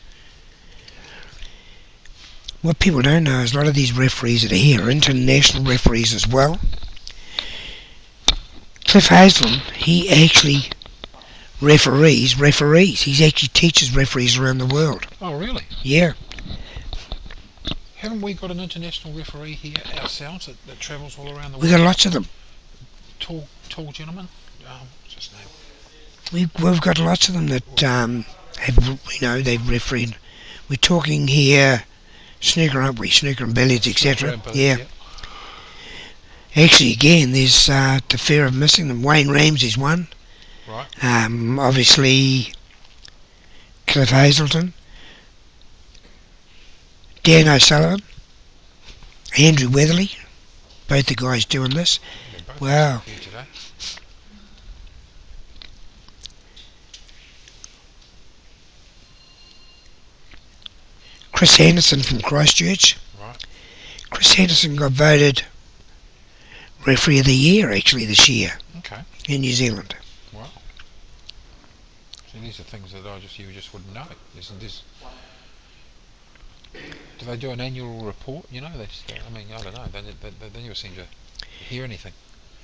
What people don't know is a lot of these referees that are here are international referees as well. Cliff Hazelton, he actually referees. He actually teaches referees around the world. Oh, really? Yeah. Haven't we got an international referee here ourselves that travels all around the world? We got lots of them. Tall gentleman. What's his name? We've got lots of them that have, they've refereed. We're talking here snooker, aren't we? Snooker and billiards, etc. Yeah. Actually, again, there's the fear of missing them. Wayne Ramsey's one. Right. Obviously, Cliff Hazelton, Dan O'Sullivan, Andrew Weatherly, both the guys doing this. Wow. Chris Henderson from Christchurch. Right. Chris Henderson got voted Referee of the Year actually this year. Okay. In New Zealand. Wow. So these are things that you just wouldn't know. Do they do an annual report? I don't know. They never seem to hear anything.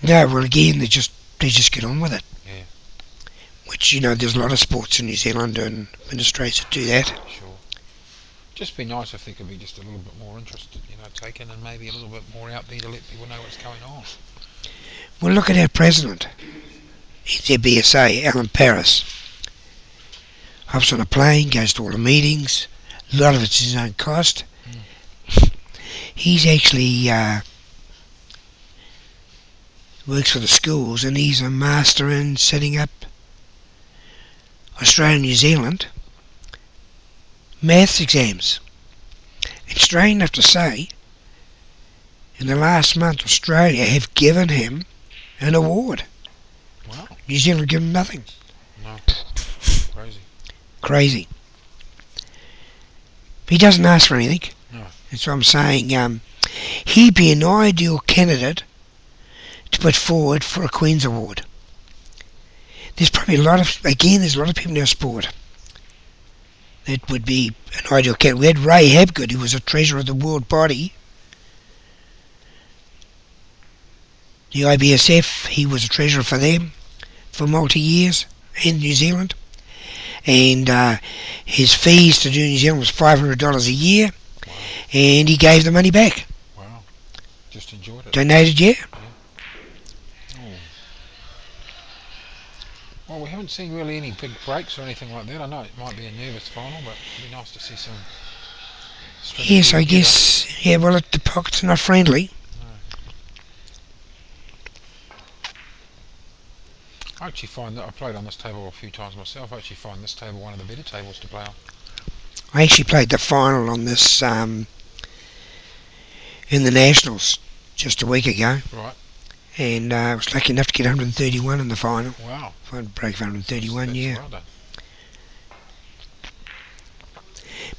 No, well again, they just get on with it. Yeah. Which, there's a lot of sports in New Zealand and administrators that do that. Sure. Just be nice if there could be just a little bit more interest, taken, and maybe a little bit more out there to let people know what's going on. Well, look at our president. He's their BSA, Alan Paris. Hops on a plane, goes to all the meetings. A lot of it's his own cost. He's actually works for the schools, and he's a master in setting up Australia and New Zealand maths exams. And strange enough to say, in the last month Australia have given him an award. Wow. New Zealand have given him nothing. No. Crazy. But he doesn't ask for anything. No. That's what I'm saying. He'd be an ideal candidate to put forward for a Queen's Award. There's probably a lot of people in our sport that would be an ideal candidate. We had Ray Habgood, who was a treasurer of the World Body. The IBSF, he was a treasurer for them for multi-years in New Zealand. And his fees to do New Zealand was $500 a year. Wow. And he gave the money back. Wow. Just enjoyed it. Donated, yeah. Well, we haven't seen really any big breaks or anything like that. I know it might be a nervous final, but it'd be nice to see some... Yes, I guess. Yeah, well, the pockets are not friendly. No. I actually find that I played on this table a few times myself. I actually find this table one of the better tables to play on. I actually played the final on this in the Nationals just a week ago. Right. And I was lucky enough to get 131 in the final. Wow. If I'd break 131, That's yeah. well done.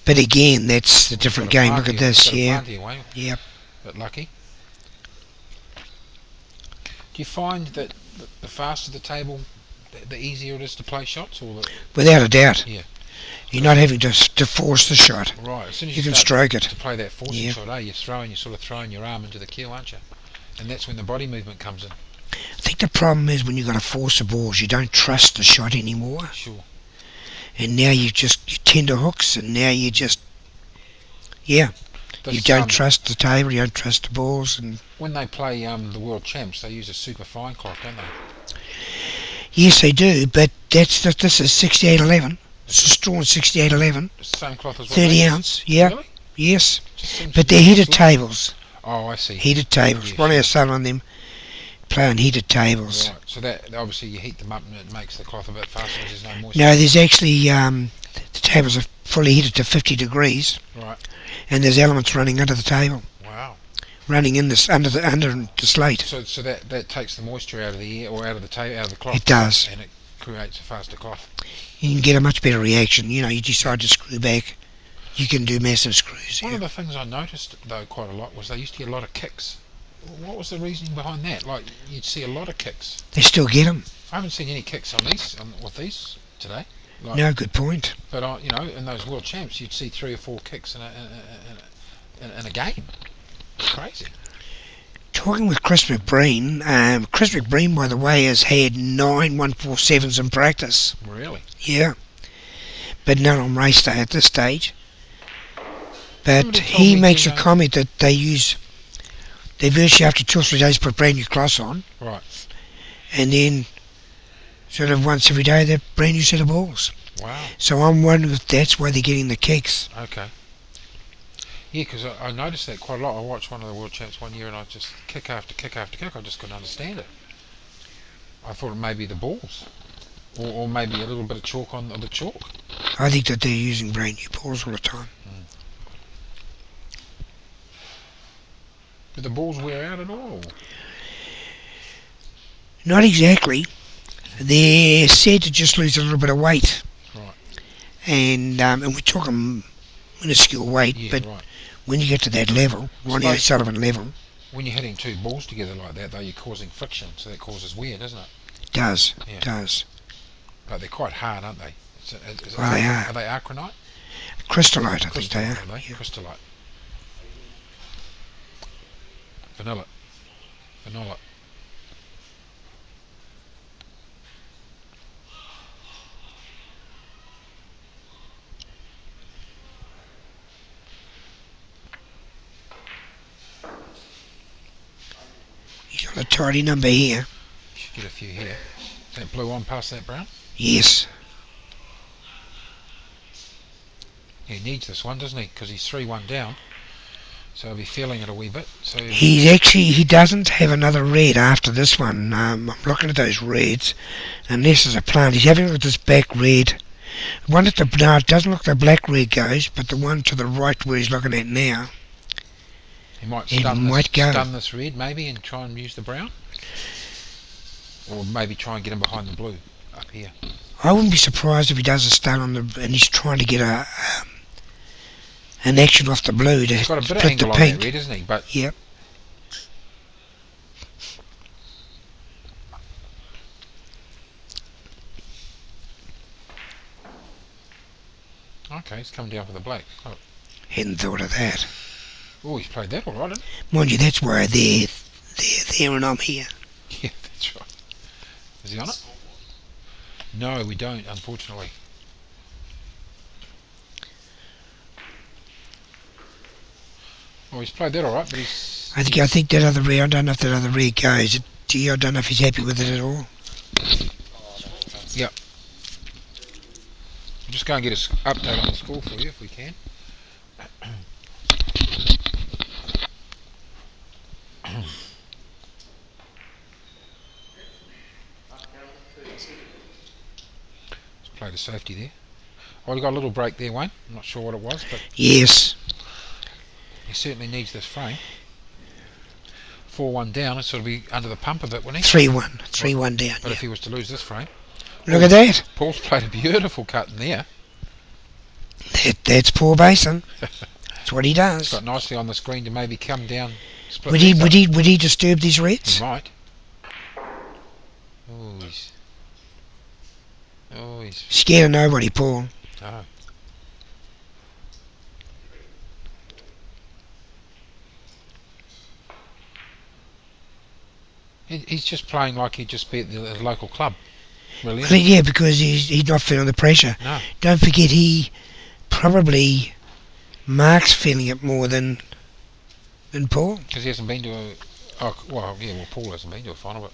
But again, that's a different game. Look at this, yeah. Away, Yep. But lucky. Do you find that the faster the table, the easier it is to play shots, or the... Without a doubt. Yeah. You're not having to force the shot. Right. As soon as You can start stroke it. to play that forcing shot, you're sort of throwing your arm into the cue, aren't you? And that's when the body movement comes in. I think the problem is when you've got to force the balls, you don't trust the shot anymore. Sure. And now you tender hooks, and now you just, you don't trust the table, you don't trust the balls. And when they play the World Champs, they use a super fine cloth, don't they? yes, they do, but this is 6811. It's a straw 6811. Same cloth as what 30 ounce, yeah. Really? Yes. But they're heated tables. Oh, I see. Heated tables. Yeah, One of our son on them play on heated tables. Right. So that obviously you heat them up and it makes the cloth a bit faster because there's no moisture. No, there's actually the tables are fully heated to 50 degrees. Right. And there's elements running under the table. Wow. Running in this under the slate. So that takes the moisture out of the air or out of the table, out of the cloth. It does. And it creates a faster cloth. You can get a much better reaction. You decide to screw back, you can do massive screws. One of the things I noticed though quite a lot was they used to get a lot of kicks. What was the reasoning behind that? Like you'd see a lot of kicks. They still get them. I haven't seen any kicks on these with these today. Like, No, good point. But in those World Champs, you'd see 3 or 4 kicks in a game. It's crazy. Talking with Chris McBreen, by the way, has had 9 147s in practice. Really? Yeah. But none on race day at this stage. But he makes a comment that they virtually after 2 or 3 days put brand new cloths on. Right. And then sort of once every day they're brand new set of balls. Wow. So I'm wondering if that's why they're getting the kicks. Okay. Yeah, because I noticed that quite a lot. I watched one of the World Champs one year and I just kick after kick after kick. I just couldn't understand it. I thought it may be the balls. Or maybe a little bit of chalk on the chalk. I think that they're using brand new balls all the time. Do the balls wear out at all? Not exactly. They're said to just lose a little bit of weight. Right. And we're talking minuscule weight, but right. When you get to that level, Ronnie O'Sullivan level, when you're hitting 2 balls together like that, though, you're causing friction, so that causes wear, doesn't it? it does. Yeah. It does. But they're quite hard, aren't they? Well, they are. Are they arcronite? Crystallite, I think they are. Yeah. Crystallite. Vanilla. He's got a tidy number here. Should get a few here. Is that blue on past that brown? Yes. Yeah, he needs this one, doesn't he? Because he's 3-1 down. So he'll be feeling it a wee bit. So he doesn't have another red after this one. I'm looking at those reds, and this is a plant. He's having it with this back red. The one at the now it doesn't look like the black red goes, but the one to the right where he's looking at now. He might stun this red maybe and try and use the brown, or maybe try and get him behind the blue up here. I wouldn't be surprised if he does a stun on and he's trying to get an action off the blue to He's got a bit of split angle the on pink. that red, isn't he? But yep. Okay, he's coming down for the black. Oh. Hadn't thought of that. Oh, he's played that all right, hasn't Mind you, that's why they're there and I'm here. he? Yeah, that's right. Is he on it? No, we don't, unfortunately. Well, he's played that all right, but he's... I think that other red, I don't know if that other red goes. I don't know if he's happy with it at all. Yep. We'll just go and get an update on the score for you if we can. played a safety there. Oh, he got a little break there, Wayne. I'm not sure what it was, but Yes. he certainly needs this frame. 4-1 down, it's sort of be under the pump a bit, wouldn't he? 3-1. 3-1 down. But if he was to lose this frame, Look at that. Paul's played a beautiful cut in there. That's poor Bason. That's what he does. Got nicely on the screen to maybe come down. Split Would he disturb these reds? He might. He's Scared of nobody, Paul. no. He's just playing like he'd just be at the local club. Really? Well, yeah, because he's not feeling the pressure. No. Don't forget, he probably Mark's feeling it more than Paul. Because he hasn't been to a... Paul hasn't been to a final, but...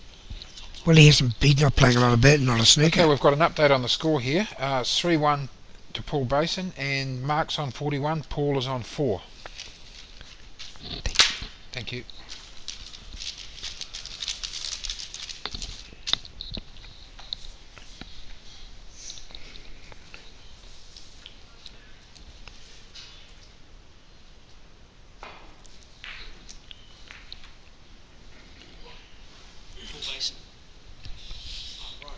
Well, he's not playing a lot of bet, not a snooker. Okay, we've got an update on the score here. 3-1 to Paul Bason, and Mark's on 41, Paul is on 4. Thank you. Bason. Oh, right.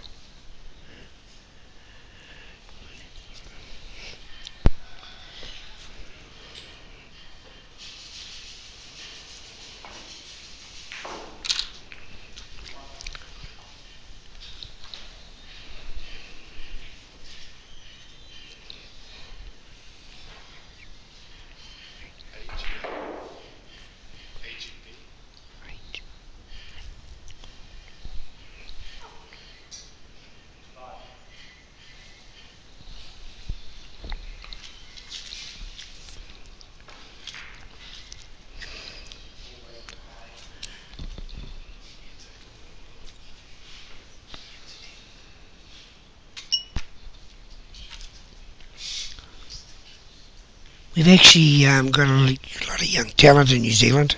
We've actually got a lot of young talent in New Zealand.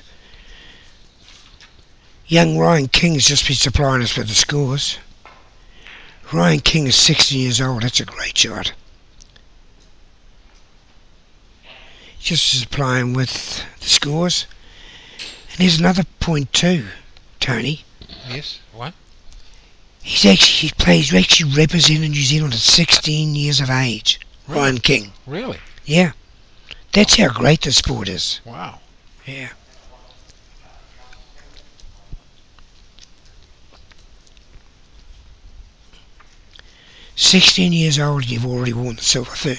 Young Ryan King's just been supplying us with the scores. Ryan King is 16 years old. That's a great shot. Just supplying with the scores. And here's another point too, Tony. Yes, what? He actually represented New Zealand at 16 years of age. Really? Ryan King. Really? Yeah. That's how great the sport is. Wow. Yeah. "16 years old and you've already won the silver fern."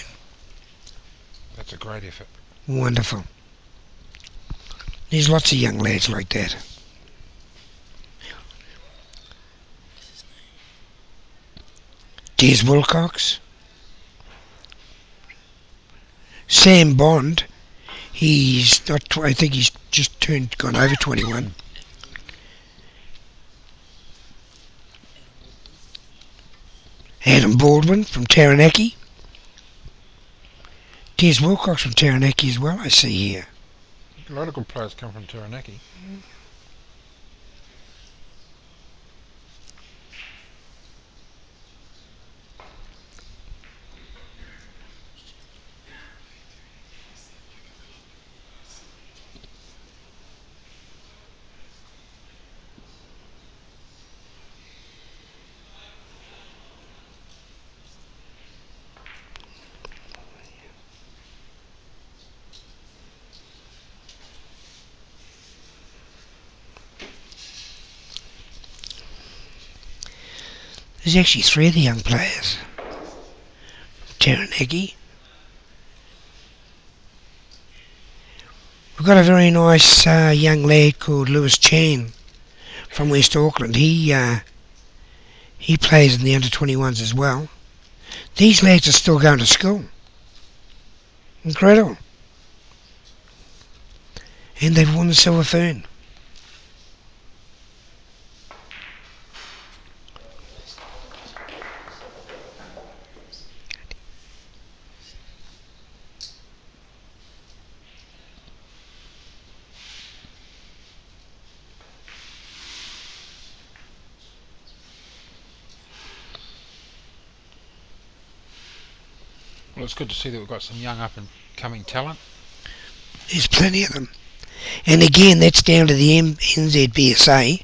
That's a great effort. Wonderful. There's lots of young lads like that. Des Wilcox. Sam Bond. He's not. I think he's just gone over 21. Adam Baldwin from Taranaki. Des Wilcox from Taranaki as well, I see here. A lot of good players come from Taranaki. There's actually 3 of the young players. Taranaki. We've got a very nice young lad called Lewis Chan from West Auckland. He plays in the under-21s as well. These lads are still going to school. Incredible. And they've won the silver fern. it's good to see that we've got some young up and coming talent. There's plenty of them. And again, that's down to the NZBSA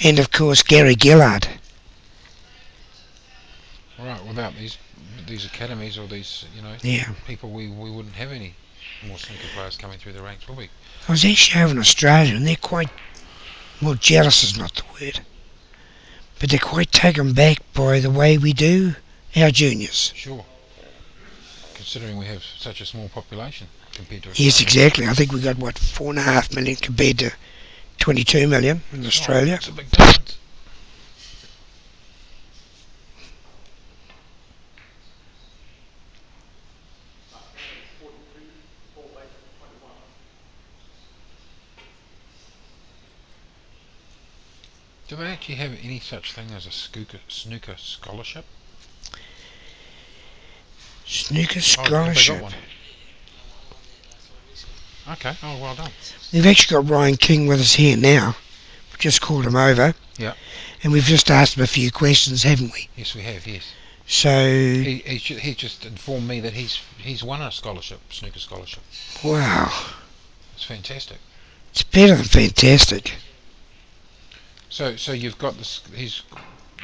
and, of course, Gary Gillard. Right, without these academies or these, people, we wouldn't have any more snooker players coming through the ranks, will we? I was actually over in Australia and they're quite, well, jealous is not the word, but they're quite taken back by the way we do our juniors. Sure. Considering we have such a small population compared to Australia. Yes, exactly. I think we got, 4.5 million compared to 22 million in Australia. It's a big difference. Do they actually have any such thing as a snooker scholarship? Snooker Oh, scholarship. have they got one? Okay, oh, well done. We've actually got Ryan King with us here now. We've just called him over. Yeah. And we've just asked him a few questions, haven't we? Yes, we have, yes. So, He just informed me that he's won a scholarship, snooker scholarship. wow. It's fantastic. It's better than fantastic. So you've got this.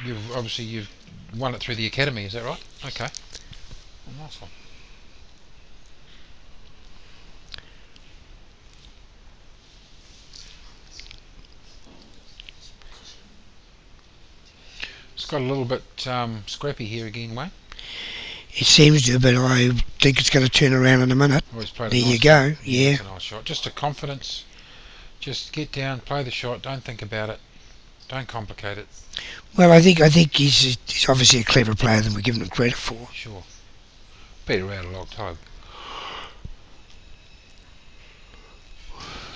You've won it through the academy. Is that right? Okay. Oh, nice one. It's got a little bit scrappy here again, Wayne. It seems to, but I think it's going to turn around in a minute. Always played There a nice you go. Yeah. It's a nice shot. Just a confidence. Just get down, play the shot. Don't think about it. Don't complicate it. Well, I think he's obviously a clever player than we're giving him credit for. Sure. Beat around a long time.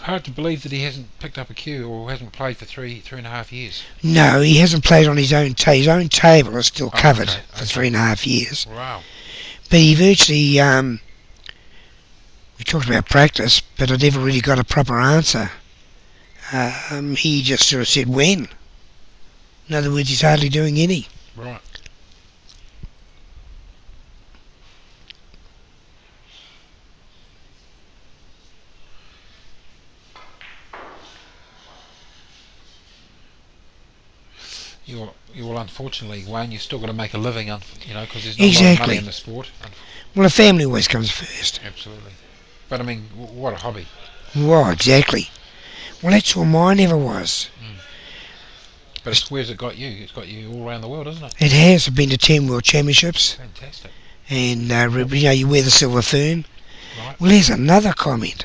Hard to believe that he hasn't picked up a cue or hasn't played for 3.5 years. No, he hasn't played on his own table. His own table is still covered for okay. 3.5 years. Wow. But he virtually, we talked about practice, but I never really got a proper answer. He just sort of said when. In other words, he's hardly doing any. Right. You're unfortunately, Wayne, you've still got to make a living, because there's not a lot of money in the sport. Well, the family always comes first. Absolutely. But I mean, what a hobby. Well, exactly. Well, that's all mine ever was. But where's it got you? It's got you all around the world, isn't it? It has. I've been to 10 World Championships. Fantastic. And, you wear the silver fern. Right. Well, here's another comment.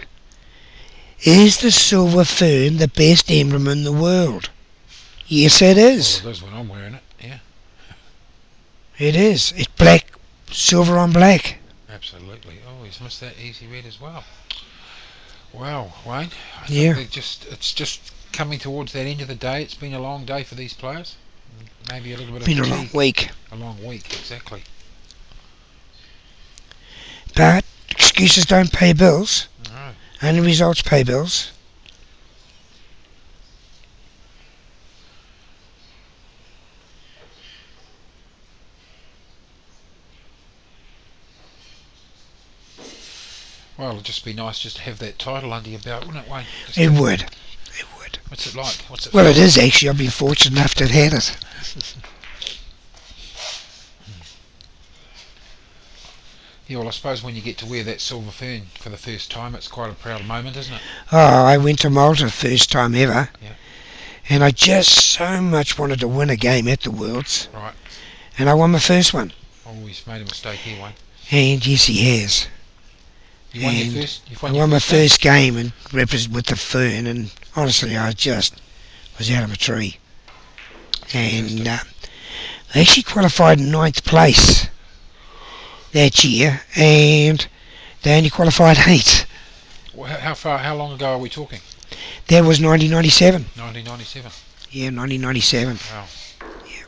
Is the silver fern the best emblem in the world? Yes, it is. Well, it is when I'm wearing it, yeah. It is. It's black, silver on black. Absolutely. Oh, he's missed that easy red as well. Wow, Wayne. I Yeah. think it's just coming towards that end of the day. It's been a long day for these players. Maybe a little bit Been of a long week. A long week, exactly. But excuses don't pay bills. No. Only results pay bills. Well, it'd just be nice just to have that title under your belt, wouldn't it, Wayne? It would. It would. What's it like? What's it Well, feel it is actually. I've been fortunate enough to have had it. Yeah, well, I suppose when you get to wear that silver fern for the first time, it's quite a proud moment, isn't it? Oh, I went to Malta the first time ever. Yeah. And I just so much wanted to win a game at the Worlds. Right. And I won my first one. Oh, he's made a mistake here, Wayne. And yes, he has. You won your And first? I won my first game and with the fern, and honestly, I just was out of a tree. And they actually qualified in 9th place that year, and they only qualified 8th. Well, how long ago are we talking? That was 1997. 1997. Yeah, 1997. Wow. Yeah.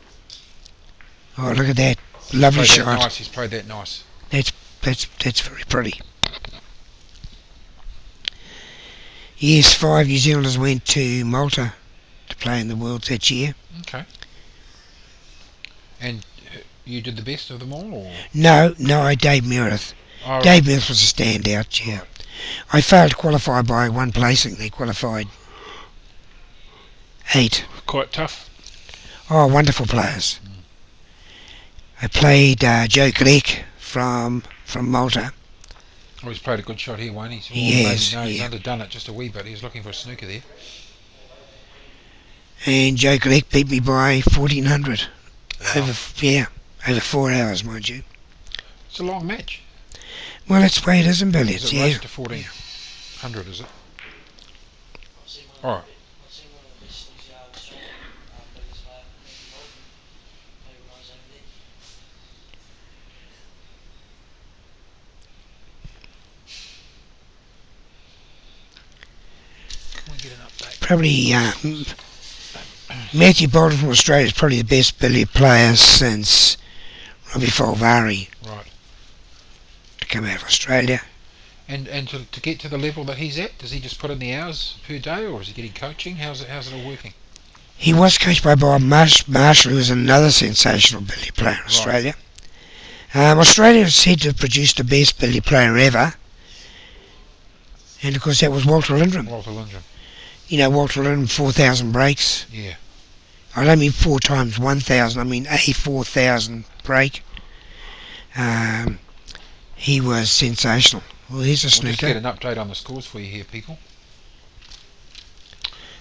Oh, look at that. Lovely He's played shot. that nice. He's played that nice. That's very pretty. Yes, 5 New Zealanders went to Malta to play in the Worlds that year. Okay. And You did the best of them all, or? No, Dave Meredith. Oh, right. Dave Meredith was a standout, yeah. Right. I failed to qualify by one placing. They qualified 8. Quite tough. Oh, wonderful players. I played Joe Glick from Malta. Oh, he's played a good shot here, won't he? So Yes, maybe, no, he's yeah. underdone it just a wee bit. He's looking for a snooker there. And Joe Glick beat me by 1400. Wow. Over 4 hours, mind you. It's a long match. Well, that's the way it is in billiards, Is it yeah. race to 1400, is it? Alright. Can we get an update? Probably Matthew Bolton from Australia is probably the best billiard player since Robbie Folvari Right. to come out of Australia. And to get to the level that he's at, does he just put in the hours per day, or is he getting coaching? How's it all working? He was coached by Bob Marshall, who was another sensational billiard player in Australia. Australia is said to have produced the best billiard player ever, and of course that was Walter Lindrum. Walter Lindrum. You know, Walter Lindrum, 4,000 breaks. Yeah. I don't mean 4 times 1,000, I mean a 4,000 break. He was sensational. Well, here's a We'll just snooker. get an update on the scores for you here, people.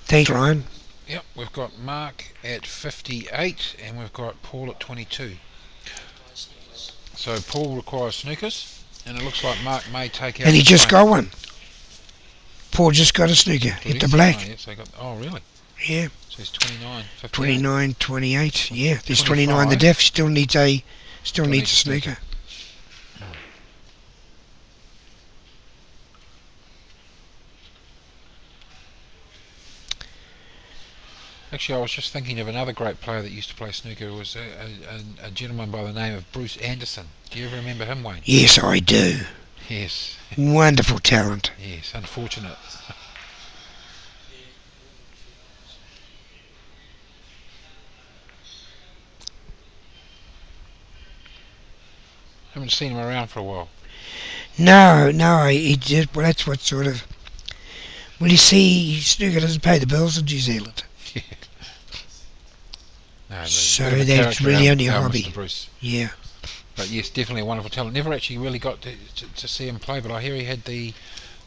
Thanks, Ryan. Yep, we've got Mark at 58 and we've got Paul at 22. So Paul requires snookers, and it looks like Mark may take out. And he the just frame. got one. Paul just got a snooker. Hit the black. Oh, yes, oh, really? Yeah. So he's 29, 58. 29, 28. Yeah, there's 29. The def still needs a snooker. Actually, I was just thinking of another great player that used to play snooker. It was a gentleman by the name of Bruce Anderson. Do you ever remember him, Wayne? Yes, I do. Yes. Wonderful talent. Yes, unfortunate. Haven't seen him around for a while. No, he did. Well, that's what sort of. Well, you see, snooker doesn't pay the bills in New Zealand. No, So bit of a that's character, really only a our hobby. Mr. Bruce. Yeah. But yes, definitely a wonderful talent. Never actually really got to see him play, but I hear he had the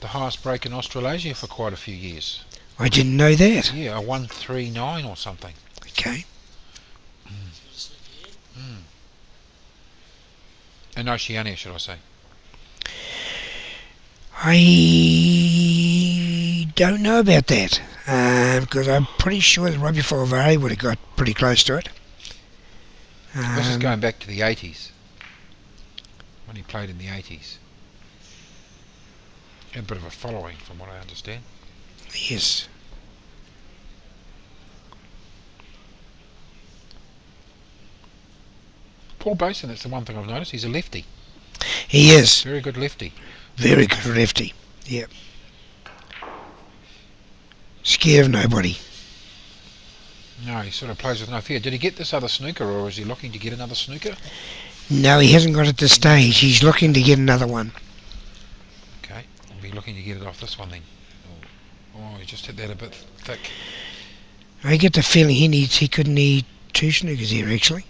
highest break in Australasia for quite a few years. I didn't know that. Yeah, a 139 or something. Okay. And Oceania, should I say. I don't know about that because I'm pretty sure that Robbie Folvari would have got pretty close to it. This is going back to the 80s, when he played in the 80s. Had a bit of a following, from what I understand. Yes. Paul Bason, that's the one thing I've noticed. He's a lefty. He is. Very good lefty. Very good lefty. Yep. Scared of nobody. No, he sort of plays with no fear. Did he get this other snooker, or is he looking to get another snooker? No, he hasn't got it at this stage. He's looking to get another one. Okay, he'll be looking to get it off this one then. Oh, he just hit that a bit thick. I get the feeling he could need 2 snookers here, actually.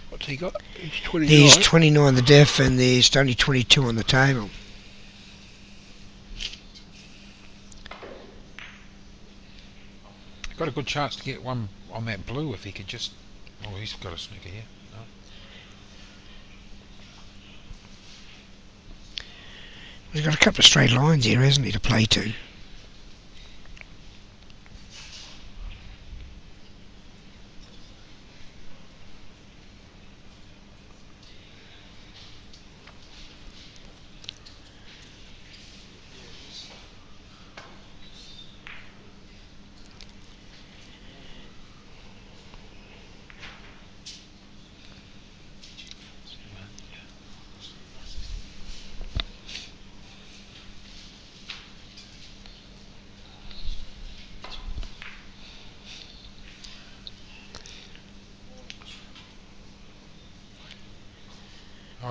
What's he got? He's 29. There's 29 on the def and there's only 22 on the table. Got a good chance to get one on that blue if he could just... Oh, he's got a snooker here. No. He's got a couple of straight lines here, hasn't he, to play to?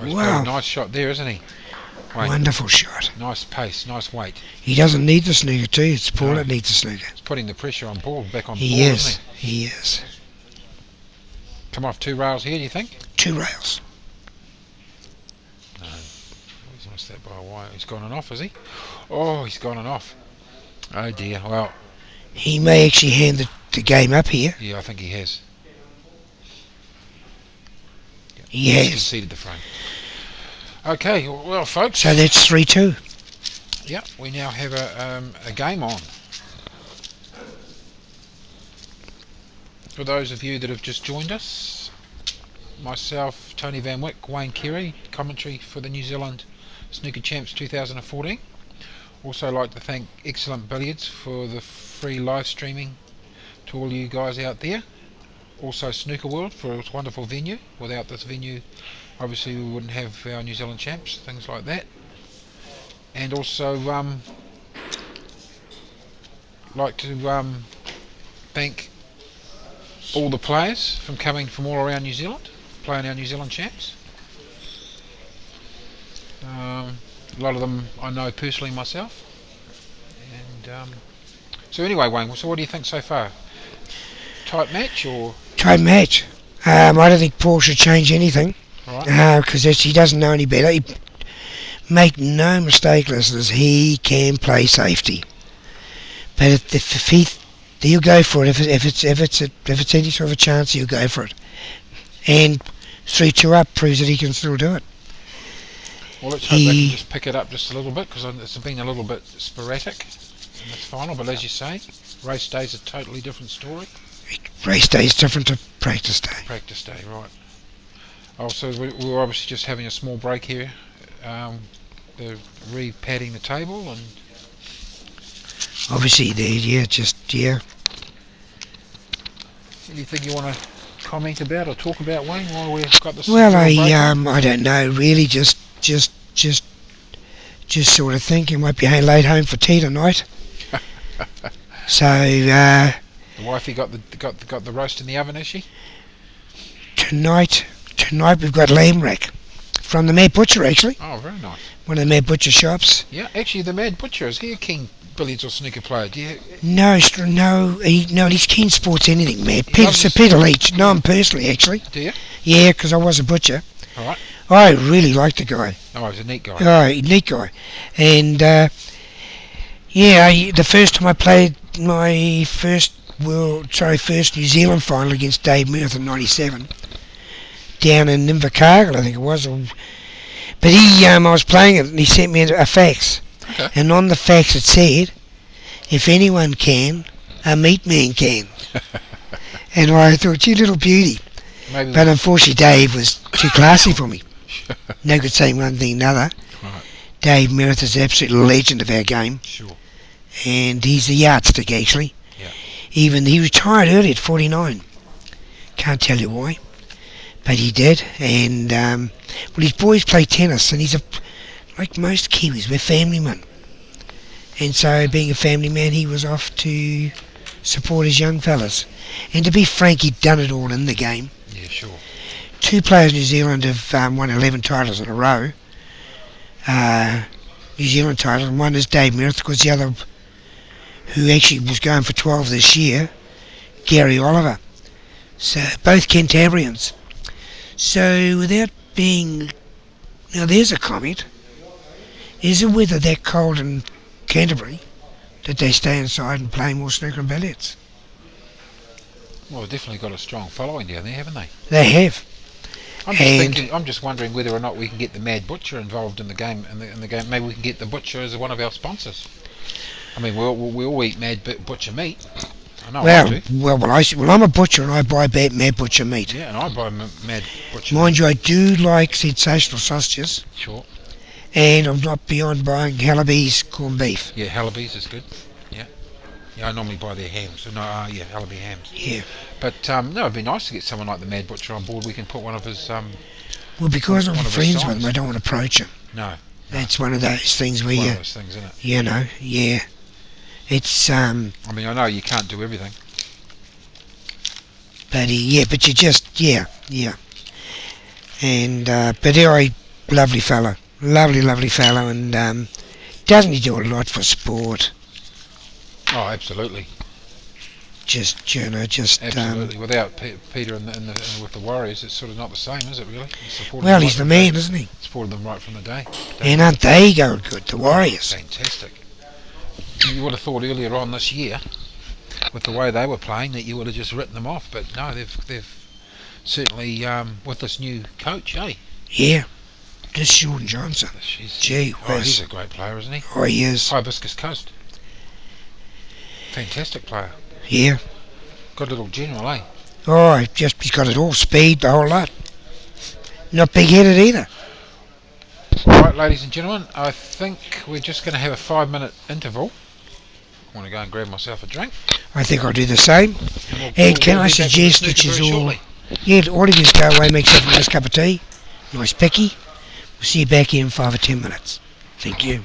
he's Wow. played a nice shot there, isn't he? Wayne? Wonderful shot. Nice pace, nice weight. He doesn't need the snooker too. It's Paul No. that needs the snooker. He's putting the pressure on Paul, back on He Paul, is. isn't he? He is. Come off 2 rails here, do you think? 2 rails. No. He's missed that by a wire. He's gone and off, is he? Oh, he's gone and off. Oh dear. Well, He may actually hand the game up here. yeah, I think he has. He He's has. conceded the frame. Okay, well, folks. So that's 3-2. Yeah, we now have a game on. For those of you that have just joined us, myself, Tony Van Wyck, Wayne Carey, commentary for the New Zealand Snooker Champs 2014. Also like to thank Excellent Billiards for the free live streaming to all you guys out there. Also Snooker World for its wonderful venue. Without this venue, obviously we wouldn't have our New Zealand Champs, things like that. And also like to thank all the players from coming from all around New Zealand, playing our New Zealand Champs. A lot of them I know personally myself. And so anyway, Wayne, so what do you think so far? Tight match or? Tight match. I don't think Paul should change anything. Right. Because he doesn't know any better. Make no mistake, listeners, he can play safety. But if he'll go for it. If it's any sort of a chance, he'll go for it. And 3-2 up proves that he can still do it. Well, let's hope they can just pick it up just a little bit, because it's been a little bit sporadic in this final. But as you say, race day's a totally different story. Race day is different to practice day. Practice day, right. Also, we're obviously just having a small break here. They're re-padding the table, and Obviously, anything you want to comment about or talk about, Wayne, while we've got this? Well, little break? I don't know. Really, just sort of think you might be late home for tea tonight. So The wifey got the roast in the oven, has she? tonight we've got lamb rack from the Mad Butcher, actually. Oh, very nice. One of the Mad Butcher shops. Yeah, actually, the Mad Butcher, is he a keen billiards or snooker player? Do you? No, he's keen sports anything, Mad. loves his- Peter Leach. No, him personally, actually. Do you? Yeah, because I was a butcher. All right. I really liked the guy. Oh, he's a neat guy. Oh, neat guy. And the first time I played my first New Zealand final against Dave Mirth in '97, down in Invercargill, I think it was. But I was playing it, and he sent me a fax. Okay. And on the fax it said, "If anyone can, a meat man can." And I thought, you little beauty. Maybe. But unfortunately, Dave was too classy for me. No good saying one thing another. Right. Dave Mirth is an absolute legend of our game, Sure. and he's the yardstick, actually. Yeah. Even he retired early at 49. Can't tell you why, but he did. And his boys play tennis, and like most Kiwis, we're family men. And so, being a family man, he was off to support his young fellas. And to be frank, he'd done it all in the game. Yeah, sure. 2 players in New Zealand have won 11 titles in a row. New Zealand titles, and one is Dave Mirth, because the other, who actually was going for 12 this year, Gary Oliver. So both Cantabrians. So without being, now there's a comment. Is the weather that cold in Canterbury that they stay inside and play more snooker and billiards? Well, they've definitely got a strong following down there, haven't they? They have. I'm just wondering whether or not we can get the Mad Butcher involved in the game. In the game, maybe we can get the Butcher as one of our sponsors. I mean, we all eat Butcher meat. I know I do. Well, I'm a butcher and I buy Mad Butcher meat. Yeah, and I buy Mad Butcher. Mind you, I do like sensational sausages, Sure. and I'm not beyond buying Halaby's corned beef. Yeah, Halaby's is good. Yeah. Yeah, I normally buy their hams. So Halaby hams. Yeah. But no, it'd be nice to get someone like the Mad Butcher on board. We can put one of his. Well, because I'm one of his friends with signs. him, I don't want to approach him. No. That's one of those things where One you, of those things, isn't it? yeah. It's I mean, I know you can't do everything. but you just, yeah. And but Lovely fellow. Lovely fellow, and doesn't he do a lot for sport? Oh, absolutely. Just, Absolutely. Without Peter with the Warriors, it's sort of not the same, is it, really? Well, he's the man, isn't he? Supported them right from the day. And aren't they going good, the Warriors? Fantastic. You would have thought earlier on this year, with the way they were playing, that you would have just written them off, but no, they've certainly, with this new coach, eh? Yeah. This Sean Johnson. Gee whiz. He's a great player, isn't he? Oh, he is. Hibiscus Coast. Fantastic player. Yeah. Good little general, eh? Oh, he's got it all, speed, the whole lot. Not big-headed either. Right, ladies and gentlemen, I think we're just going to have a 5-minute interval. I want to go and grab myself a drink. I think I'll do the same. And can I suggest, which is all... Shortly. Yeah, all of you go away, make yourself a nice cup of tea, nice picky. We'll see you back here in 5 or 10 minutes. Thank you.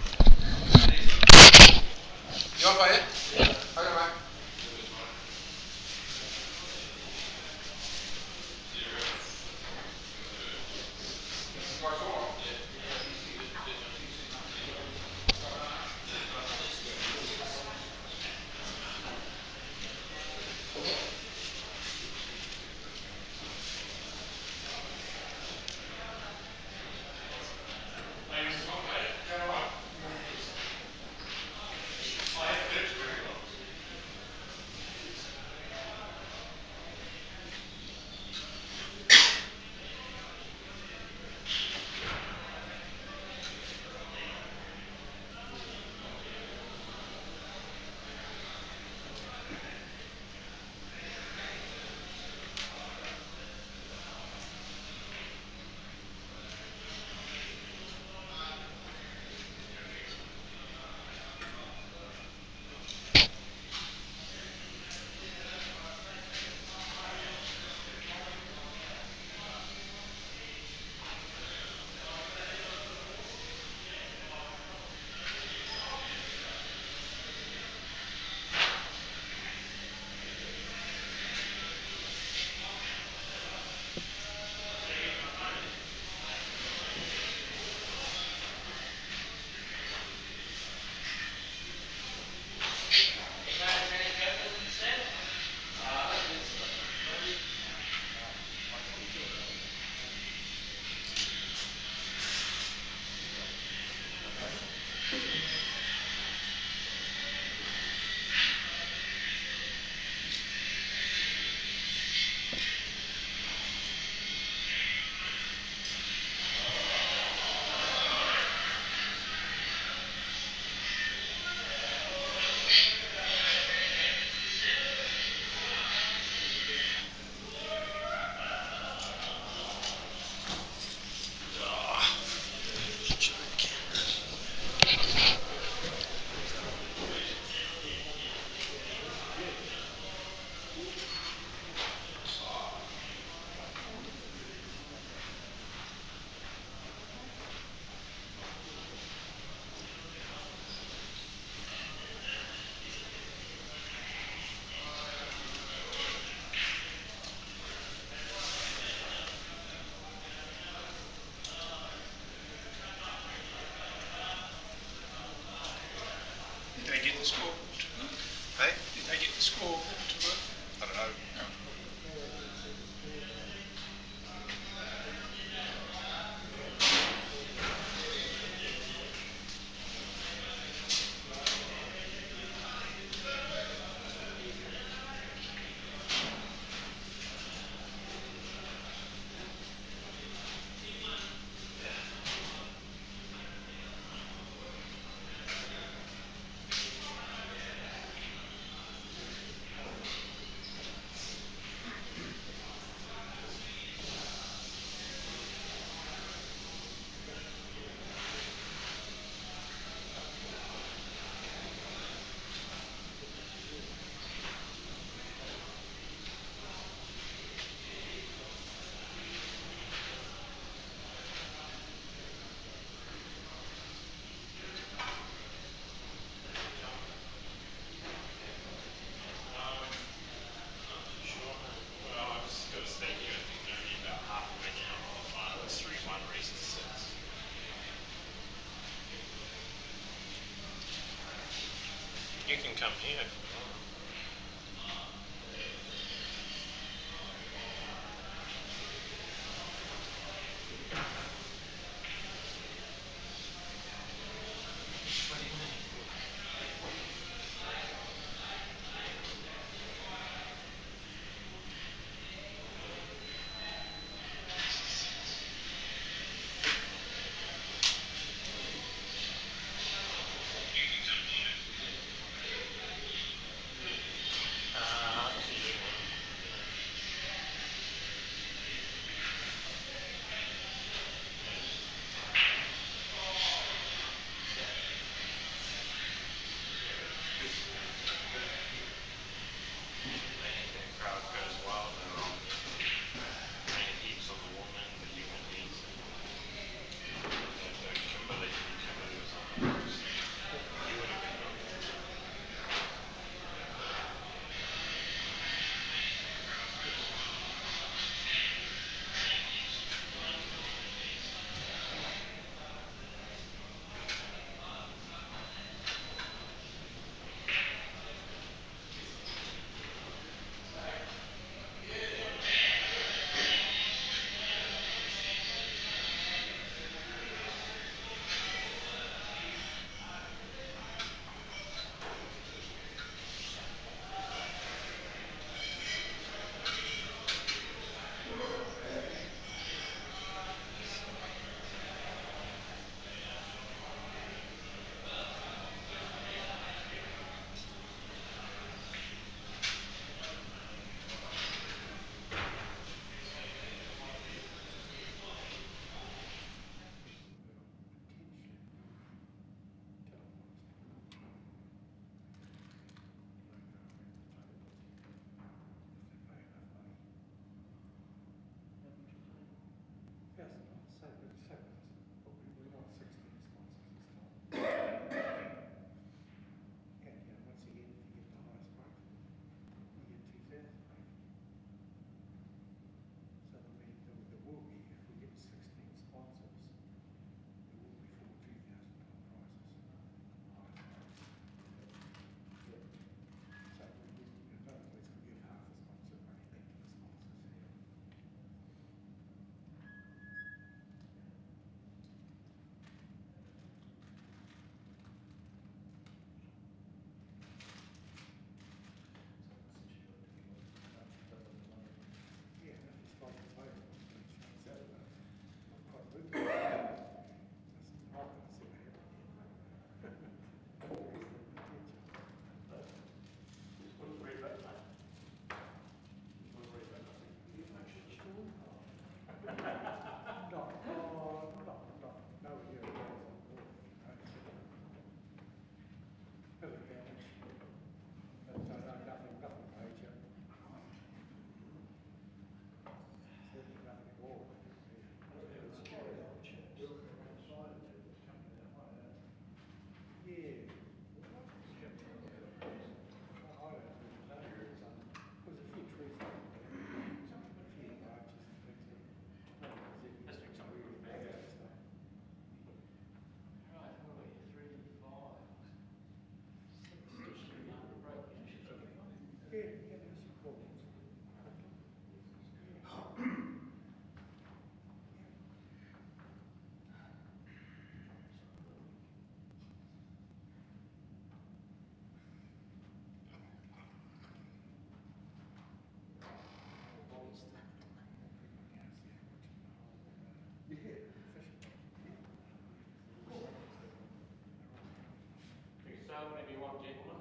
So, whatever you want, gentlemen.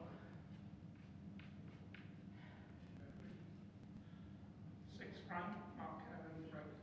6 Frank, Mark Canovan, Road.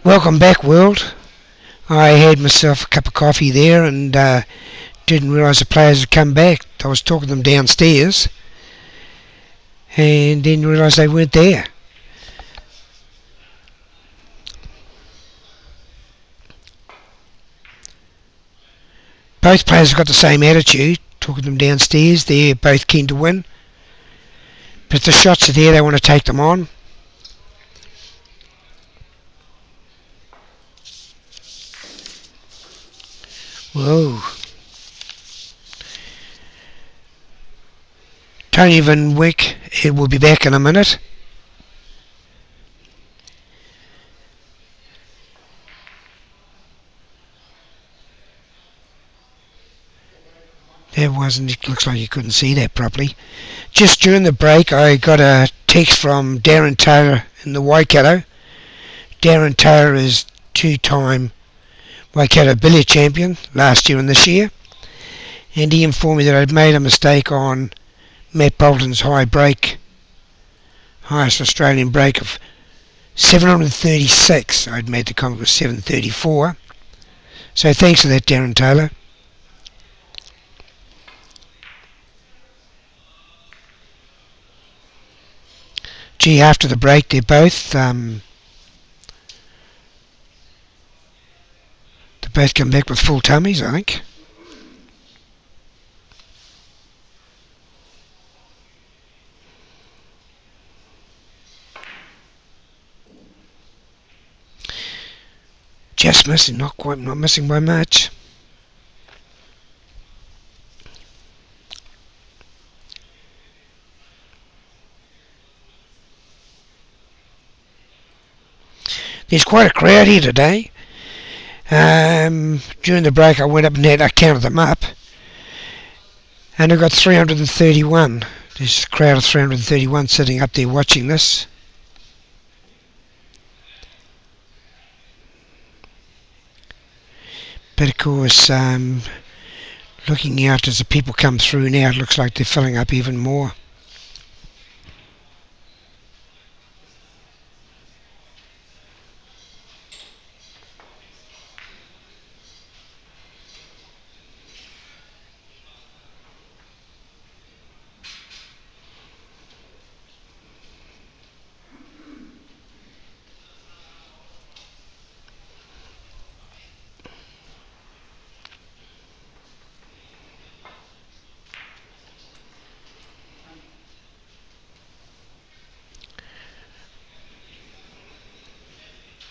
Welcome back, world. I had myself a cup of coffee there and didn't realise the players had come back. I was talking to them downstairs and then realised they weren't there. Both players have got the same attitude. Talking to them downstairs, they're both keen to win. But if the shots are there, they want to take them on. Whoa. Tony Van Wyck, it will be back in a minute. That wasn't, it looks like you couldn't see that properly. Just during the break, I got a text from Darren Taylor in the Waikato. Darren Taylor is two-time Waikato billiard champion last year and this year. And he informed me that I'd made a mistake on Matt Bolton's highest Australian break of 736. I'd made the comment was 734. So thanks for that, Darren Taylor. Gee, after the break, they both come back with full tummies, I think. Just missing, not missing by much. There's quite a crowd here today. During the break I went up and I counted them up, and I got 331. There's a crowd of 331 sitting up there watching this. But of course, looking out as the people come through now, it looks like they're filling up even more.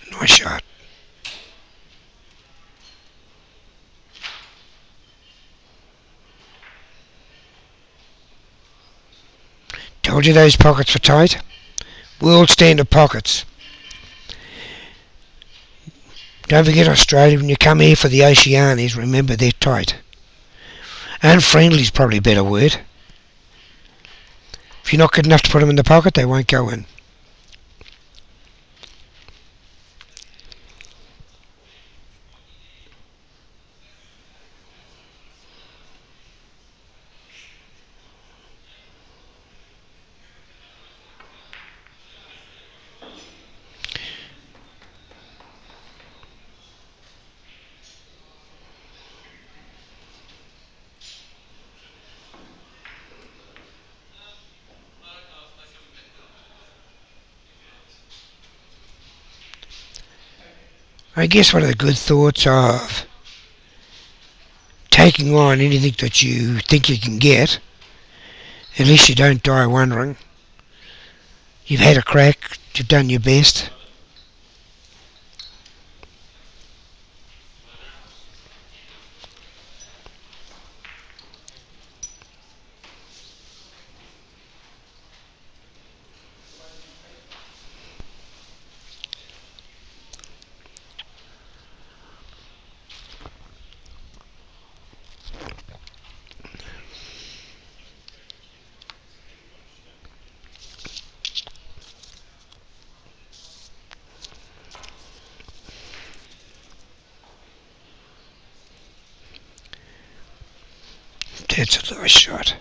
Nice shot. Told you those pockets were tight. World standard pockets. Don't forget, Australia, when you come here for the Oceanies, remember they're tight. And friendly is probably a better word. If you're not good enough to put them in the pocket, they won't go in. I guess one of the good thoughts of taking on anything that you think you can get, at least you don't die wondering. You've had a crack, you've done your best. That's a nice shot.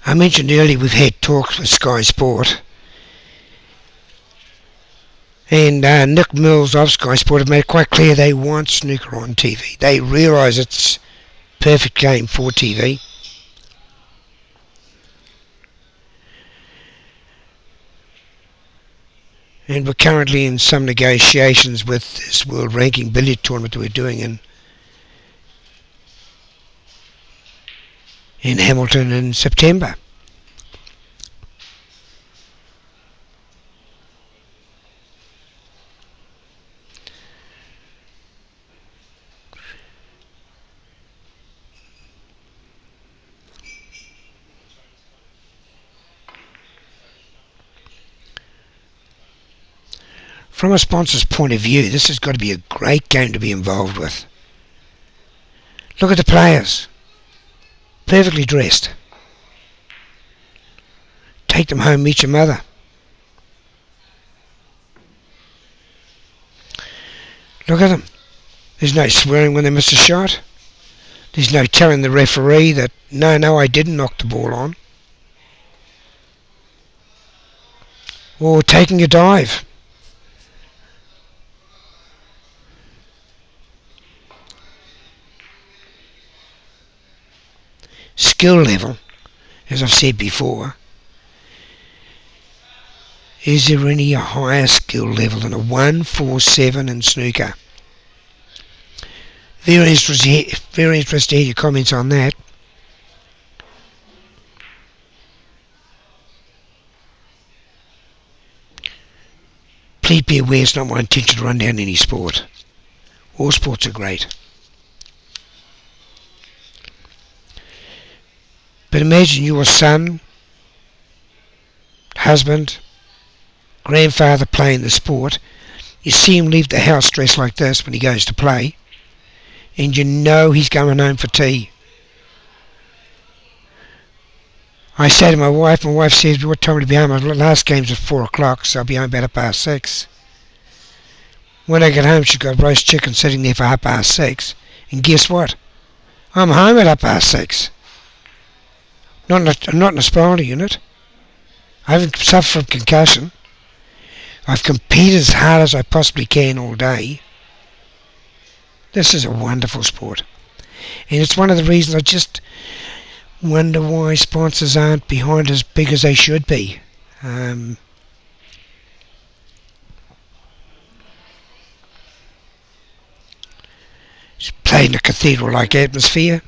I mentioned earlier we've had talks with Sky Sport, and Nick Mills of Sky Sport have made it quite clear they want snooker on TV. They realise it's perfect game for TV. And we're currently in some negotiations with this world ranking billiard tournament that we're doing in Hamilton in September. From a sponsor's point of view, this has got to be a great game to be involved with. Look at the players. Perfectly dressed. Take them home, meet your mother. Look at them. There's no swearing when they miss a shot. There's no telling the referee that, no, I didn't knock the ball on. Or taking a dive. Skill level, as I've said before, is there any higher skill level than a 147 in snooker? Very interested to hear your comments on that. Please be aware it's not my intention to run down any sport. All sports are great. But imagine your son, husband, grandfather playing the sport. You see him leave the house dressed like this when he goes to play, and you know he's going home for tea. I say to my wife says, what time will you be home? My last game's at 4 o'clock, so I'll be home about 6:30. When I get home, she's got roast chicken sitting there for 6:30, and guess what? I'm home at 6:30. I'm not in a spinal unit. I haven't suffered from concussion. I've competed as hard as I possibly can all day. This is a wonderful sport. And it's one of the reasons I just wonder why sponsors aren't behind as big as they should be. It's played in a cathedral-like atmosphere.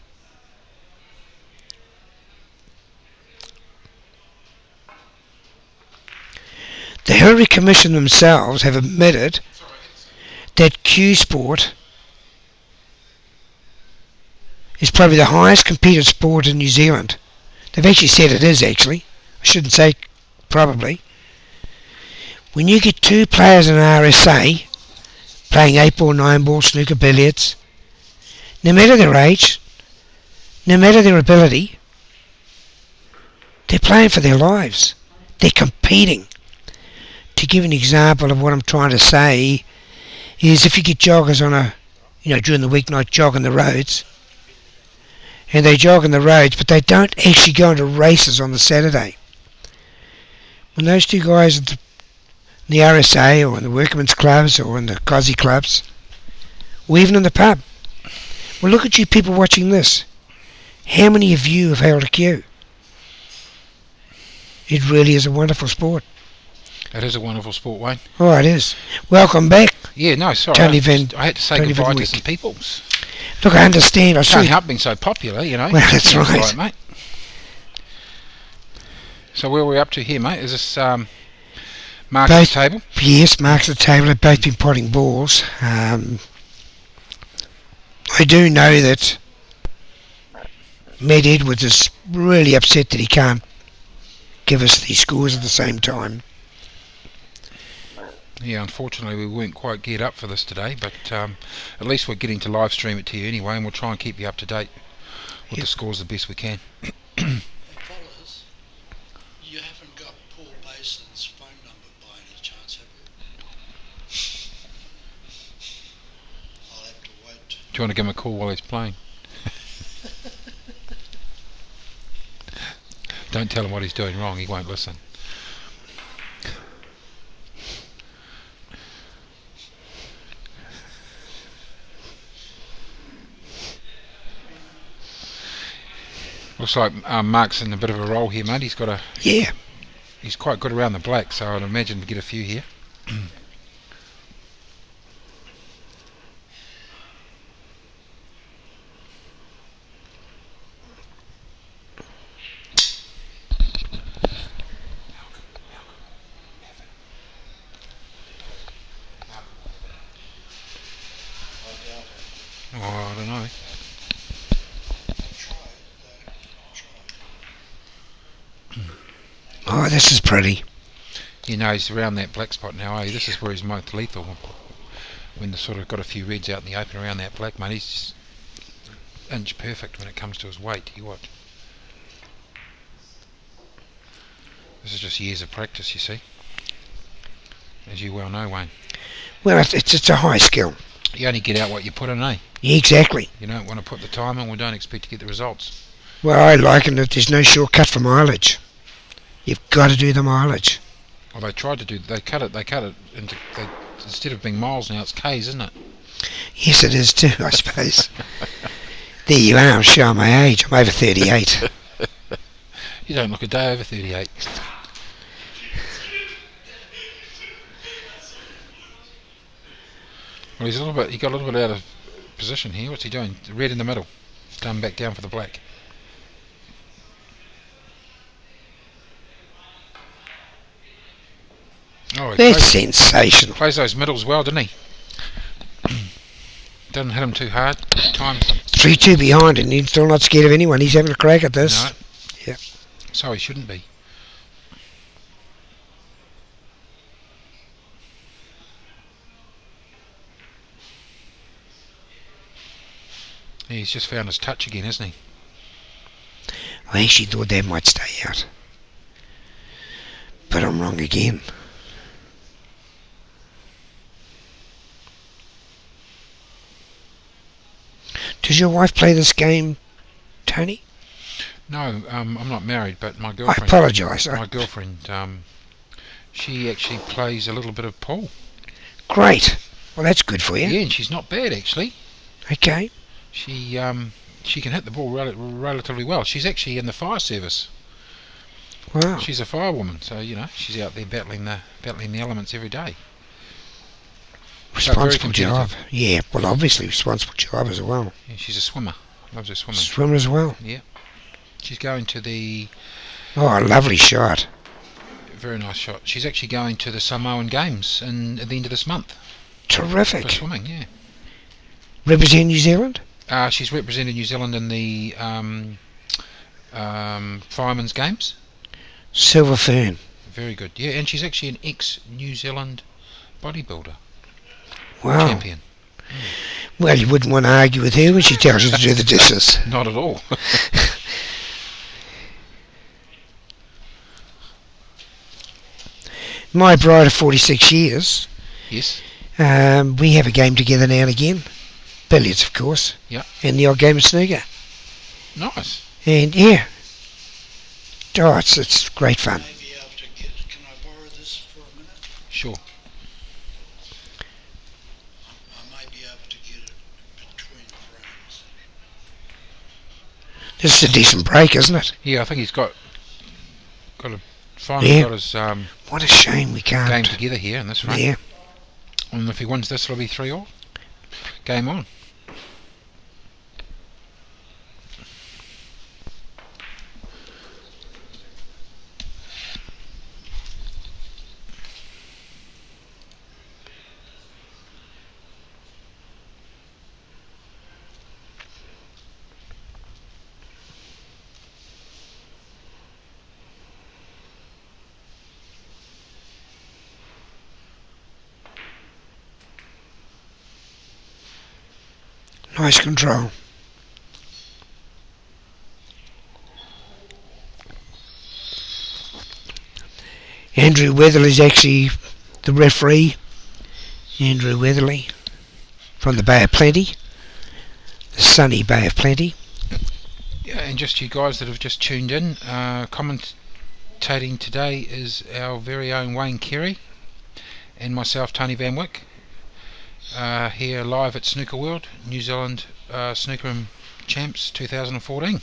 The Hillary Commission themselves have admitted that Q Sport is probably the highest competed sport in New Zealand. They've actually said it is, actually. I shouldn't say probably. When you get two players in RSA playing 8-ball, 9-ball snooker billiards, no matter their age, no matter their ability, they're playing for their lives. They're competing. To give an example of what I'm trying to say is if you get joggers on during the weeknight jogging the roads, and they jog on the roads, but they don't actually go into races on the Saturday. When those two guys in the RSA or in the workmen's clubs or in the cosy clubs, or even in the pub, well, look at you people watching this. How many of you have held a cue? It really is a wonderful sport. It is a wonderful sport, Wayne. Oh, it is. Welcome back. Yeah, no, sorry. I had to say goodbye to some peoples. Look, I understand. I can't help being so popular, you know. Well, that's right, mate. So where are we up to here, mate? Is this marks the table? Yes, marks the table. They've both been potting balls. I do know that Matt Edwards is really upset that he can't give us the scores at the same time. Yeah, unfortunately we weren't quite geared up for this today, but at least we're getting to live stream it to you anyway, and we'll try and keep you up to date with the scores the best we can. Fellas, you haven't got Paul Bason's phone number by any chance, have you? I'll have to wait. Do you want to give him a call while he's playing? Don't tell him what he's doing wrong, he won't listen. Looks like Mark's in a bit of a roll here, mate. He's got a... Yeah. He's quite good around the black, so I'd imagine we get a few here. Oh, I don't know. Oh, this is pretty. You know, he's around that black spot now, eh? This is where he's most lethal. When they've sort of got a few reds out in the open around that black, mate, he's just inch perfect when it comes to his weight. You watch. This is just years of practice, you see. As you well know, Wayne. Well, it's a high skill. You only get out what you put in, eh? Yeah, exactly. You don't want to put the time in, we don't expect to get the results. Well, I liken that there's no shortcut for mileage. You've got to do the mileage. Well, they tried to do. They cut it into. Instead of being miles now, it's K's, isn't it? Yes, it is too, I suppose. There you are, I'm showing my age. I'm over 38. You don't look a day over 38. Well, he's a little bit. He got a little bit out of position here. What's he doing? Red in the middle. Coming back down for the black. Oh, That's sensational. Plays those middles well, didn't he? Doesn't hit him too hard. Times 3-2 behind, and he's still not scared of anyone. He's having a crack at this. No. Yeah. So he shouldn't be. He's just found his touch again, hasn't he? I actually thought that might stay out. But I'm wrong again. Does your wife play this game, Tony? No, I'm not married, but my I girlfriend... apologise. My girlfriend, she actually plays a little bit of pool. Great. Well, that's good for you. Yeah, and she's not bad, actually. Okay. She can hit the ball relatively well. She's actually in the fire service. Wow. She's a firewoman, so you know she's out there battling the elements every day. Responsible job. Yeah, well, obviously responsible job as well. Yeah, she's a swimmer. Loves her swimming. Swimmer as well. Yeah. She's going to the... Oh, a lovely shot. Very nice shot. She's actually going to the Samoan Games at the end of this month. Terrific. For swimming, yeah. Represent New Zealand? She's represented New Zealand in the Firemen's Games. Silver Fern. Very good. Yeah, and she's actually an ex-New Zealand bodybuilder. Wow. Champion. Well, you wouldn't want to argue with her when she tells you to do the dishes. Not at all. My bride of 46 years. Yes. We have a game together now and again. Billiards, of course. Yeah. And the odd game of snooker. Nice. And yeah. Oh, it's great fun. Maybe able to get. Can I borrow this for a minute? Sure. I may be able to get it between frames. This is a decent break, isn't it? Yeah, I think he's finally got his What a shame we can't. game together here in this round. Yeah. And if he wins this, it'll be 3-all. Game on. Nice control. Andrew Weatherly's actually the referee. Andrew Weatherly from the Bay of Plenty. The sunny Bay of Plenty. Yeah, and just you guys that have just tuned in, commentating today is our very own Wayne Carey and myself, Tony Van Wyck, here live at Snooker World, New Zealand Snooker Champs 2014.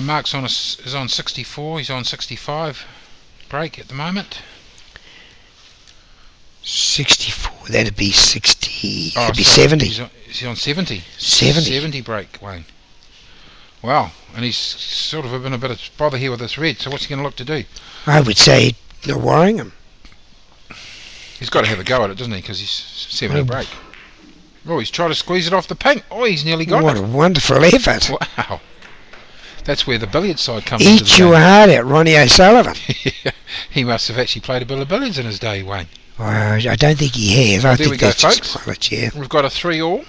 Mark's is on 64. He's on 65 break at the moment. 64. That'd be 60. Oh, That'd be sorry, 70. He's on 70. 70. 70 break, Wayne. Wow, and he's sort of been a bit of bother here with this red. So what's he going to look to do? I would say not worrying him. He's got to have a go at it, doesn't he? Because he's 70 break. Oh, he's trying to squeeze it off the pink. Oh, he's nearly got What it. a wonderful effort. Wow. That's where the billiard side comes into the Eat your game. heart out, Ronnie O'Sullivan. He must have actually played a bit of billiards in his day, Wayne. Well, I don't think he has. I There we think go, that's just folks. college, yeah. We've got a 3-all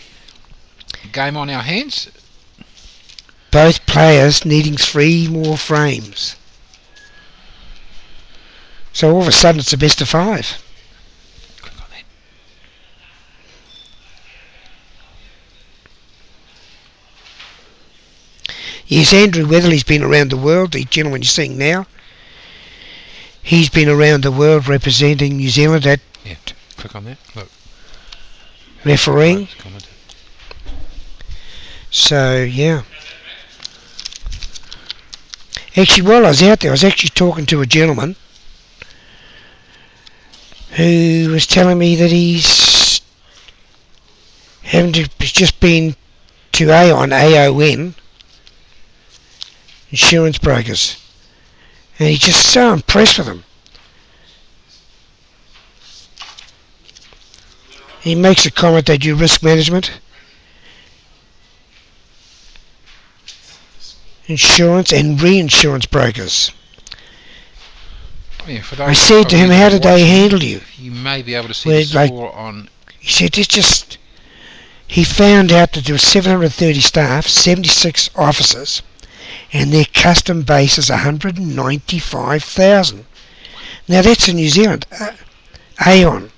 game on our hands. Both players needing 3 more frames. So all of a sudden it's a best of 5. Click on that. Yes, Andrew Weatherly's been around the world, the gentleman you're seeing now. He's been around the world representing New Zealand at Yeah, click on that. Look. refereeing. Right, comment. So, yeah. Actually, while I was out there, I was actually talking to a gentleman who was telling me that he's just been to AON, insurance brokers, and he's just so impressed with them. He makes a comment they do risk management, insurance and reinsurance brokers. Yeah, for those I said to of him, you how that did are they watching, handle you? You may be able to see Well, the like- score on. He said it's just, he found out that there were 730 staff, 76 officers, and their custom base is 195,000. Now that's in New Zealand. Aon.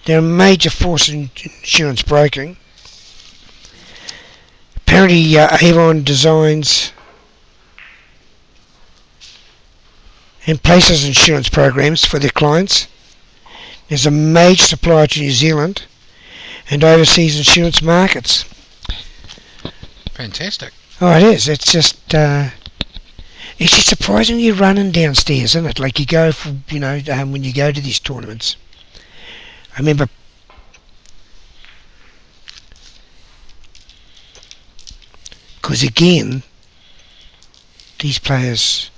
They're a major force in insurance broking. Apparently Avon designs and places insurance programs for their clients. There's a major supplier to New Zealand and overseas insurance markets. Fantastic. Oh, it is. It's just surprisingly running downstairs, isn't it? Like you go for, when you go to these tournaments. I remember because again, these players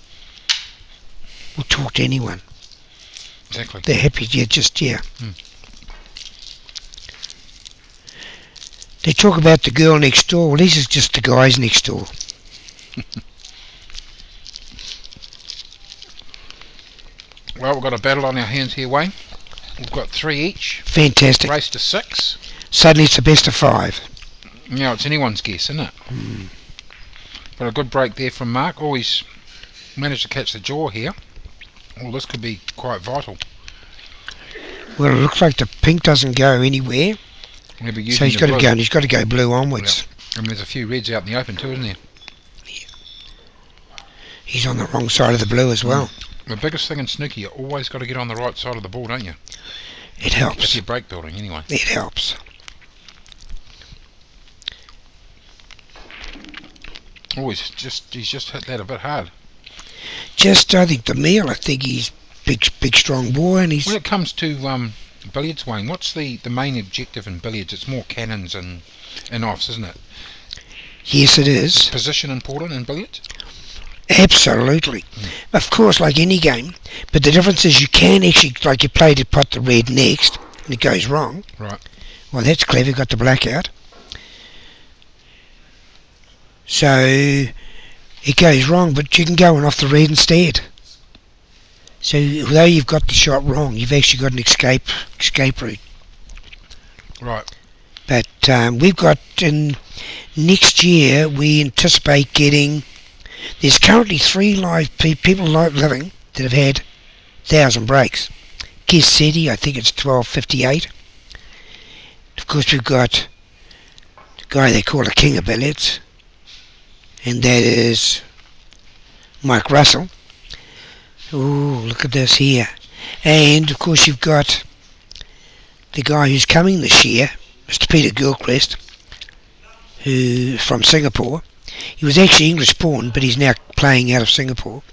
will talk to anyone. Exactly. They're happy. Yeah. They talk about the girl next door. Well, these are just the guys next door. Well, we've got a battle on our hands here, Wayne. We've got 3 each. Fantastic. Race to 6. Suddenly it's a best of 5. Now it's anyone's guess, isn't it? But a good break there from Mark. Always managed to catch the jaw here. Well, this could be quite vital. Well, it looks like the pink doesn't go anywhere. We'll be So using he's the got to blue. go, and he's got to go blue onwards. I mean, there's a few reds out in the open too, isn't there? He's on the wrong side of the blue as well. The biggest thing in snooker, you always got to get on the right side of the ball, don't you? It If helps. you're break building, anyway. It helps. Oh, he's just hit that a bit hard. I think the meal. I think he's big, strong boy, and he's When it comes to billiards, Wayne, what's the main objective in billiards? It's more cannons and offs, isn't it? yes, it is Position important in billiards? absolutely. Of course, like any game, but the difference is you can actually, like you play to pot the red next, and it goes wrong. Right. Well, that's clever. Got the black out. So it goes wrong, but you can go on off the red instead. So although you've got the shot wrong, you've actually got an escape route. Right. But we've got next year. We anticipate getting. There's currently 3 live people living that have had 1,000 breaks. Kiss City, I think it's 1258. Of course, we've got the guy they call the King of Billiards, and that is Mike Russell. Oh, look at this here. And, of course, you've got the guy who's coming this year, Mr. Peter Gilchrist, who from Singapore. He was actually English born, but he's now playing out of Singapore.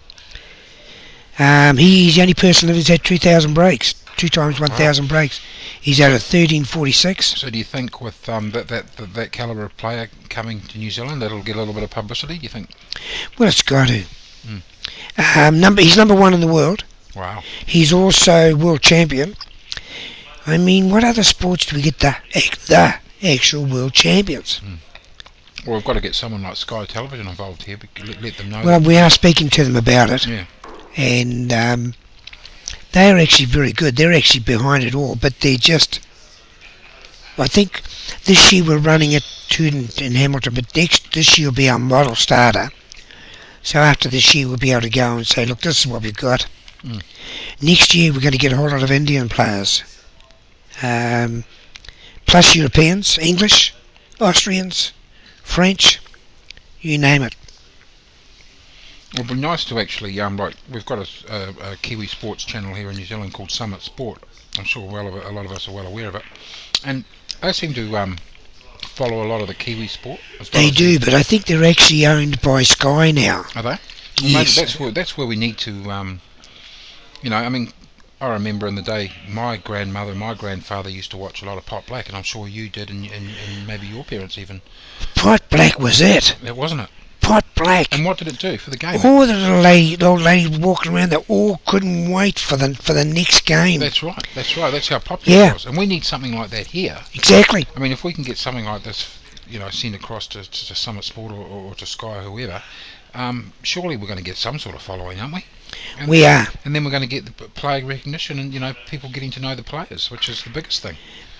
He's the only person that has had 2,000 breaks, 2 times 1,000 breaks. He's out of 1346. So do you think with that calibre of player coming to New Zealand, that'll get a little bit of publicity, do you think? Well, it's got to. He's number 1 in the world. Wow. He's also world champion. I mean, what other sports do we get the actual world champions? Well, we've got to get someone like Sky Television involved here, let them know. Well, we are speaking to them about it. Yeah. And they are actually very good. They're actually behind it all, but they're just... I think this year we're running it in Hamilton, but this year will be our model starter. So after this year we'll be able to go and say, look, this is what we've got. Next year we're going to get a whole lot of Indian players. Plus Europeans, English, Austrians, French, you name it. It would be nice to actually, like, we've got a Kiwi sports channel here in New Zealand called Summit Sport. I'm sure a lot of us are well aware of it. And they seem to follow a lot of the Kiwi sport. They do, but I think they're actually owned by Sky now. Are they? Yes. Maybe that's where we need to, I mean, I remember in the day, my grandmother and my grandfather used to watch a lot of Pot Black, and I'm sure you did, and maybe your parents even. Pot Black was it. That wasn't it? Pot Black. And what did it do for the game? All the old ladies walking around, they all couldn't wait for the next game. That's right. That's how popular it was. And we need something like that here. Exactly. I mean, if we can get something like this, sent across to Summit Sport or to Sky or whoever, surely we're going to get some sort of following, aren't we? And we are. And then we're going to get the player recognition and, people getting to know the players, which is the biggest thing.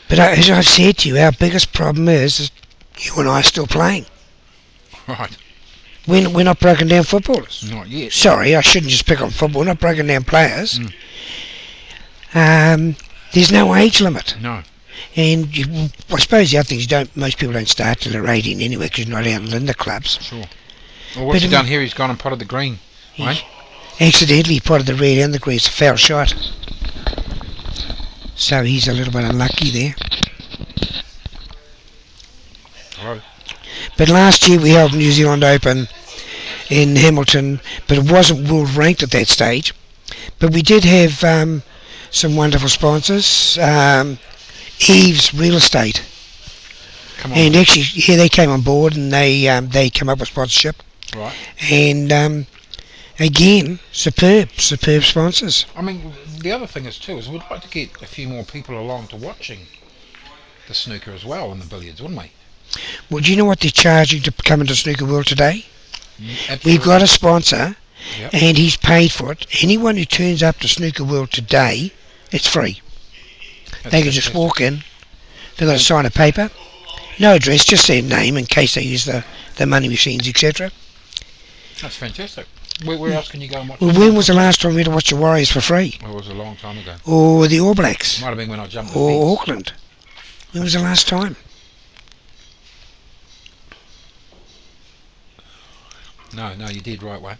But as I've said to you, our biggest problem is you and I are still playing. Right. We're not broken down footballers. Not yet. Sorry, I shouldn't just pick on football. We're not broken down players. There's no age limit. No. And I suppose the other thing is most people don't start till they're 18 anyway, because you're not out in the clubs. Sure. Well, what's he done here? He's gone and potted the green. Right? Accidentally potted the red and the green. It's a foul shot. So he's a little bit unlucky there. Hello. But last year we held New Zealand Open in Hamilton, but it wasn't world ranked at that stage. But we did have some wonderful sponsors. Eve's Real Estate. Come on. And actually, they came on board and they came up with sponsorship. Right. And again, superb sponsors. I mean, the other thing is we'd like to get a few more people along to watching the snooker as well and the billiards, wouldn't we? Well, do you know what they're charging to come into Snooker World today? Absolutely. We've got a sponsor, Yep. and he's paid for it. Anyone who turns up to Snooker World today, it's free. They can just walk in. They've got to sign a paper. No address, just their name in case they use the money machines, etc. That's fantastic. Where else can you go and watch? Well, when was the last time we had to watch the Warriors for free? Well, it was a long time ago. Or the All Blacks? Might have been when I jumped the Or fence. Auckland? When was the last time? No, you did right way.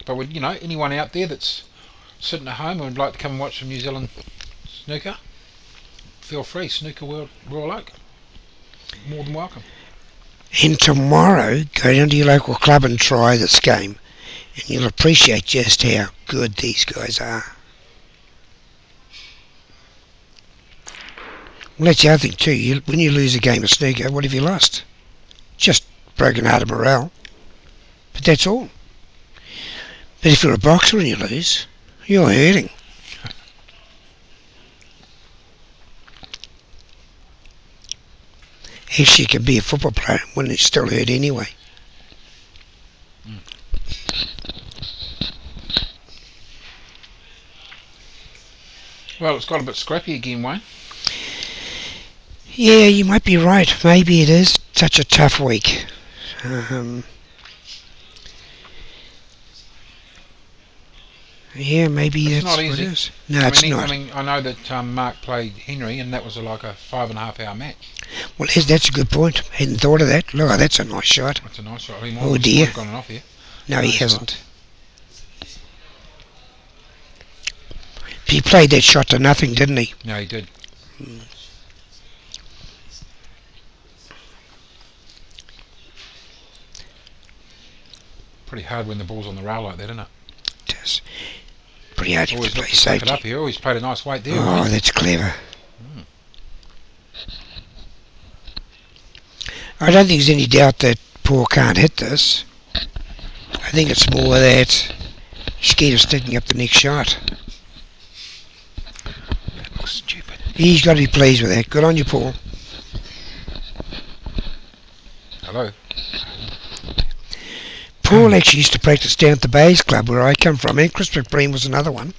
But would anyone out there that's sitting at home and would like to come and watch some New Zealand snooker, feel free. Snooker World Royal Oak, more than welcome. And tomorrow, go down to your local club and try this game, and you'll appreciate just how good these guys are. Well, that's the other thing too. When you lose a game of snooker, what have you lost? Just broken hearted morale. But that's all. But if you're a boxer and you lose, you're hurting. Actually, you can be a football player when you still hurt anyway. Well, it's got a bit scrappy again, Wayne. Yeah, you might be right. Maybe it is such a tough week. Yeah, maybe It's that's not what it easy. is. No, it's not. I know that Mark played Henry, and that was like a 5.5 hour match. Well, that's a good point. Hadn't thought of that. Look, that's a nice shot. That's a nice shot. He Oh might dear. have gone off here. No, he it's hasn't. He played that shot to nothing, didn't he? No, he did. Pretty hard when the ball's on the rail like that, isn't it? It is. Pretty hard to Always play looked to take it up safety. here. Always played a nice weight there. Oh, Wayne. that's clever. I don't think there's any doubt that Paul can't hit this. I think it's more that he's scared of sticking up the next shot. That looks stupid. He's got to be pleased with that. Good on you, Paul. Hello. Paul actually used to practice down at the Bays Club where I come from, and Chris McBreen was another one.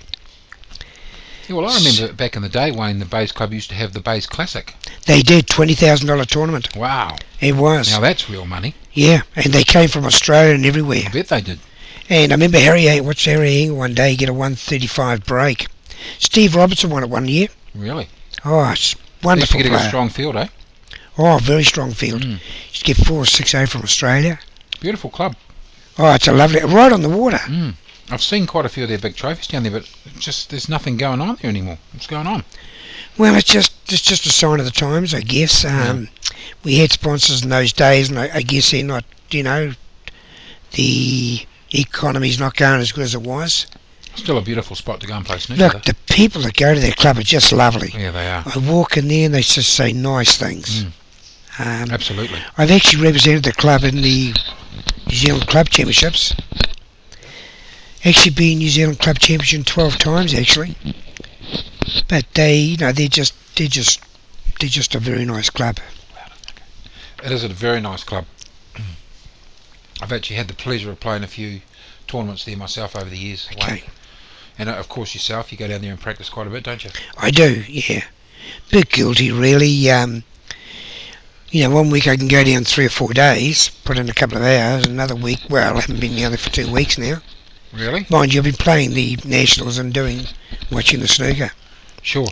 Yeah, well, I remember back in the day, Wayne, the Bays Club used to have the Bays Classic. They did, $20,000 tournament. Wow. It was. Now that's real money. Yeah, and they came from Australia and everywhere. I bet they did. And I remember watched Harry Engel one day get a 135 break. Steve Robertson won it one year. Really? Oh, it's At least wonderful you're getting a player. strong field, eh? Oh, very strong field. Mm. Used to get 4 or 6-0 from Australia. Beautiful club. Oh, it's a lovely, right on the water. Mm. I've seen quite a few of their big trophies down there, but just there's nothing going on there anymore. What's going on? Well, it's just a sign of the times, I guess. We had sponsors in those days, and I guess they're not, the economy's not going as good as it was. Still a beautiful spot to go and play snooker. Look, the people that go to their club are just lovely. Yeah, they are. I walk in there and they just say nice things. Absolutely. I've actually represented the club in the New Zealand Club Championships. Actually been New Zealand Club Champion 12 times actually. But they're just a very nice club. It is a very nice club. I've actually had the pleasure of playing a few tournaments there myself over the years. Okay. Wayne. And of course yourself, you go down there and practice quite a bit, don't you? I do, yeah. Bit guilty really. 1 week I can go down 3 or 4 days, put in a couple of hours. Another week, well, I haven't been down there for 2 weeks now. Really? Mind you, I've been playing the Nationals and watching the snooker. Sure.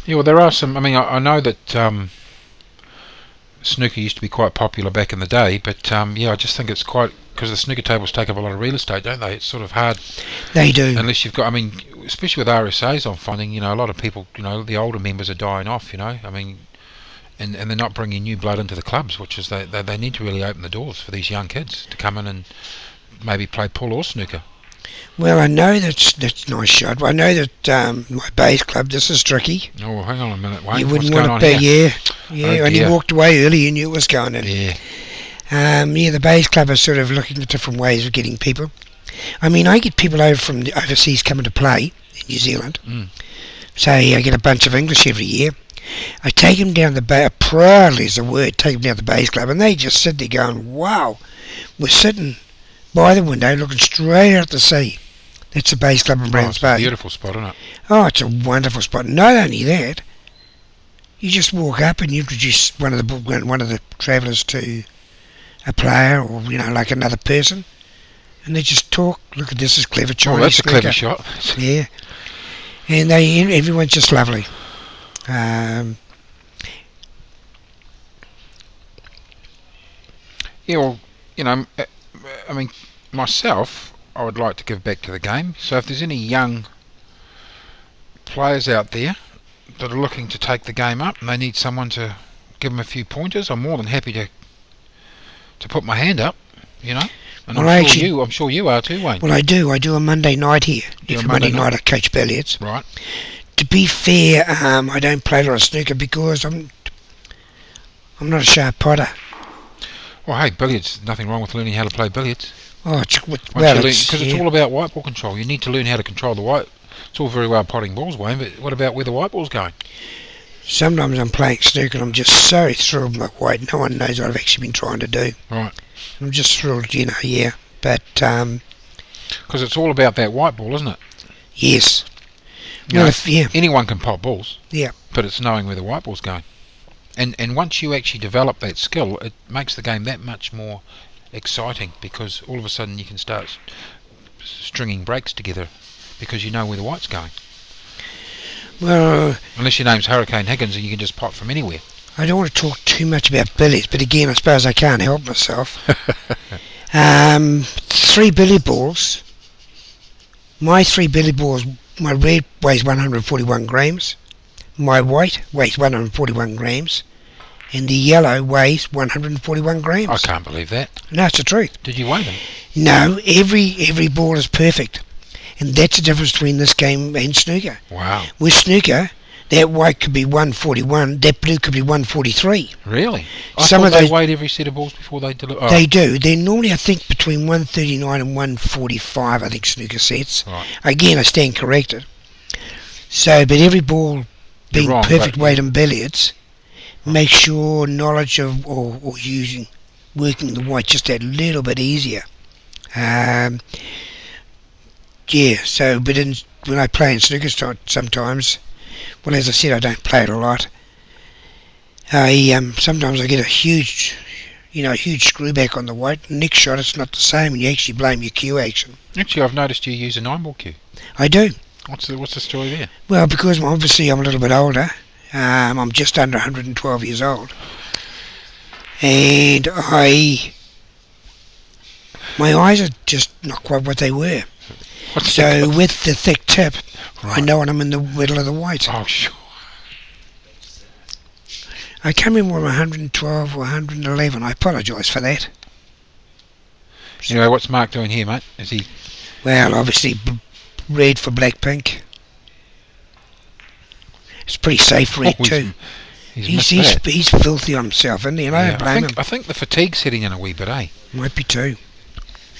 Yeah, well, there are some. I mean, I know that snooker used to be quite popular back in the day, but I just think it's quite, because the snooker tables take up a lot of real estate, don't they? It's sort of hard. They do. Unless you've got, I mean, especially with RSAs, I'm finding, a lot of people, the older members are dying off, I mean, and they're not bringing new blood into the clubs, which is they need to really open the doors for these young kids to come in and maybe play pool or snooker. Well, I know that's a nice shot. I know that my base club, this is tricky. Oh, well, hang on a minute, Wayne. You What's wouldn't going want on it here? Yeah. Oh, When you dear. walked away early, you knew it was going in. Yeah. The base club are sort of looking at different ways of getting people. I mean, I get people over from the overseas coming to play in New Zealand. Say I get a bunch of English every year. I take them down the bay, proudly is the word, take them down the base club, and they just sit there going, wow, we're sitting by the window looking straight out the sea. That's the base club in Browns It's Bay. a beautiful spot, isn't it? Oh, it's a wonderful spot. Not only that, you just walk up and you introduce one of the travellers to a player or like another person, and they just talk. Look at this, is clever Chinese. Oh, that's a clever snooker. shot. Yeah, and everyone's just lovely. Yeah, well, I mean, myself, I would like to give back to the game. So if there's any young players out there that are looking to take the game up and they need someone to give them a few pointers, I'm more than happy to put my hand up, And Well, I'm sure you are too, Wayne. Well, I do a Monday night here. Every Monday night I coach billiards. Right. To be fair, I don't play a lot of snooker because I'm not a sharp potter. Well, hey, billiards, nothing wrong with learning how to play billiards. Oh, Because it's all about white ball control. You need to learn how to control the white. It's all very well potting balls, Wayne, but what about where the white ball's going? Sometimes I'm playing snooker and I'm just so thrilled by white. No one knows what I've actually been trying to do. Right. I'm just thrilled, yeah. But, because it's all about that white ball, isn't it? yes. Anyone can pot balls. Yeah. But it's knowing where the white ball's going. And once you actually develop that skill, it makes the game that much more exciting, because all of a sudden you can start stringing breaks together because you know where the white's going. Well, Unless your name's Hurricane Higgins and you can just pot from anywhere. I don't want to talk too much about billiards, but again, I suppose I can't help myself. 3 billiard balls. My 3 billiard balls, my red weighs 141 grams, my white weighs 141 grams, and the yellow weighs 141 grams. I can't believe that. No, it's the truth. Did you weigh them? No, every ball is perfect. And that's the difference between this game and snooker. Wow. With snooker, that white could be 141, that blue could be 143. Really? I Some thought of they those weighed every set of balls before they deliver. Oh. They do. They're normally, I think, between 139 and 145, I think, snooker sets. Right. Again, I stand corrected. So, but every ball being wrong, perfect but- weight in billiards makes your knowledge of or working the white just that little bit easier. Yeah, so, but when I play in snooker sometimes, well, as I said, I don't play it a lot. Sometimes I get a huge screwback on the white. Next shot, it's not the same, and you actually blame your cue action. Actually, I've noticed you use a 9-ball cue. I do. What's the story there? Well, because obviously I'm a little bit older. I'm just under 112 years old, and my eyes are just not quite what they were. So with the thick tip, I Right. know when I'm in the middle of the white. Oh, sure. I come in with 112 or 111. I apologise for that. Anyway, what's Mark doing here, mate? Is he... Well, obviously red for black pink. It's pretty safe red too. He's missed that. He's filthy on himself, isn't he? And I Yeah, don't blame him. I think the fatigue's setting in a wee bit, eh? Might be too.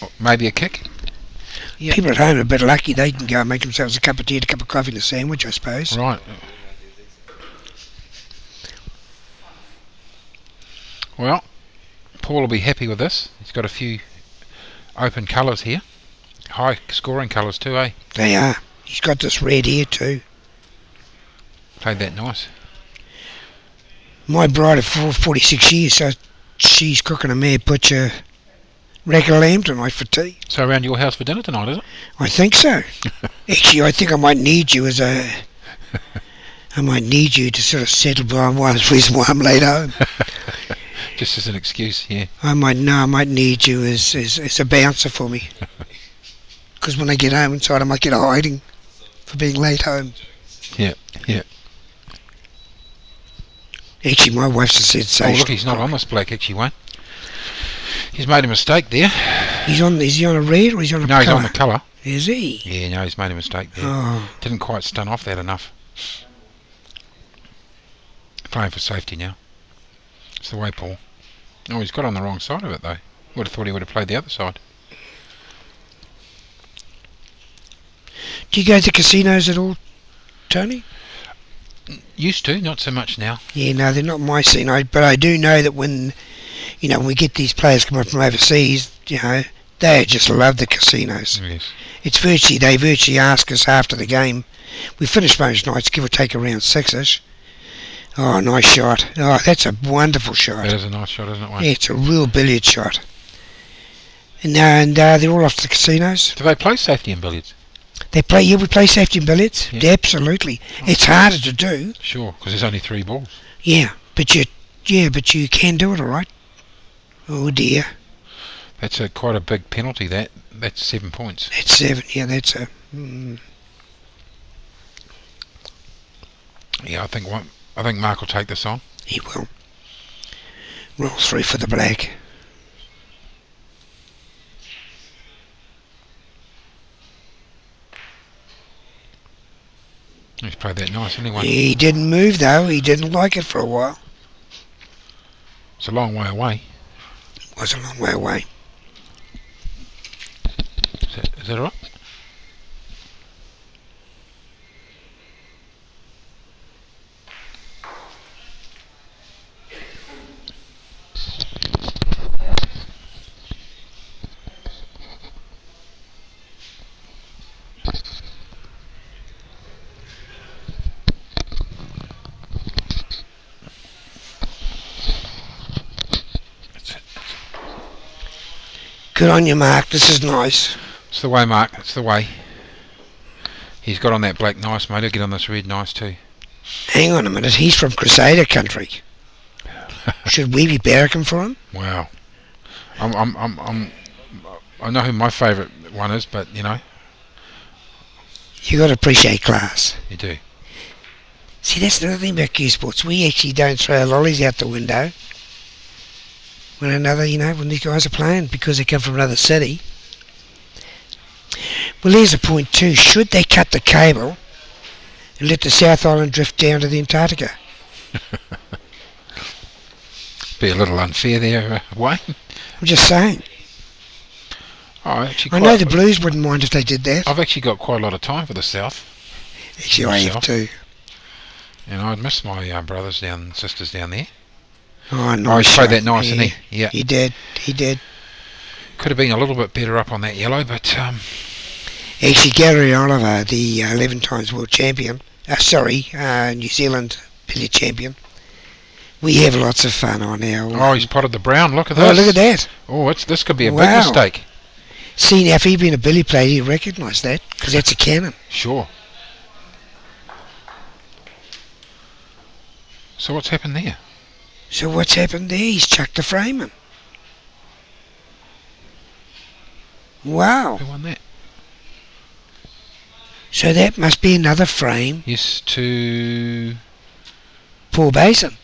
Or maybe a kick? Yeah. People at home are a bit lucky. They can go and make themselves a cup of tea, a cup of coffee, and a sandwich, I suppose. Right. Well, Paul will be happy with this. He's got a few open colours here. High scoring colours too, eh? They are. He's got this red here too. Played that nice. My bride of 46 years, so she's cooking a mare butcher rack of lamb tonight for tea. So around your house for dinner tonight, is it? I think so. Actually, I think I might need you I might need you to sort of settle by one reason why I'm late home. Just as an excuse, yeah. I might need you as a bouncer for me. Because when I get home inside, I might get a hiding for being late home. Yeah, yeah. Actually, my wife's a sensational. Oh, look, he's not on this black, actually, Wayne. He's made a mistake there. Is he on a red or is he on a No, colour? he's on the colour. Is he? Yeah, no, he's made a mistake there. Oh, Didn't quite stun off that enough. Playing for safety now. It's the way, Paul. Oh, he's got on the wrong side of it, though. Would have thought he would have played the other side. do you go to casinos at all, Tony? Used to, not so much now. Yeah, no, they're not my scene. But I do know that when we get these players come up from overseas, they just love the casinos. Yes. They virtually ask us after the game. We finish most nights, give or take around 6ish. Oh, nice shot. Oh, that's a wonderful shot. That is a nice shot, isn't it, Wayne? Yeah, it's a real billiard shot. And they're all off to the casinos. Do they play safety in billiards? We play safety in billiards. Yeah. Absolutely. It's harder to do. Sure, because there's only 3 balls. Yeah, but you can do it, all right. Oh dear, That's quite a big penalty. That's 7 points. that's 7. Yeah, that's a. Yeah, I think Mark will take this on. He will. Roll through for the black. He's played that nice, anyway. He didn't move though. He didn't like it for a while. It's a long way away. Was a long way away. Is that all right? That's it. Good on you, Mark. This is nice. It's the way, Mark. It's the way. He's got on that black nice, mate. He'll get on this red nice too. Hang on a minute. He's from Crusader country. Should we be barracking for him? Wow. I know who my favourite one is, but you know. You got to appreciate class. You do. See, that's another thing about Q Sports. We actually don't throw our lollies out the window when when these guys are playing because they come from another city. Well, here's a point too. Should they cut the cable and let the South Island drift down to the Antarctica? Be a little unfair there, Wayne. I'm just saying. I know the Blues wouldn't mind if they did that. I've actually got quite a lot of time for the South. Actually, I have too. And I'd miss my brothers and sisters down there. Oh, nice. He played that nice, didn't he? Yeah. He did. Could have been a little bit better up on that yellow, but... Actually, Gary Oliver, the 11 times world champion, New Zealand billiard champion, we have lots of fun on our... Oh, he's potted the brown. Look at this. Oh, look at that. Oh, this could be a big mistake. See, now, if he'd been a billy player, he'd recognise that, because that's a cannon. Sure. So what's happened there? He's chucked the frame in. Wow. Who won that? So that must be another frame. Yes, to... Paul Bason.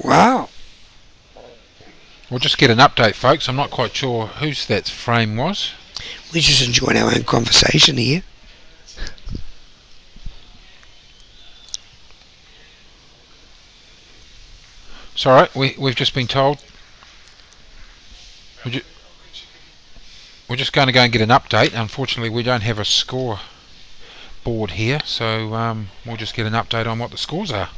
Wow. We'll just get an update, folks. I'm not quite sure whose that frame was. We're just enjoying our own conversation here. It's alright, we've just been told. We're just going to go and get an update. Unfortunately, we don't have a score board here, so we'll just get an update on what the scores are.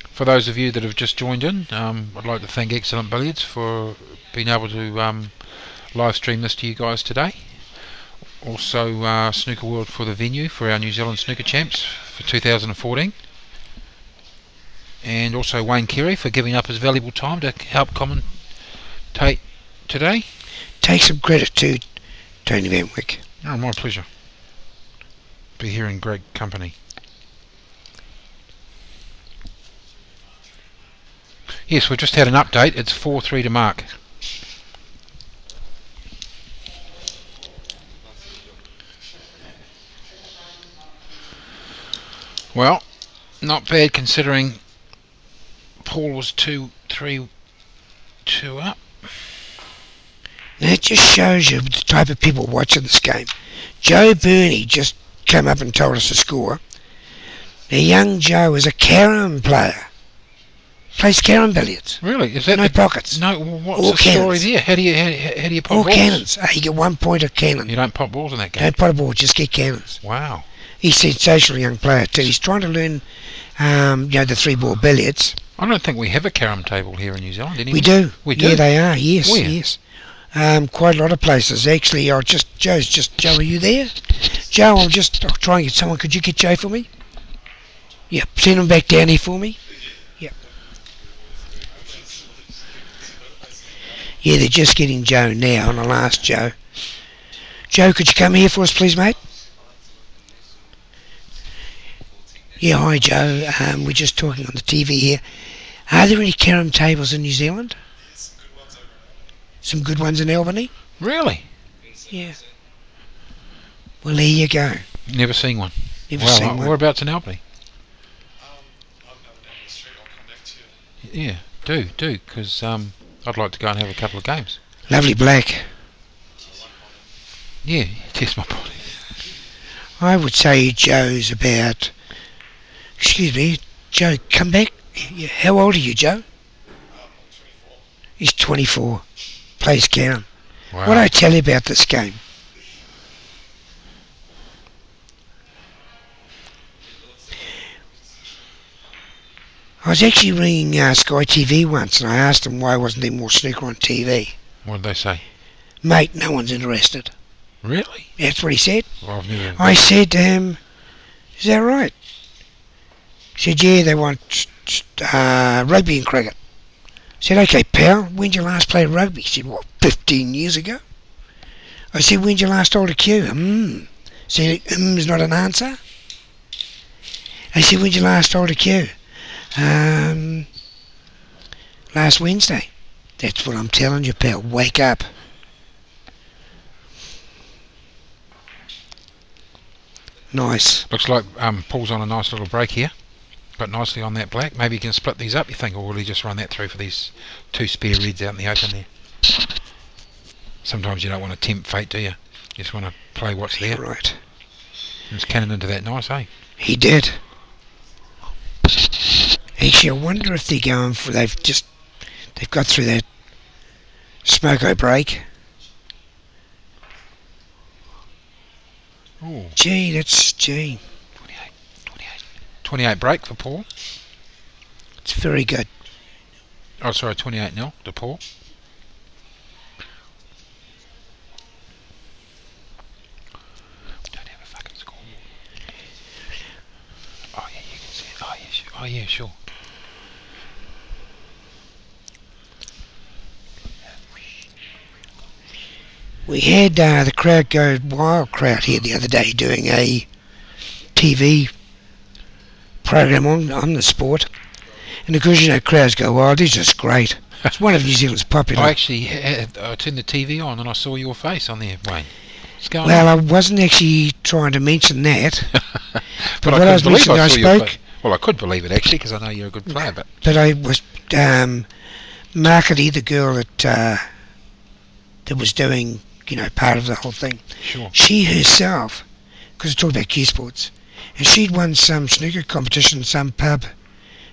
For those of you that have just joined in, I'd like to thank Excellent Billiards for being able to live stream this to you guys today. Also Snooker World for the venue for our New Zealand Snooker Champs for 2014. And also Wayne Carey for giving up his valuable time to help commentate today. Take some credit to Tony Van Wyck. Oh, my pleasure. Be here in great company. Yes, we've just had an update. It's 4-3 to Mark. Well, not bad considering Paul was 2-3-2 up. Now it just shows you the type of people watching this game. Joe Burney just came up and told us the score. Now young Joe is a carom player. Plays carom billiards. Really? Is that no pockets? No. What's all the cannons. story there? How do you pop all balls? Cannons. You get 1 point a cannon. You don't pop balls in that game. Don't pot a ball. Just get cannons. Wow. He's a sensational young player too. He's trying to learn, the 3-ball billiards. I don't think we have a carom table here in New Zealand anymore. We do. We do. Yeah, they are. Yes. Where? Yes. Quite a lot of places actually. Joe, are you there? Joe, I'll try and get someone. Could you get Joe for me? Yeah, send him back down here for me. Yeah. Yeah, they're just getting Joe now, and I'll ask Joe. Joe, could you come here for us, please, mate? Yeah, hi, Joe. We're just talking on the TV here. Are there any carom tables in New Zealand? Some good ones in Albany? Really? Yeah. Well, there you go. Never seen one. Never seen one. Whereabouts in Albany? Yeah, do, because I'd like to go and have a couple of games. Lovely black. Yeah, test my body. I would say Joe's about... Excuse me, Joe, come back. How old are you, Joe? 24. He's 24. Plays carom. Wow. What did I tell you about this game? I was actually ringing Sky TV once and I asked them why wasn't there more snooker on TV. What did they say? Mate, no one's interested. Really? That's what he said. Well, I've never... I said to him, is that right? Said, yeah, they want rugby and cricket. Said, okay, pal, when did you last play rugby? He said, what, 15 years ago? I said, when did you last hold a cue? Said, is not an answer. I said, when did you last hold a cue? Last Wednesday. That's what I'm telling you, pal. Wake up. Nice. Looks like Paul's on a nice little break here. Got nicely on that black. Maybe you can split these up, you think, or will he just run that through for these two spare reds out in the open there? Sometimes you don't want to tempt fate, do you? You just want to play what's there. Right. And it's cannon into that nice, eh? He did. Actually, I wonder if they're going for... They've got through that smoko break. Ooh. Gee, that's... Gee. 28 break for Paul. It's very good. Oh, sorry, 28-0 to Paul. Don't have a fucking scoreboard. Oh, yeah, you can see it. Oh, yeah, sure. Oh, yeah, sure. We had the crowd go wild crowd here the other day doing a TV program on the sport. And of course, you know, crowds go wild. It's just great. It's one of New Zealand's popular. I actually turned the TV on and I saw your face on there, Wayne. What's going Well, on? I wasn't actually trying to mention that. But what I was mentioning, I spoke. Well, I could believe it actually because I know you're a good player. But I was Markety, the girl that was doing, you know, part of the whole thing. Sure. She herself, because I talked about Q Sports, and she'd won some snooker competition in some pub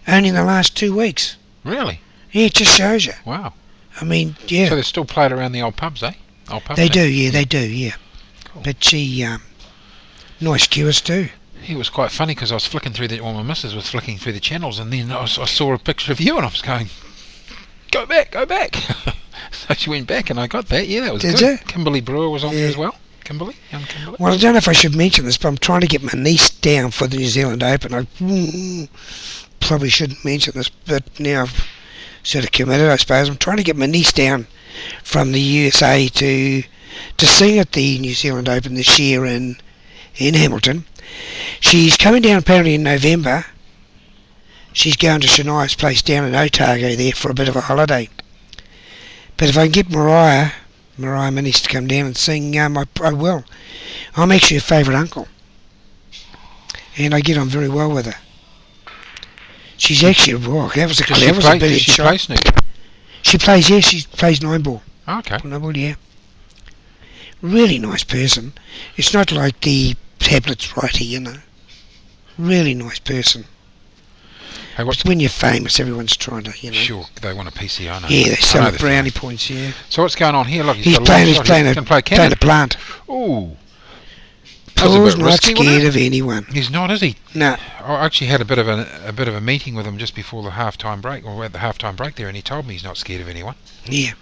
only in the last 2 weeks. Really? Yeah, it just shows you. Wow. I mean, yeah. So they're still played around the old pubs, eh? Old pubs. They do, yeah, they do, yeah. Cool. But she, nice cues too. It was quite funny because I was flicking through my missus was flicking through the channels, and then I saw a picture of you, and I was going, "Go back, go back!" So she went back, and I got that. Yeah, that was Did good. you? Kimberly Brewer was on there as well. Kimberly, young Kimberly. Well, I don't know if I should mention this, but I'm trying to get my niece down for the New Zealand Open. I probably shouldn't mention this, but now I've sort of committed, I suppose. I'm trying to get my niece down from the USA to sing at the New Zealand Open this year in Hamilton. She's coming down apparently in November. She's going to Shania's place down in Otago there for a bit of a holiday. But if I can get Mariah Minis to come down and sing, I will. I'm actually a favourite uncle. And I get on very well with her. She's actually a rock. That was a bit of Does she shot. play snooker? She plays, yeah, she plays 9-ball. Oh, okay. 9-ball, yeah. Really nice person. It's not like the tablets writer, you know. Really nice person. Hey, what's When you're famous, everyone's trying to, you know. Sure, they want a PC, I know. Yeah, they I sell know the the brownie feeling. points, yeah. So what's going on here? Look, He's got a playing, long shot. He can play playing a plant. Ooh. Paul's not risky, wasn't scared it? of anyone. He's not, is he? No. I actually had a bit of a meeting with him just before the half-time break, or at the half-time break there, and he told me he's not scared of anyone. Yeah.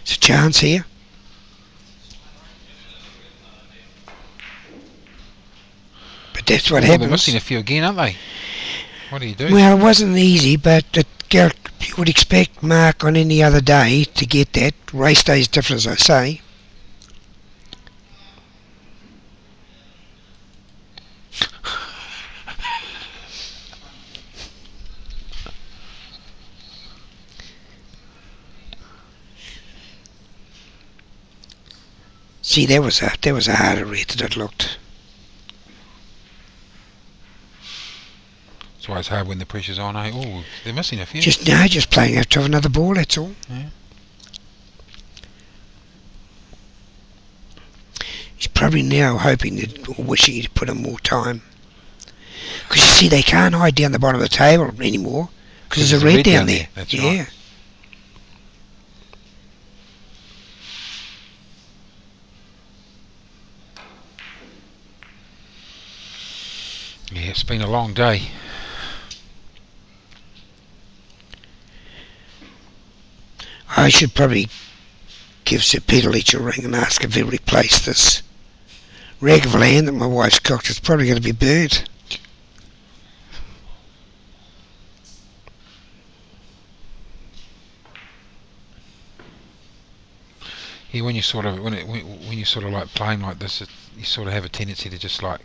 It's a chance here. But that's what They're happens. missing a few again, aren't they? What do you do? Well, it wasn't easy, but you would expect Mark on any other day to get that. Race day is different, as I say. See, there was a harder red that it looked. That's why it's hard when the pressure's on, eh? Oh, they're missing a few. Just playing out to another ball, that's all. Yeah. He's probably now hoping or wishing he'd put in more time. Because you see, they can't hide down the bottom of the table anymore. Because there's a red down there. That's yeah. right. Yeah, it's been a long day. I should probably give Sir Peter Leach a ring and ask if he'll replace this rag of land that my wife's cocked. It's probably going to be burnt. Yeah, when you sort of when you sort of like playing like this, you sort of have a tendency to just like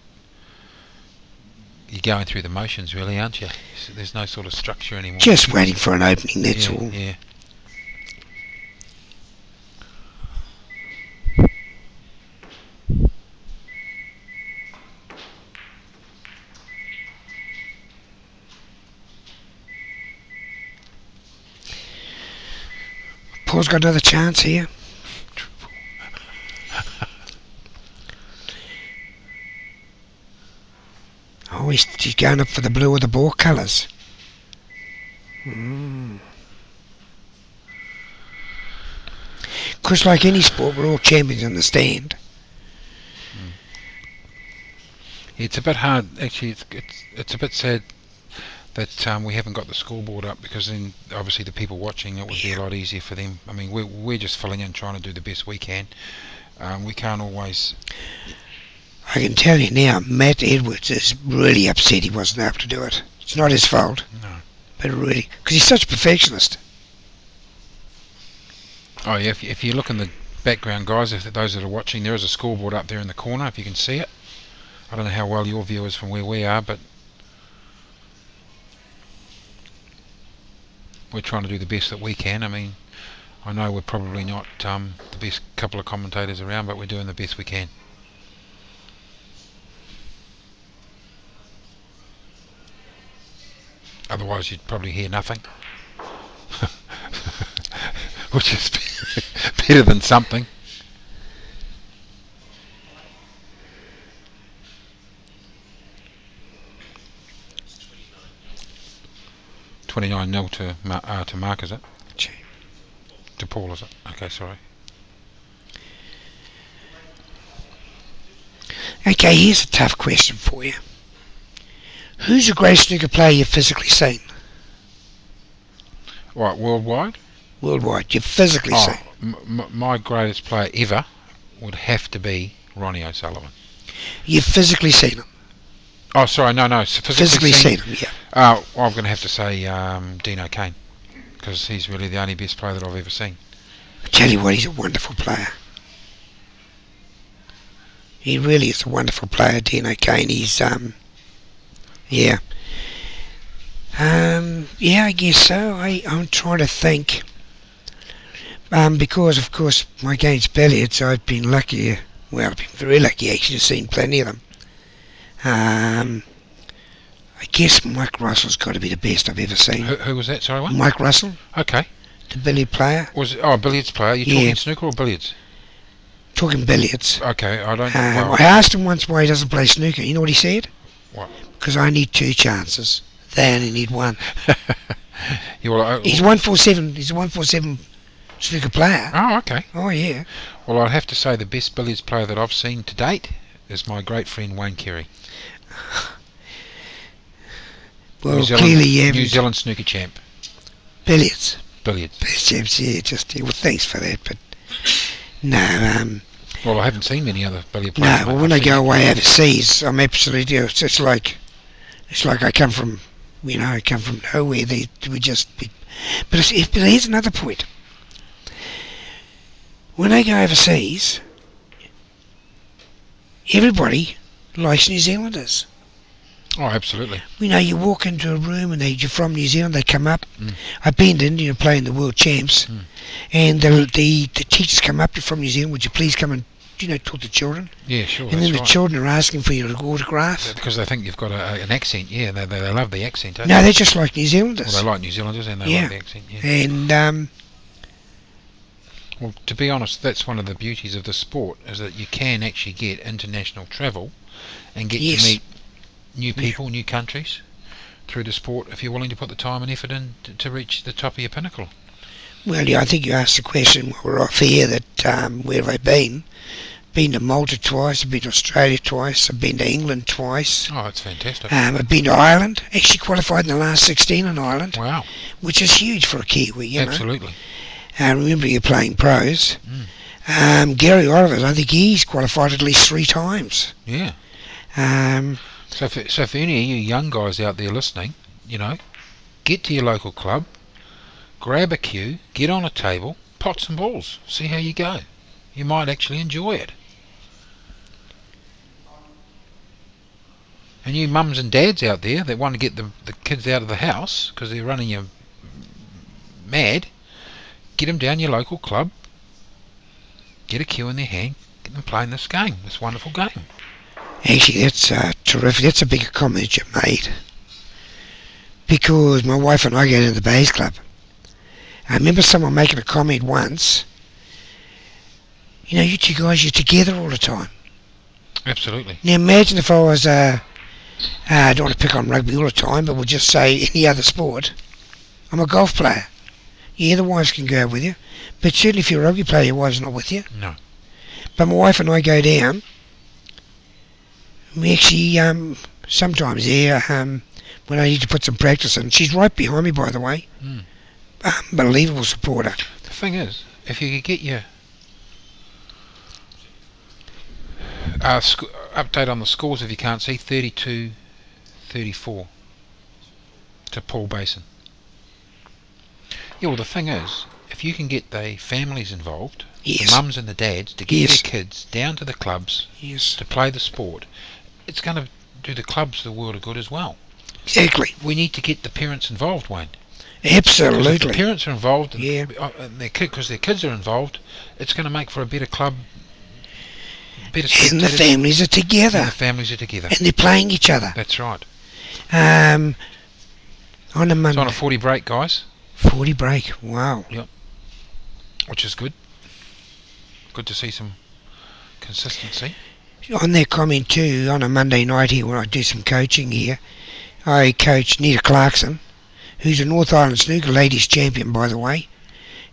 you're going through the motions, really, aren't you? So there's no sort of structure anymore. Just waiting for an opening, that's all. Yeah. Paul's got another chance here. Oh, he's going up for the blue or the ball colours. Because like any sport, we're all champions in the stand. It's a bit hard, actually. It's a bit sad that we haven't got the scoreboard up, because then obviously the people watching it would be a lot easier for them. I mean, we're just filling in, trying to do the best we can. We can't always. I can tell you now, Matt Edwards is really upset he wasn't able to do it. It's not his fault. No. But really, because he's such a perfectionist. Oh yeah, if you look in the background, guys, if those that are watching, there is a scoreboard up there in the corner, if you can see it. I don't know how well your view is from where we are, but we're trying to do the best that we can. I mean, I know we're probably not the best couple of commentators around, but we're doing the best we can. Otherwise you'd probably hear nothing. Which is better than something. $29-0 to Mark, is it? To Paul, is it? Okay, sorry. Okay, here's a tough question for you. Who's the greatest snooker player you've physically seen? What, worldwide? Worldwide, you've physically seen. My greatest player ever would have to be Ronnie O'Sullivan. You've physically seen him? Oh, sorry, no. Physically seen him, yeah. Well, I'm going to have to say Dino Kane, because he's really the only best player that I've ever seen. I tell you what, he's a wonderful player. He really is a wonderful player, Dino Kane. He's, yeah. Yeah, I guess so. I'm trying to think. Because, of course, my game's billiards, I've been lucky. Well, I've been very lucky, actually, to seen plenty of them. I guess Mike Russell's got to be the best I've ever seen. Who was that? Sorry, what? Mike Russell. Okay. The billiard player. Was it, a billiards player? You talking snooker or billiards? Talking billiards. Okay, I don't. I asked him once why he doesn't play snooker. You know what he said? What? Because I need 2 chances. They only need 1. He's 147. He's a 147 snooker player. Oh, okay. Oh, yeah. Well, I'd have to say the best billiards player that I've seen to date is my great friend Wayne Carey. Well, clearly, yeah. New Zealand snooker champ. Billiards. Billiards. Champs, yeah. Just well, thanks for that, but no. Well, I haven't seen many other billiard players. No, well, when I go away overseas, I'm absolutely. It's like I come from, I come from nowhere. But here's another point. When I go overseas, everybody likes New Zealanders. Oh, absolutely. You walk into a room and you're from New Zealand, they come up. I've been to India playing the World Champs, and the teachers come up, you're from New Zealand, would you please come and, talk to children? Yeah, sure. And then the children are asking for your autograph. Because they think you've got an accent, yeah, they love the accent, don't No, they? they're just like New Zealanders. Well, they like New Zealanders and they like the accent, yeah. And, well, to be honest, that's one of the beauties of the sport, is that you can actually get international travel and get to meet new people, new countries through the sport, if you're willing to put the time and effort in to reach the top of your pinnacle. Well, yeah, I think you asked the question while we're off here that where have I been? Been to Malta twice, I've been to Australia twice, I've been to England twice. Oh, that's fantastic. I've been to Ireland, actually qualified in the last 16 in Ireland. Wow. Which is huge for a Kiwi, Absolutely. Remember, you're playing pros. Gary Oliver, I think he's qualified at least 3 times. Yeah. Um, So for any of you young guys out there listening, get to your local club, grab a cue, get on a table, pot some balls, see how you go. You might actually enjoy it. And you mums and dads out there that want to get the kids out of the house because they're running you mad, get them down your local club, get a cue in their hand, get them playing this game, this wonderful game. Actually, that's terrific. That's a big comment you made. Because my wife and I go to the Bays Club. I remember someone making a comment once. You two guys, you're together all the time. Absolutely. Now imagine if I was, I don't want to pick on rugby all the time, but we'll just say any other sport. I'm a golf player. Yeah, the wives can go with you. But certainly if you're a rugby player, your wife's not with you. No. But my wife and I go down. We actually, sometimes there, when I need to put some practice in. She's right behind me, by the way. Unbelievable supporter. The thing is, if you could get your update on the scores, if you can't see, 32-34 to Paul Bason. Yeah, well, the thing is, if you can get the families involved, Yes. the mums and the dads, to get Yes. their kids down to the clubs Yes. to play the sport, it's going to do the clubs the world of good as well. Exactly. We need to get the parents involved, Wayne. Absolutely. Because if the parents are involved, Yeah. and because their kids are involved, it's going to make for a better club. Better And the spectators, families are and together. the families are together. And they're playing each other. That's right. On a It's Monday. on a 40 break, guys, 40 break. Wow. which is good. Good to see some consistency. On that comment too, on a Monday night here when I do some coaching here, I coach Nita Clarkson, who's a North Island Snooker Ladies Champion, by the way,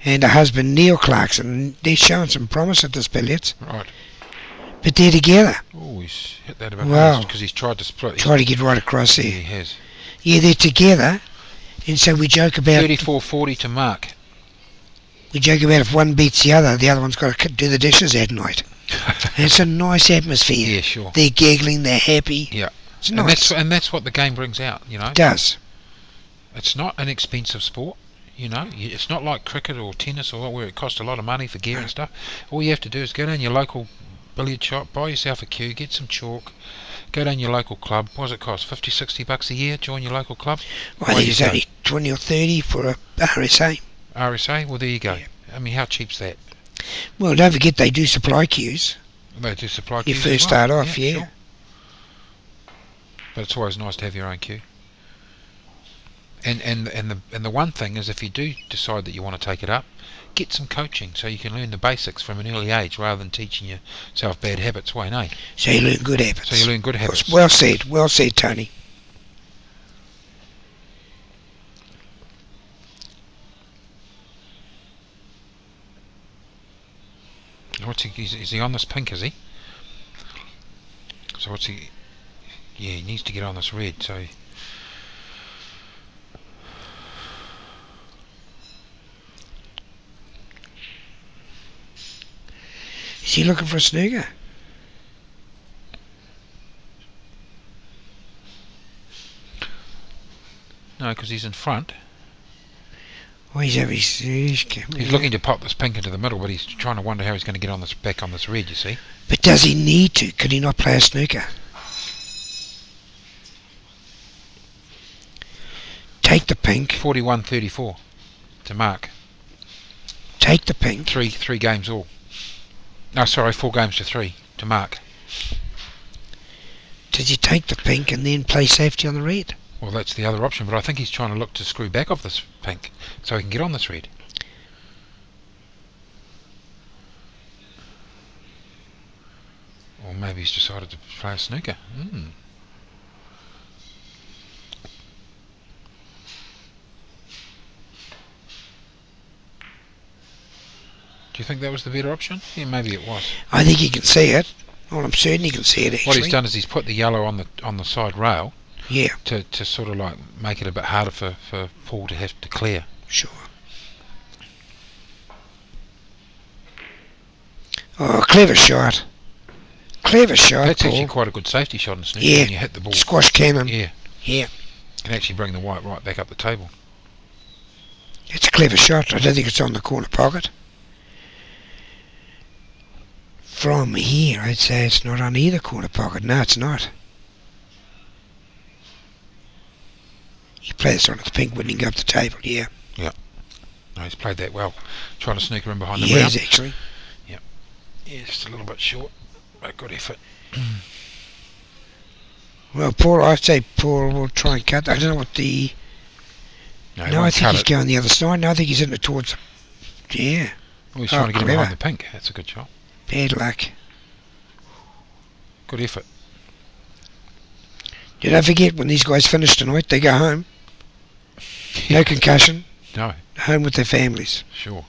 and her husband Neil Clarkson. They're showing some promise at this billiards, Right. but they're together. Oh, he's hit that a bit Wow. because he's tried to split. Try to get right across Yeah, there. he has. Yeah, they're together, and so we joke about 34-40 to Mark. if one beats the other one's got to do the dishes that night. And it's a nice atmosphere. Yeah, sure. They're giggling, they're happy. Yeah. It's And nice. that's what the game brings out, It does. It's not an expensive sport, It's not like cricket or tennis or where it costs a lot of money for gear and stuff. All you have to do is go down your local billiard shop, buy yourself a cue, get some chalk, go down your local club. What does it cost? $50-$60 a year? Join your local club? I think it's only 20 or 30 for a RSA. RSA? Well, there you go. Yeah. I mean, how cheap's that? Well, don't forget they do supply cues. They do supply You cues as first well. start off, yeah. Sure. But it's always nice to have your own cue. And the one thing is, if you do decide that you want to take it up, get some coaching so you can learn the basics from an early age rather than teaching yourself bad habits, Wayne, eh? So you learn good habits. So you learn good habits. Well said, Tony. Is he on this pink, is he? So what's he... Yeah, he needs to get on this red, so... Is he looking for a snooker? No, because he's in front. Oh, he's Looking to pop this pink into the middle, but he's trying to wonder how he's going to get on this back on this red, you see. But does he need to? Could he not play a snooker? Take the pink. 41-34 to Mark. Take the pink. Three games all. No, sorry, 4 games to 3 to Mark. Does he take the pink and then play safety on the red? Well, that's the other option, but I think he's trying to look to screw back off this pink so he can get on this red. Or maybe he's decided to play a snooker. Do you think that was the better option? Yeah, maybe it was. I think he can see it. Well, I'm certain he can see it, actually. What he's done is he's put the yellow on the side rail Yeah, to sort of like make it a bit harder for Paul to have to clear. sure. Oh, clever shot. Clever shot, That's Paul. actually quite a good safety shot in snooker Yeah. when you hit the ball. Squash cannon. Yeah. Yeah. Can actually bring the white right back up the table. It's a clever shot. I don't think it's on the corner pocket. From here, I'd say it's not on either corner pocket. No, it's not. He played this on the pink, wouldn't he go up the table? Yeah. No, he's played that well. Trying to sneak her in behind the He brown. has, actually. Yeah, just a little bit short, but good effort. Well, Paul, I'd say Paul will try and cut. I don't know what the... No, he No, I won't think cut he's it. going the other side. No, I think he's hitting it towards... Yeah. Oh, he's trying to get him clever. behind the pink. That's a good shot. Bad luck. Good effort. You don't forget, when these guys finish tonight, they go home. No concussion. No, Home with their families. sure.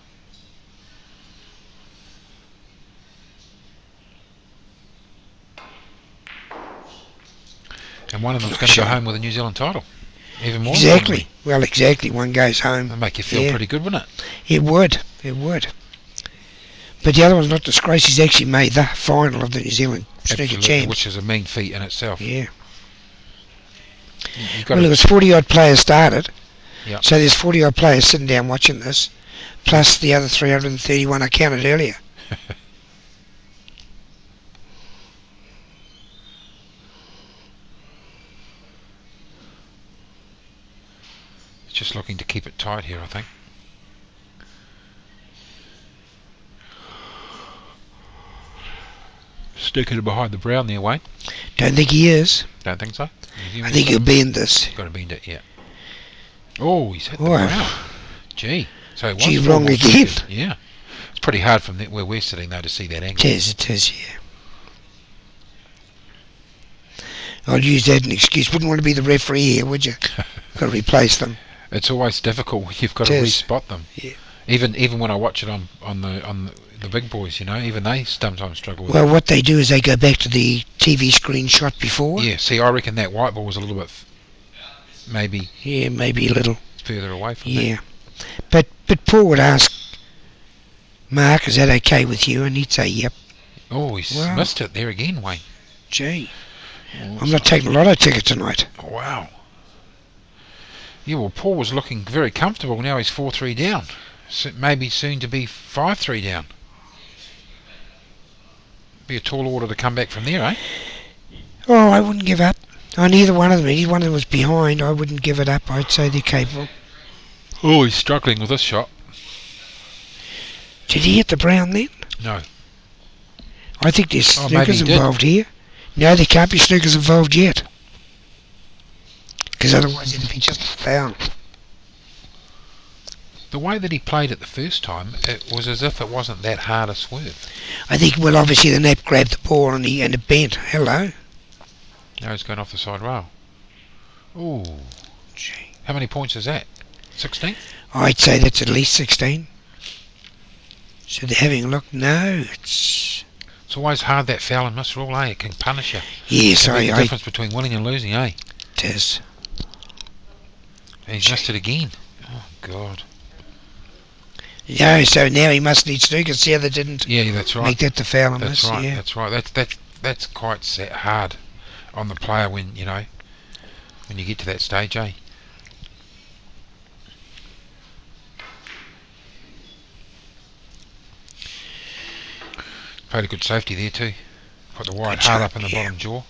And one of them's going to go home with a New Zealand title. Even more. Exactly. Well, exactly. One goes home. That'd make you feel Yeah. pretty good, wouldn't it? It would. It would. But the other one's not disgraced. He's actually made the final of the New Zealand Snooker Absolutely, Champs. which is a mean feat in itself. Yeah. You've got Well, to, it was 40 odd players started. Yeah. So there's 40 odd players sitting down watching this, plus the other 331 I counted earlier. just looking to keep it tight here, I think. Snooker to behind the brown there, Wayne. Don't think he is. Don't think so. I think he'll bend this. Got to bend it, yeah. Oh, he's hit the Oh. brown. Gee. So it was Gee, four wrong balls again. wicked. Yeah. It's pretty hard from where we're sitting though to see that angle. It is, yeah. I'll use that as an excuse. Wouldn't want to be the referee here, would you? Got to replace them. It's always difficult when you've got to It is. respot them. Yeah. Even when I watch it on the big boys, you know, even they sometimes struggle with Well, it. what they do is they go back to the TV screen shot before. Yeah, see, I reckon that white ball was a little bit maybe Yeah, maybe a little. further away from Yeah. But Paul would ask Mark, is that okay with you? And he'd say, yep. that. Oh, he's Wow. missed it there again, Wayne. Gee, Oh, I'm not taking a lotto ticket tonight. wow. Yeah, well, Paul was looking very comfortable. Now he's 4-3 down. So maybe soon to be 5-3 down. Be a tall order to come back from there, eh? Oh, I wouldn't give up on either one of them. Either one of them was behind. I wouldn't give it up. I'd say they're capable. Oh, he's struggling with this shot. Did he hit the brown then? No. I think there's Oh, maybe snookers he did. involved here. No, there can't be snookers involved yet. Because otherwise it'd be just a foul. The way that he played it the first time, it was as if it wasn't that hard a swerve. I think, well, obviously the nap grabbed the ball and it bent. Hello. Now he's going off the side rail. Ooh. Gee. How many points is that? 16? I'd say that's at least 16. So they're having a look. No, it's... It's always hard, that foul and miss rule, eh? It can punish you. Yes, The I difference between winning and losing, eh? it is. And he's missed it again. Oh, God. No, so now he must need snookers. See how they didn't Yeah, that's right. make that the foul and That's miss. right. Yeah. That's right. That's quite hard on the player when you get to that stage, eh? Played a good safety there too. Put the white Good hard shot, up in the yeah. bottom jaw.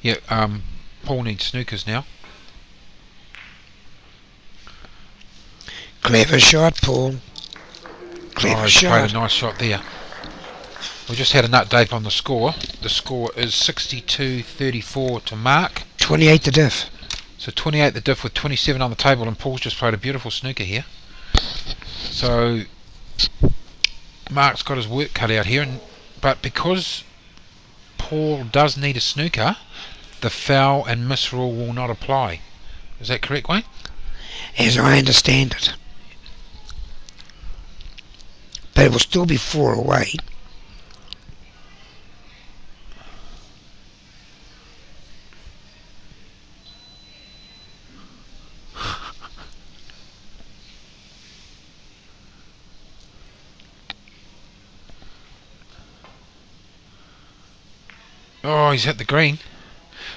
Yeah. Paul needs snookers now. Clever shot, Paul. Clever He's played shot. a nice shot there. We just had an update on the score. The score is 62-34 to Mark. 28 the diff. So 28 the diff with 27 on the table, and Paul's just played a beautiful snooker here. So Mark's got his work cut out here, but because Paul does need a snooker, the foul and miss rule will not apply. Is that correct, Wayne? As I understand it. But it will still be 4 away. Oh, he's hit the green.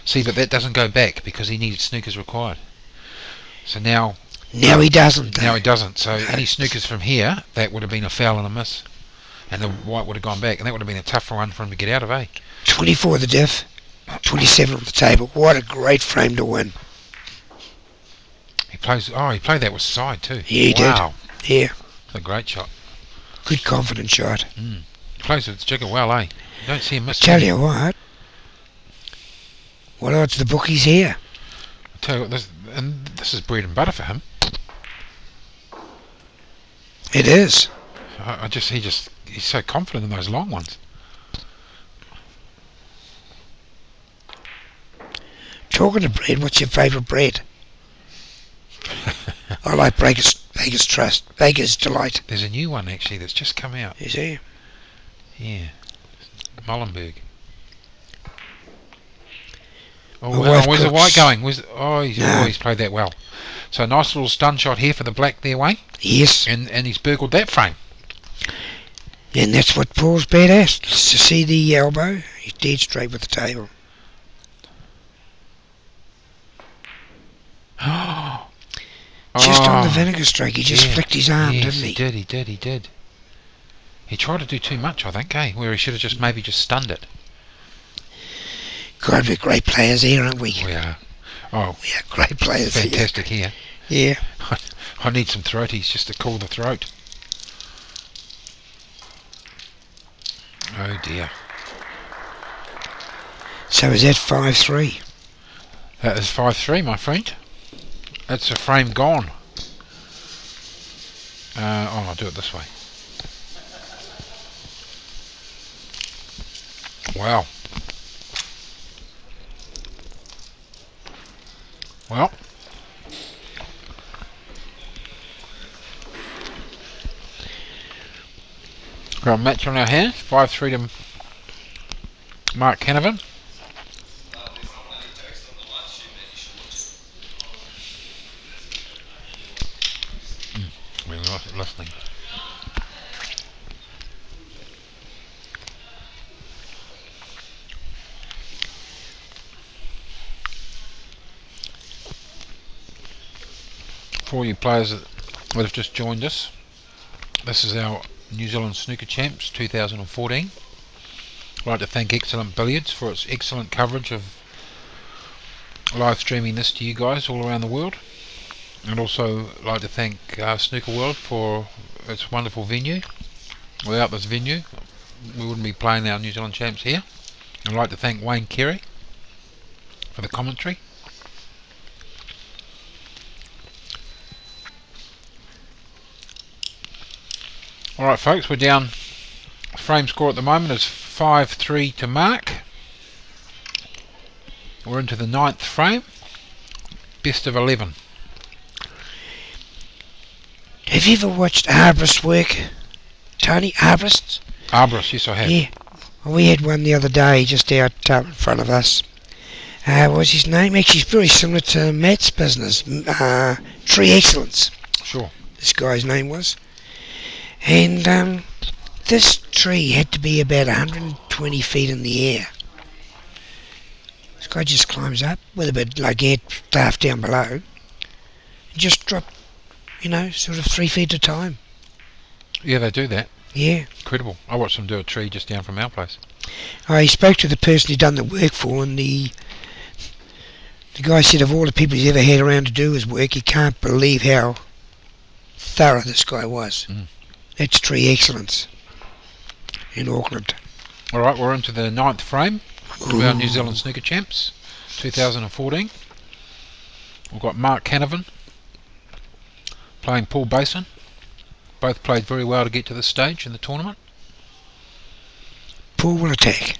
See, but that doesn't go back because he needed snookers required. So now Now he doesn't. Now he doesn't. So any snookers from here, that would have been a foul and a miss. And the white would have gone back, and that would have been a tougher one for him to get out of, eh? 24 the diff, 27 on the table. What a great frame to win. He played that with side too. Yeah, he wow. did. Yeah. It's a great shot. Good confident shot. He plays with jigger well, eh? You don't see him miss. Tell you what odds the bookies here? I tell you what, this is bread and butter for him. It is. He's so confident in those long ones. Talking of bread, what's your favourite bread? I like Baker's Trust, Baker's Delight. There's a new one actually that's just come out. Is there? Yeah, Molenberg. My wife Where's the cooks. white going? He's played that well. So a nice little stun shot here for the black there, Wayne. Yes. And he's burgled that frame. And that's what Paul's badass. To see the elbow, he's dead straight with the table. Just on the vinegar stroke, he just flicked his arm, didn't he? He did. He tried to do too much, I think, where he should have maybe just stunned it. God, we're great players here, aren't we? We are. Oh, We are great players fantastic here. Yeah. I need some throaties just to cool the throat. Oh dear. So is that 5-3? That is 5-3, my friend. That's a frame gone. I'll do it this way. Wow. Well, got a match on our hands. 5-3 to Mark Canovan. We're listening. For all you players that have just joined us, this is our New Zealand Snooker Champs 2014. I'd like to thank Excellent Billiards for its excellent coverage of live streaming this to you guys all around the world, and also like to thank Snooker World for its wonderful venue. Without this venue we wouldn't be playing our New Zealand Champs here. I'd like to thank Wayne Carey for the commentary. Alright folks, we're down. Frame score at the moment is 5-3 to Mark. We're into the 9th frame. Best of 11. Have you ever watched Arborist work, Tony? Arborists? Arborist, yes I have. Yeah. Well, we had one the other day just out in front of us. What's his name? Actually, it's very similar to Matt's business. Tree Excellence. Sure. This guy's name was. And this tree had to be about 120 feet in the air. This guy just climbs up with a bit like air staff down below and just drop, sort of 3 feet at a time. Yeah, they do that. Yeah. Incredible. I watched them do a tree just down from our place. I spoke to the person he'd done the work for, and the guy said of all the people he's ever had around to do his work, he can't believe how thorough this guy was. That's Tree Excellence in Auckland. Alright, we're into the 9th frame of our New Zealand Snooker Champs 2014. We've got Mark Canovan playing Paul Bason. Both played very well to get to this stage in the tournament. Paul will attack.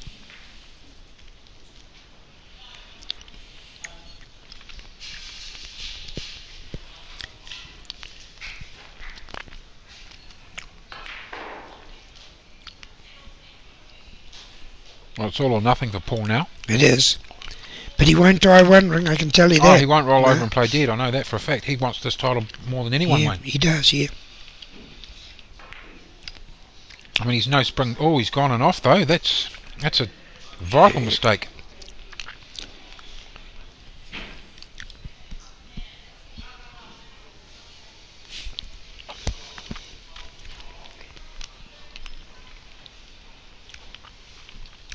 Well, it's all or nothing for Paul now. It is. But he won't die wondering, I can tell you that. Oh, he won't roll over and play dead. I know that for a fact. He wants this title more than anyone, Yeah, Wayne. he does, yeah. I mean, he's no spring. Oh, he's gone and off though. That's a Vital mistake.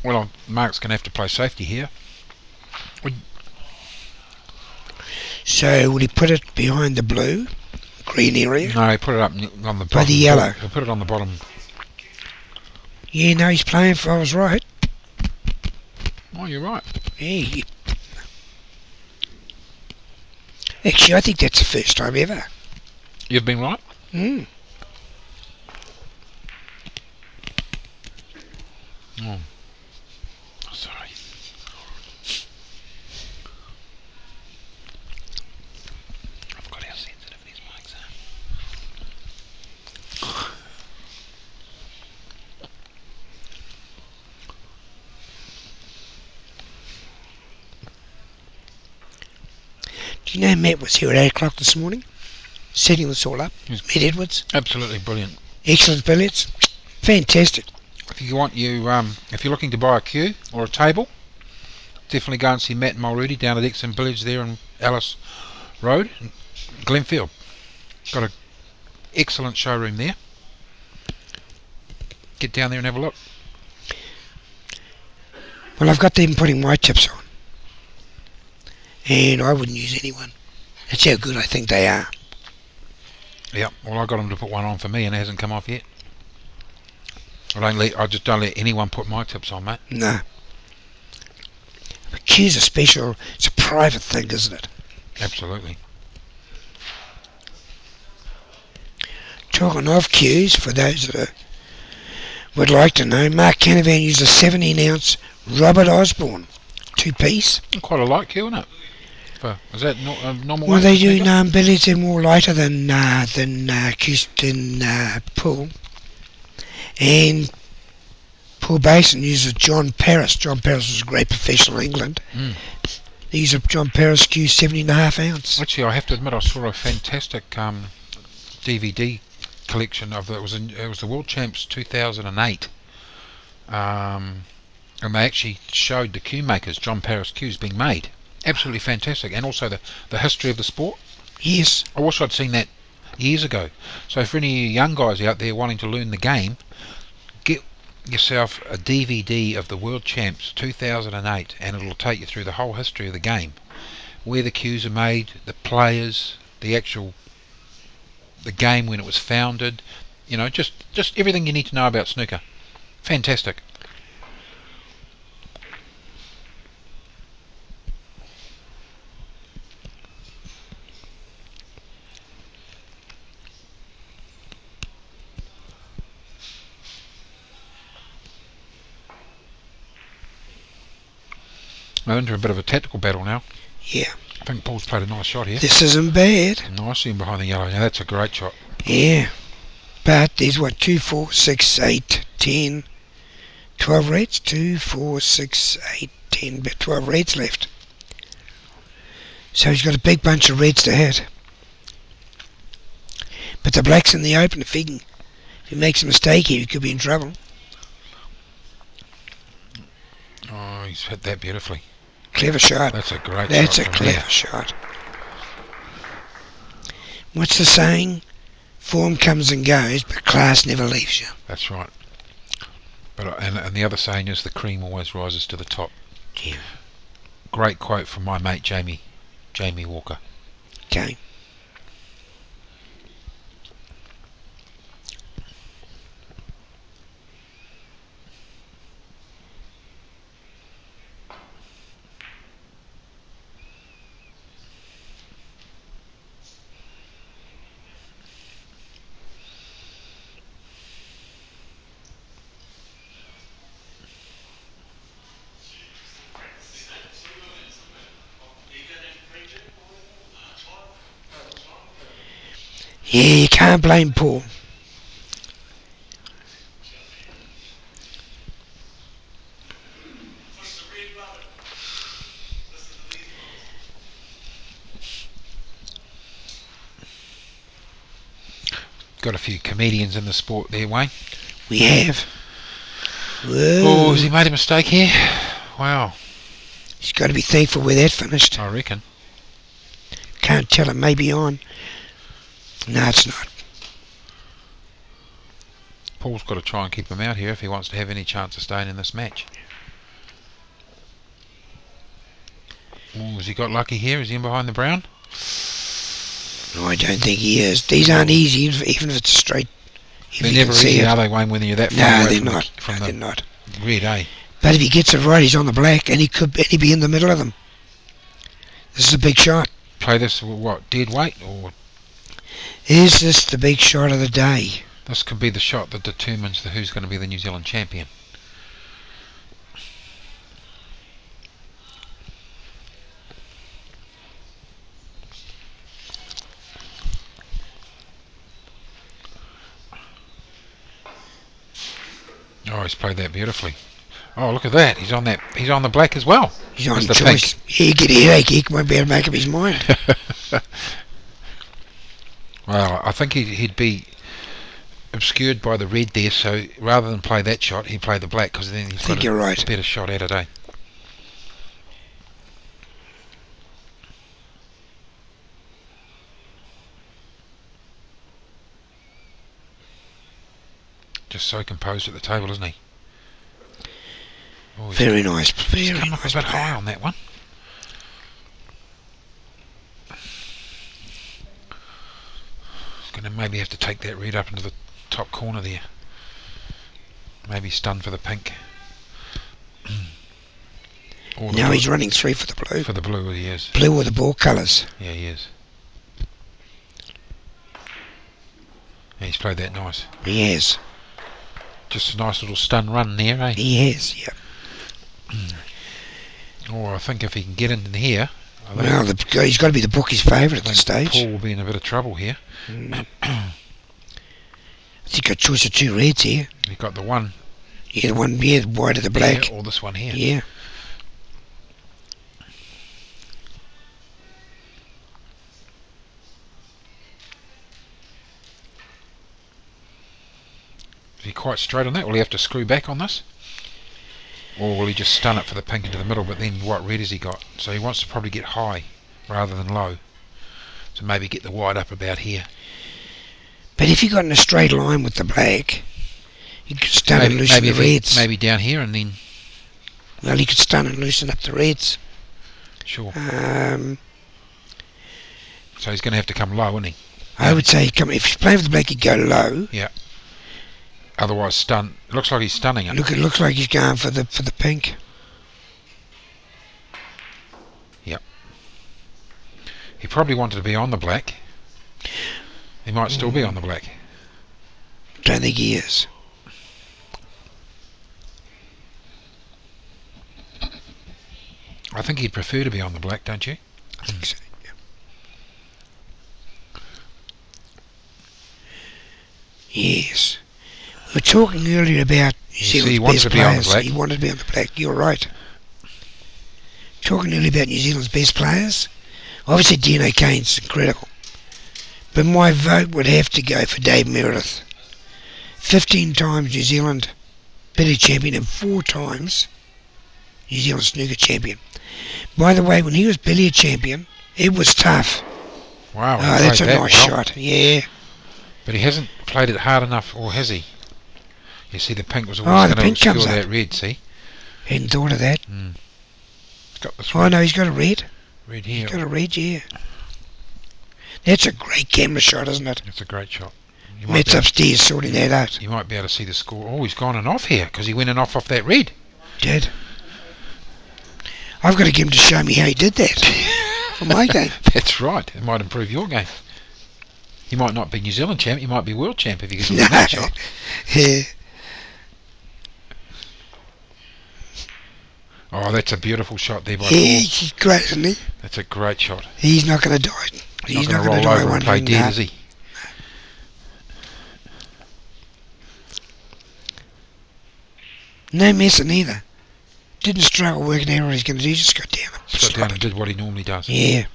Well, Mark's going to have to play safety here. So will he put it behind the blue, green area? No, he put it up on the bottom. By the yellow. He'll put it on the bottom. Yeah, no, he's playing for. I was right. Oh, you're right. Yeah. Actually, I think that's the first time ever. You've been right. Oh, sorry. I forgot how sensitive these mics are. Do you know Matt was here at 8 o'clock this morning, setting this all up? Matt Edwards. Absolutely brilliant. Excellent billiards. Fantastic. If you want if you're looking to buy a cue or a table, definitely go and see Matt and Mulrooney down at Exon Village there on Alice Road, Glenfield. Got an excellent showroom there. Get down there and have a look. Well, I've got them putting my tips on, and I wouldn't use anyone. That's how good I think they are. Yeah, well, I got them to put one on for me, and it hasn't come off yet. I just don't let anyone put my tips on, mate. No. But cues are special. It's a private thing, isn't it? Absolutely. Talking of cues, for those that would like to know, Mark Canovan used a 17-ounce Robert Osborne 2-piece. Quite a light cue, isn't it? Is that not a normal? Well, they do billiards. They're more lighter than Paul. And Paul Bason uses John Paris. John Paris was a great professional in England. These are John Paris cues, 70.5 ounce. Actually, I have to admit, I saw a fantastic DVD collection of it. It was the World Champs 2008, and they actually showed the cue makers, John Paris cues, being made. Absolutely fantastic, and also the history of the sport. Yes. I wish I'd seen that years ago. So for any young guys out there wanting to learn the game, get yourself a DVD of the World Champs 2008, and it'll take you through the whole history of the game, where the cues are made, the players, the game when it was founded. You know, just everything you need to know about snooker. Fantastic. We're into a bit of a tactical battle now. Yeah. I think Paul's played a nice shot here. This isn't bad. Nice in behind the yellow. Now that's a great shot. Yeah. But there's 2, 4, 6, 8, 10, 12 reds. 2, 4, 6, 8, 10, but 12 reds left. So he's got a big bunch of reds to hit. But the black's in the open. If he makes a mistake here, he could be in trouble. Oh, he's hit that beautifully. Clever shot. That's a great shot. That's a clever shot. What's the saying? Form comes and goes, but class never leaves you. That's right. But and the other saying is the cream always rises to the top. Yeah. Great quote from my mate Jamie Walker. Okay. Yeah, you can't blame Paul. Got a few comedians in the sport there, Wayne. We have. Whoa. Oh, has he made a mistake here? Wow, He's got to be thankful where that finished. I reckon. Can't tell him, maybe on. No, it's not. Paul's got to try and keep him out here if he wants to have any chance of staying in this match. Ooh, has he got lucky here? Is he in behind the brown? No, I don't think he is. These aren't easy, even if it's straight. They're never easy, are they, Wayne, when you're that far No, away they're from not. the, from No, the they're not. red, eh? But if he gets it right, he's on the black, and he be in the middle of them. This is a big shot. Play this, what, dead weight? Or Is this the big shot of the day? this could be the shot that determines who's going to be the New Zealand champion. Oh, he's played that beautifully. Oh, look at that. He's on that. He's on the black as well. He's on As the choice. He get a headache. He won't be able to make up his mind. Well, I think he'd be obscured by the red there, so rather than play that shot, he'd play the black, because then he's got you're right. a better shot at it, eh? Just so composed at the table, isn't he? Oh, Very nice. He's Very come up nice. a bit high on that one. He's going to maybe have to take that red up into the top corner there. Maybe stun for the pink. Or the Now blue. he's running through for the blue. For the blue, he is. Blue or the ball colours. Yeah, he is. Yeah, he's played that nice. He has. Just a nice little stun run there, eh? He has, yeah. Oh, I think if he can get in here, Well, he's got to be the bookie's favourite at this stage. Paul will be in a bit of trouble here. I think got a choice of two reds here. He got the one. Yeah, the one, yeah, the white of the black. Here, or this one here. Yeah. Is he quite straight on that? Will he have to screw back on this? Or will he just stun it for the pink into the middle, but then what red has he got? So he wants to probably get high rather than low. So maybe get the white up about here. But if you got in a straight line with the black, you could stun and loosen the reds. Maybe down here and then... Well, you could stun and loosen up the reds. Sure. So he's going to have to come low, isn't he? I would say, if he's playing with the black, he'd go low. Yeah. Otherwise, stun. It looks like he's stunning it. Look, it looks like he's going for the pink. Yep. He probably wanted to be on the black. He might still be on the black. Don't think he is. I think he'd prefer to be on the black, don't you? I think so. Yeah. Yes. We were talking earlier about New Zealand's he wanted best to be on the players. black. He wanted to be on the black. You're right. Talking earlier about New Zealand's best players. Obviously, Dino Kane's incredible. But my vote would have to go for Dave Meredith. 15 times New Zealand billiard champion and 4 times New Zealand snooker champion. By the way, when he was billiard champion, it was tough. Wow, Oh, that's a nice shot. Yeah. But he hasn't played it hard enough, or has he? You see, the pink was always going to obscure that red, see? Hadn't thought of that. He's got this Oh, no, he's got a red. red here. He's got a red, yeah. That's a great camera shot, isn't it? It's a great shot. Matt's upstairs sorting that out. You might be able to see the score. Oh, he's gone and off here, because he went and off that red. Did. I've got to get him to show me how he did that for my game. That's right. It might improve your game. He might not be New Zealand champ, he might be world champ if he gets that shot. Yeah. Oh, that's a beautiful shot there by Paul. He's great, isn't he? That's a great shot. He's not going to die. He's not going to roll die over and play dead, is he? No messing either. Didn't struggle working out what he's going to do. Just got down. Just got down and did what he normally does. Yeah.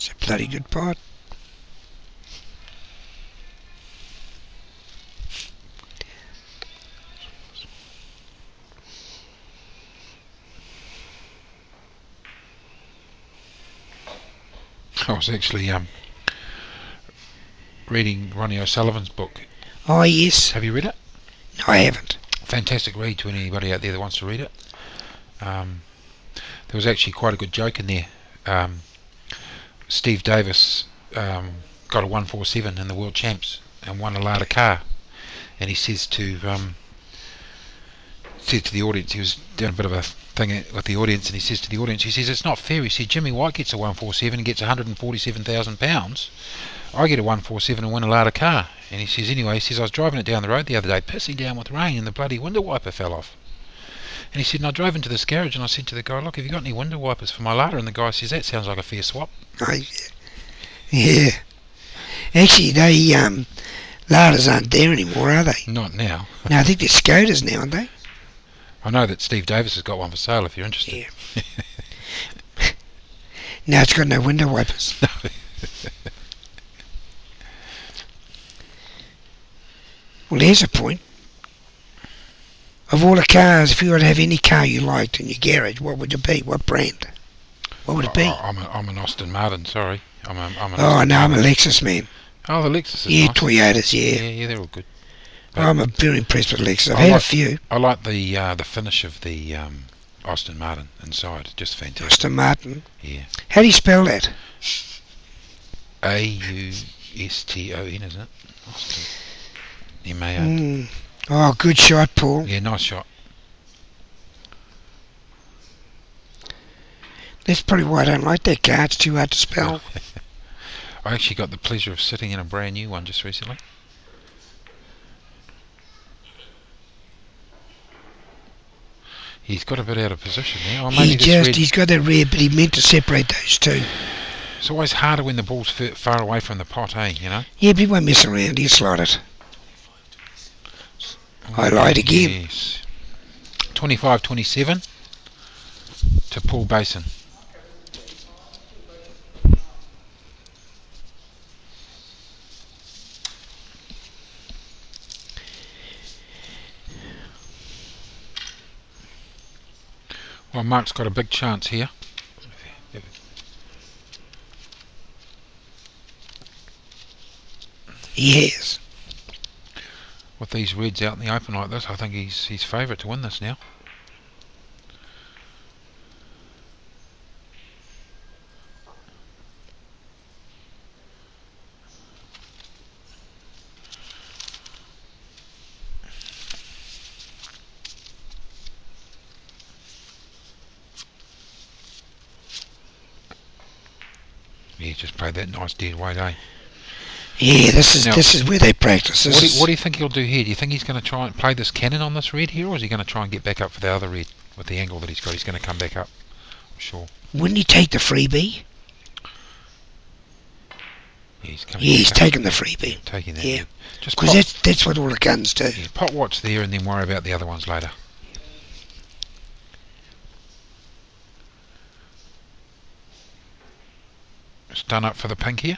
It's a bloody good pot. I was actually reading Ronnie O'Sullivan's book. Oh, yes. Have you read it? No, I haven't. Fantastic read to anybody out there that wants to read it. There was actually quite a good joke in there. Steve Davis got a 147 in the World Champs and won a Lada car, and he says to the audience, he was doing a bit of a thing with the audience, and he says to the audience, he says, it's not fair. He said, Jimmy White gets a 147 and gets £147,000. I get a 147 and win a Lada car. And he says, anyway, he says, I was driving it down the road the other day, pissing down with rain, and the bloody window wiper fell off. And he said, and I drove into this garage and I said to the guy, look, have you got any window wipers for my Lada? And the guy says, that sounds like a fair swap. Yeah. Actually, they Ladas aren't there anymore, are they? Not now. No, I think they're Skodas now, aren't they? I know that Steve Davis has got one for sale if you're interested. Yeah. No, it's got no window wipers. Well, there's a point. Of all the cars, if you were to have any car you liked in your garage, what would it be? What brand? What would it be? I'm an Aston Martin, sorry. I'm an I'm a Lexus man. Oh, the Lexus is Yeah, nice. Toyotas, yeah. Yeah, they're all good. But I'm very impressed with Lexus. I've had a few. I like the finish of the Aston Martin inside, just fantastic. Aston Martin. Yeah. How do you spell that? Auston, isn't it? Aston. M-A-R. Oh, good shot, Paul. Yeah, nice shot. That's probably why I don't like that car. It's too hard to spell. I actually got the pleasure of sitting in a brand new one just recently. He's got a bit out of position there. Or maybe He's got that rear, but he meant to separate those two. It's always harder when the ball's far away from the pot, you know? Yeah, but he won't mess around. He'll slide it. I lied again. Yes. 25-27 to Paul Bason. Well, Mark's got a big chance here. He has. With these reds out in the open like this, I think he's favourite to win this now. Yeah, just played that nice dead weight, Yeah, this is where they practice. What do you think he'll do here? Do you think he's going to try and play this cannon on this red here, or is he going to try and get back up for the other red with the angle that he's got? He's going to come back up, I'm sure. Wouldn't he take the freebie? Yeah, he's taking the freebie. Taking that. Yeah, because that's what all the guns do. Yeah, pot watch there and then worry about the other ones later. It's done up for the pink here.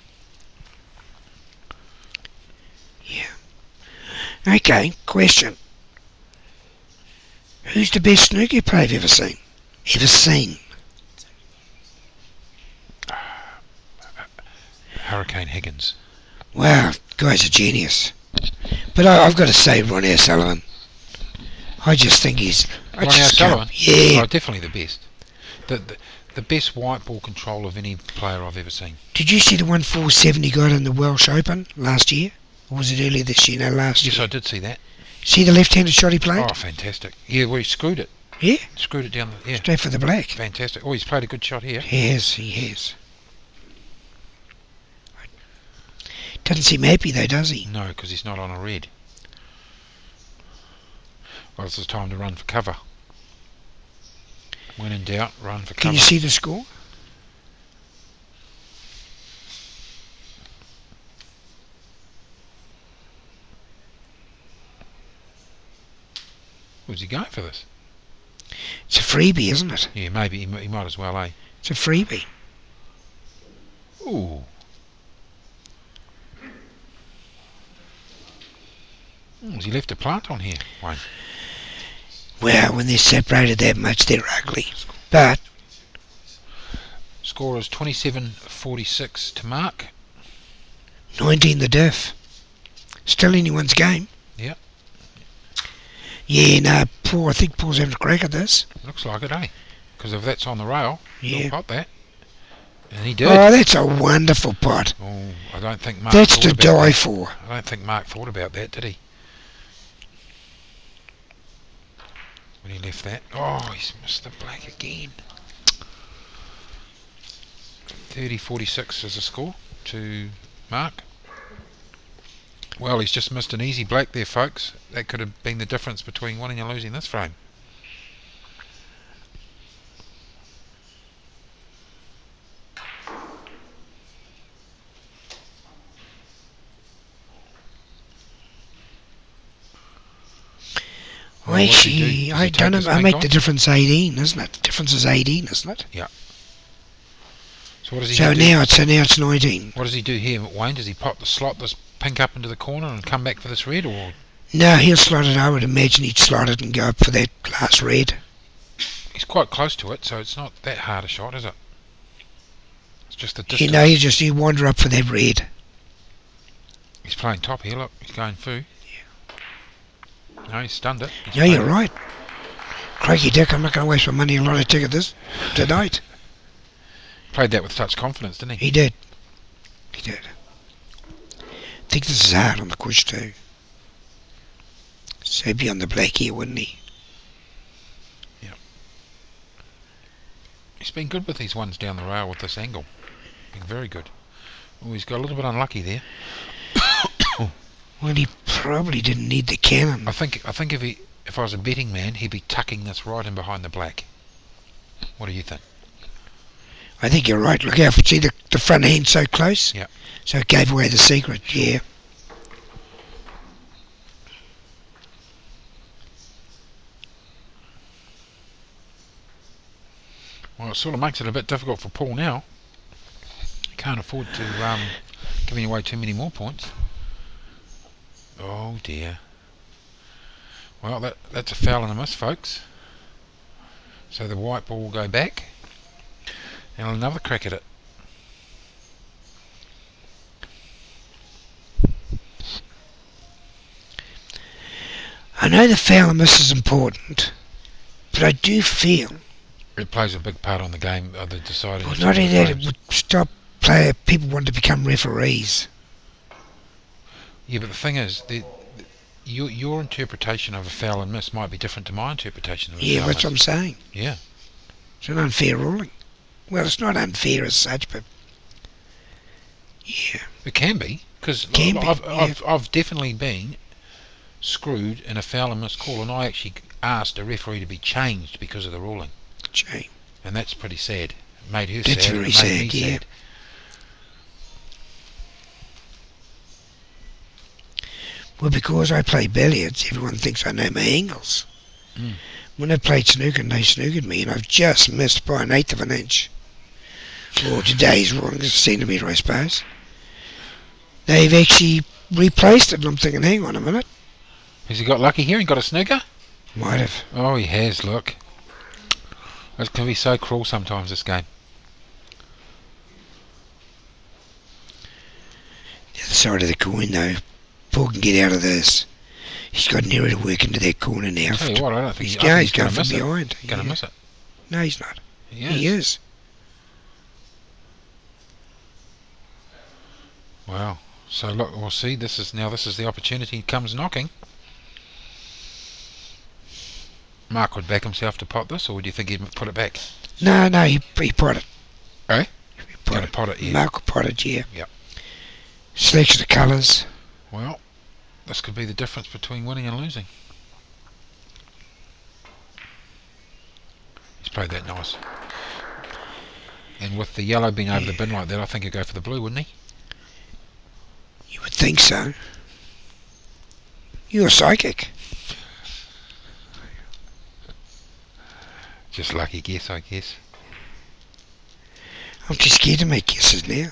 Yeah. Okay, question. Who's the best snooker player you've ever seen? Hurricane Higgins. Wow, guy's a genius. But I've got to say Ronnie O'Sullivan. I just think he's... Ronnie O'Sullivan? Yeah. Oh, definitely the best. The best white ball control of any player I've ever seen. Did you see the 147 he got in the Welsh Open last year? Or was it earlier this year? No, last year. Yes, I did see that. See the left-handed shot he played? Oh, fantastic. Yeah, well, he screwed it. Yeah? Screwed it down the... Yeah. Straight for the black. Fantastic. Oh, he's played a good shot here. He has. Doesn't seem happy though, does he? No, because he's not on a red. Well, it's time to run for cover. When in doubt, run for cover. Can you see the score? Was he going for this? It's a freebie, isn't it? Yeah, maybe he might as well, It's a freebie. Ooh. Has he left a plant on here, Wayne? Well, when they're separated that much, they're ugly. But Score is 27-46 to Mark. 19 the diff. Still anyone's game. Yep. Yeah, no, Paul, I think Paul's having a crack at this. Looks like it, eh? Because if that's on the rail, Yeah. he'll pot that. And he did. Oh, that's a wonderful pot. Oh, I don't think Mark That's thought to about die that. for. I don't think Mark thought about that, did he? When he left that. Oh, he's missed the black again. 30-46 is the score to Mark. Well, he's just missed an easy black there, folks. That could have been the difference between winning and losing this frame. Well, actually, I don't know. I make the difference 18, isn't it? The difference is 18, isn't it? Yeah. So what does he So do? now it's 19. What does he do here, Wayne? Does he pop the slot this pink up into the corner and come back for this red, or No, he'll slot it. I would imagine he'd slot it and go up for that last red. he's quite close to it, so it's not that hard a shot, is it? It's just the distance. You know, he'll wander up for that red. He's playing top here. Look, he's going through. No, he's stunned it. He's Yeah, you're played- right. Crikey Dick, I'm not going to waste my money on a lotto ticket tonight. Played that with such confidence, didn't he? He did. He did. I think this is hard on the kush too. So he'd be on the black here, wouldn't he? He's been good with these ones down the rail with this angle. Been very good. Oh, he's got a little bit unlucky there. Well, he probably didn't need the cannon. I think if I was a betting man, he'd be tucking this right in behind the black. What do you think? I think you're right. Look out, see the front hand so close? Yeah. So it gave away the secret, yeah. Well, it sort of makes it a bit difficult for Paul now. He can't afford to giving away too many more points. Oh dear. Well, that's a foul and a miss, folks. So the white ball will go back. And another crack at it. I know the foul and miss is important, but I do feel, It plays a big part on the game, the deciding. well, not only that, it would stop people wanting to become referees. Yeah, but the thing is, your interpretation of a foul and miss might be different to my interpretation of a Yeah, foul that's what and I'm miss. saying. Yeah. It's an unfair ruling. Well, it's not unfair as such, but yeah. It can be, because Can be, I've definitely been screwed in a foul and miss call, and I actually asked a referee to be changed because of the ruling, Shame. and that's pretty sad. It made her That's sad. very It made me sad, yeah. sad. Well, because I play billiards, everyone thinks I know my angles. Mm. When I played snooker, they snookered me, and I've just missed by 1/8 of an inch. Or today's ruling is a centimetre, I suppose. They've actually replaced it, and I'm thinking, hang on a minute. Has he got lucky here and got a snooker? Might have. Oh, he has. Look, it can be so cruel sometimes. This game. The other side of the coin, though. Paul can get out of this. He's got an area to work into that corner now. Tell you what, I don't think He's I think going he's going to from miss it. behind. He's going to Yeah. miss it. No, he's not. He He is. Wow. So look, we'll see. This is the opportunity. He comes knocking. Mark would back himself to pot this, or would you think he'd put it back? No, he pot it. Eh? He pot Gonna it. pot it, yeah. Mark will pot it, yeah. Yep. Selection of colours. Well, this could be the difference between winning and losing. He's played that nice. And with the yellow being over the bin like that, I think he'd go for the blue, wouldn't he? You would think so. You're psychic. Just lucky guess, I guess. I'm too scared to make guesses now.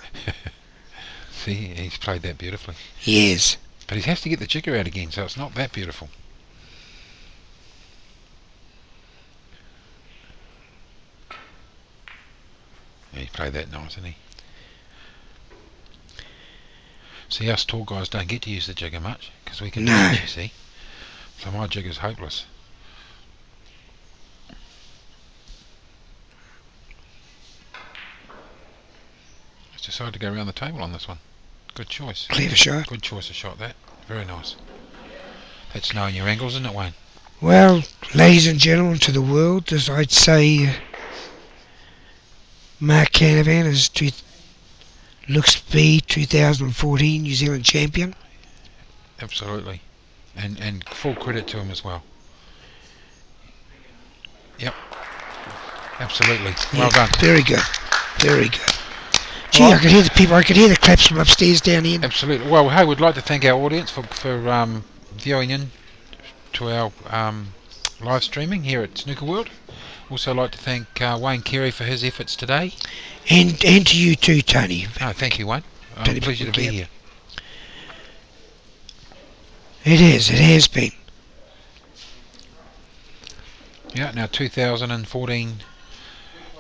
See, he's played that beautifully. Yes. But he has to get the jigger out again, so it's not that beautiful. Yeah, he played that nice, didn't he? See, us tall guys don't get to use the jigger much, because we can do it, you see. So my jigger's hopeless. Let's decide to go around the table on this one. Good choice. Clever shot. Good choice of shot, that. Very nice. That's knowing your angles, isn't it, Wayne? Well, ladies and gentlemen, to the world, as I'd say, Mark Canovan looks to be 2014 New Zealand champion. Absolutely. And full credit to him as well. Yep. Absolutely. Well done. Very good. Very good. Gee, Well, I could hear the people. I could hear the claps from upstairs down here. Absolutely. Well, hey, we'd like to thank our audience for viewing in to our live streaming here at Snooker World. Also like to thank Wayne Carey for his efforts today. And to you too, Tony. Oh, thank you, Wayne. Tony, A pleasure to be here. It has been. Yeah, now 2014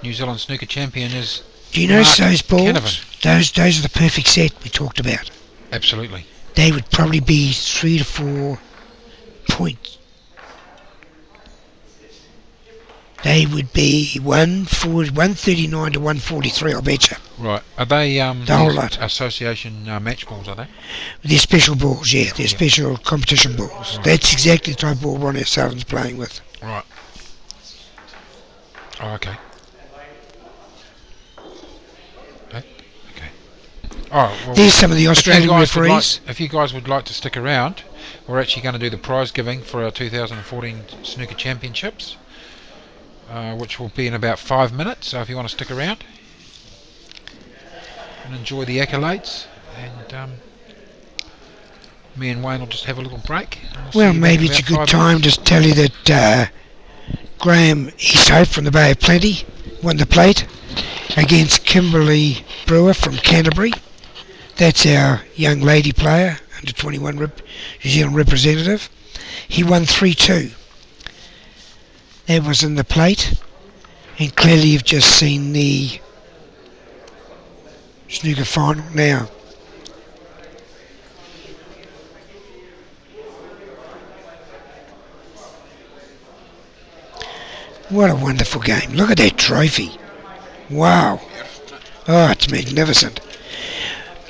New Zealand Snooker champion is Do you notice Mark those balls? Canovan. Those are the perfect set we talked about. Absolutely. They would probably be 3 to 4 points. They would be 139 to 143, I'll bet you. Right. Are they The whole lot. association match balls, are they? They're special balls, yeah. They're special competition balls. Right. That's exactly the type of ball Ronnie Sullivan's playing with. Right. Oh, okay. Okay. All right. Well, There's some of the Australian if you guys would referees. if you guys would like to stick around, we're actually going to do the prize giving for our 2014 Snooker Championships, which will be in about 5 minutes. So if you want to stick around and enjoy the accolades, and me and Wayne will just have a little break. Well, maybe it's a good time to tell you that Graham Easthope from the Bay of Plenty won the plate against Kimberly Brewer from Canterbury. That's our young lady player, under 21 New Zealand representative. He won 3-2. That was in the plate. And clearly you've just seen the snooker final now. What a wonderful game. Look at that trophy. Wow. Oh, it's magnificent.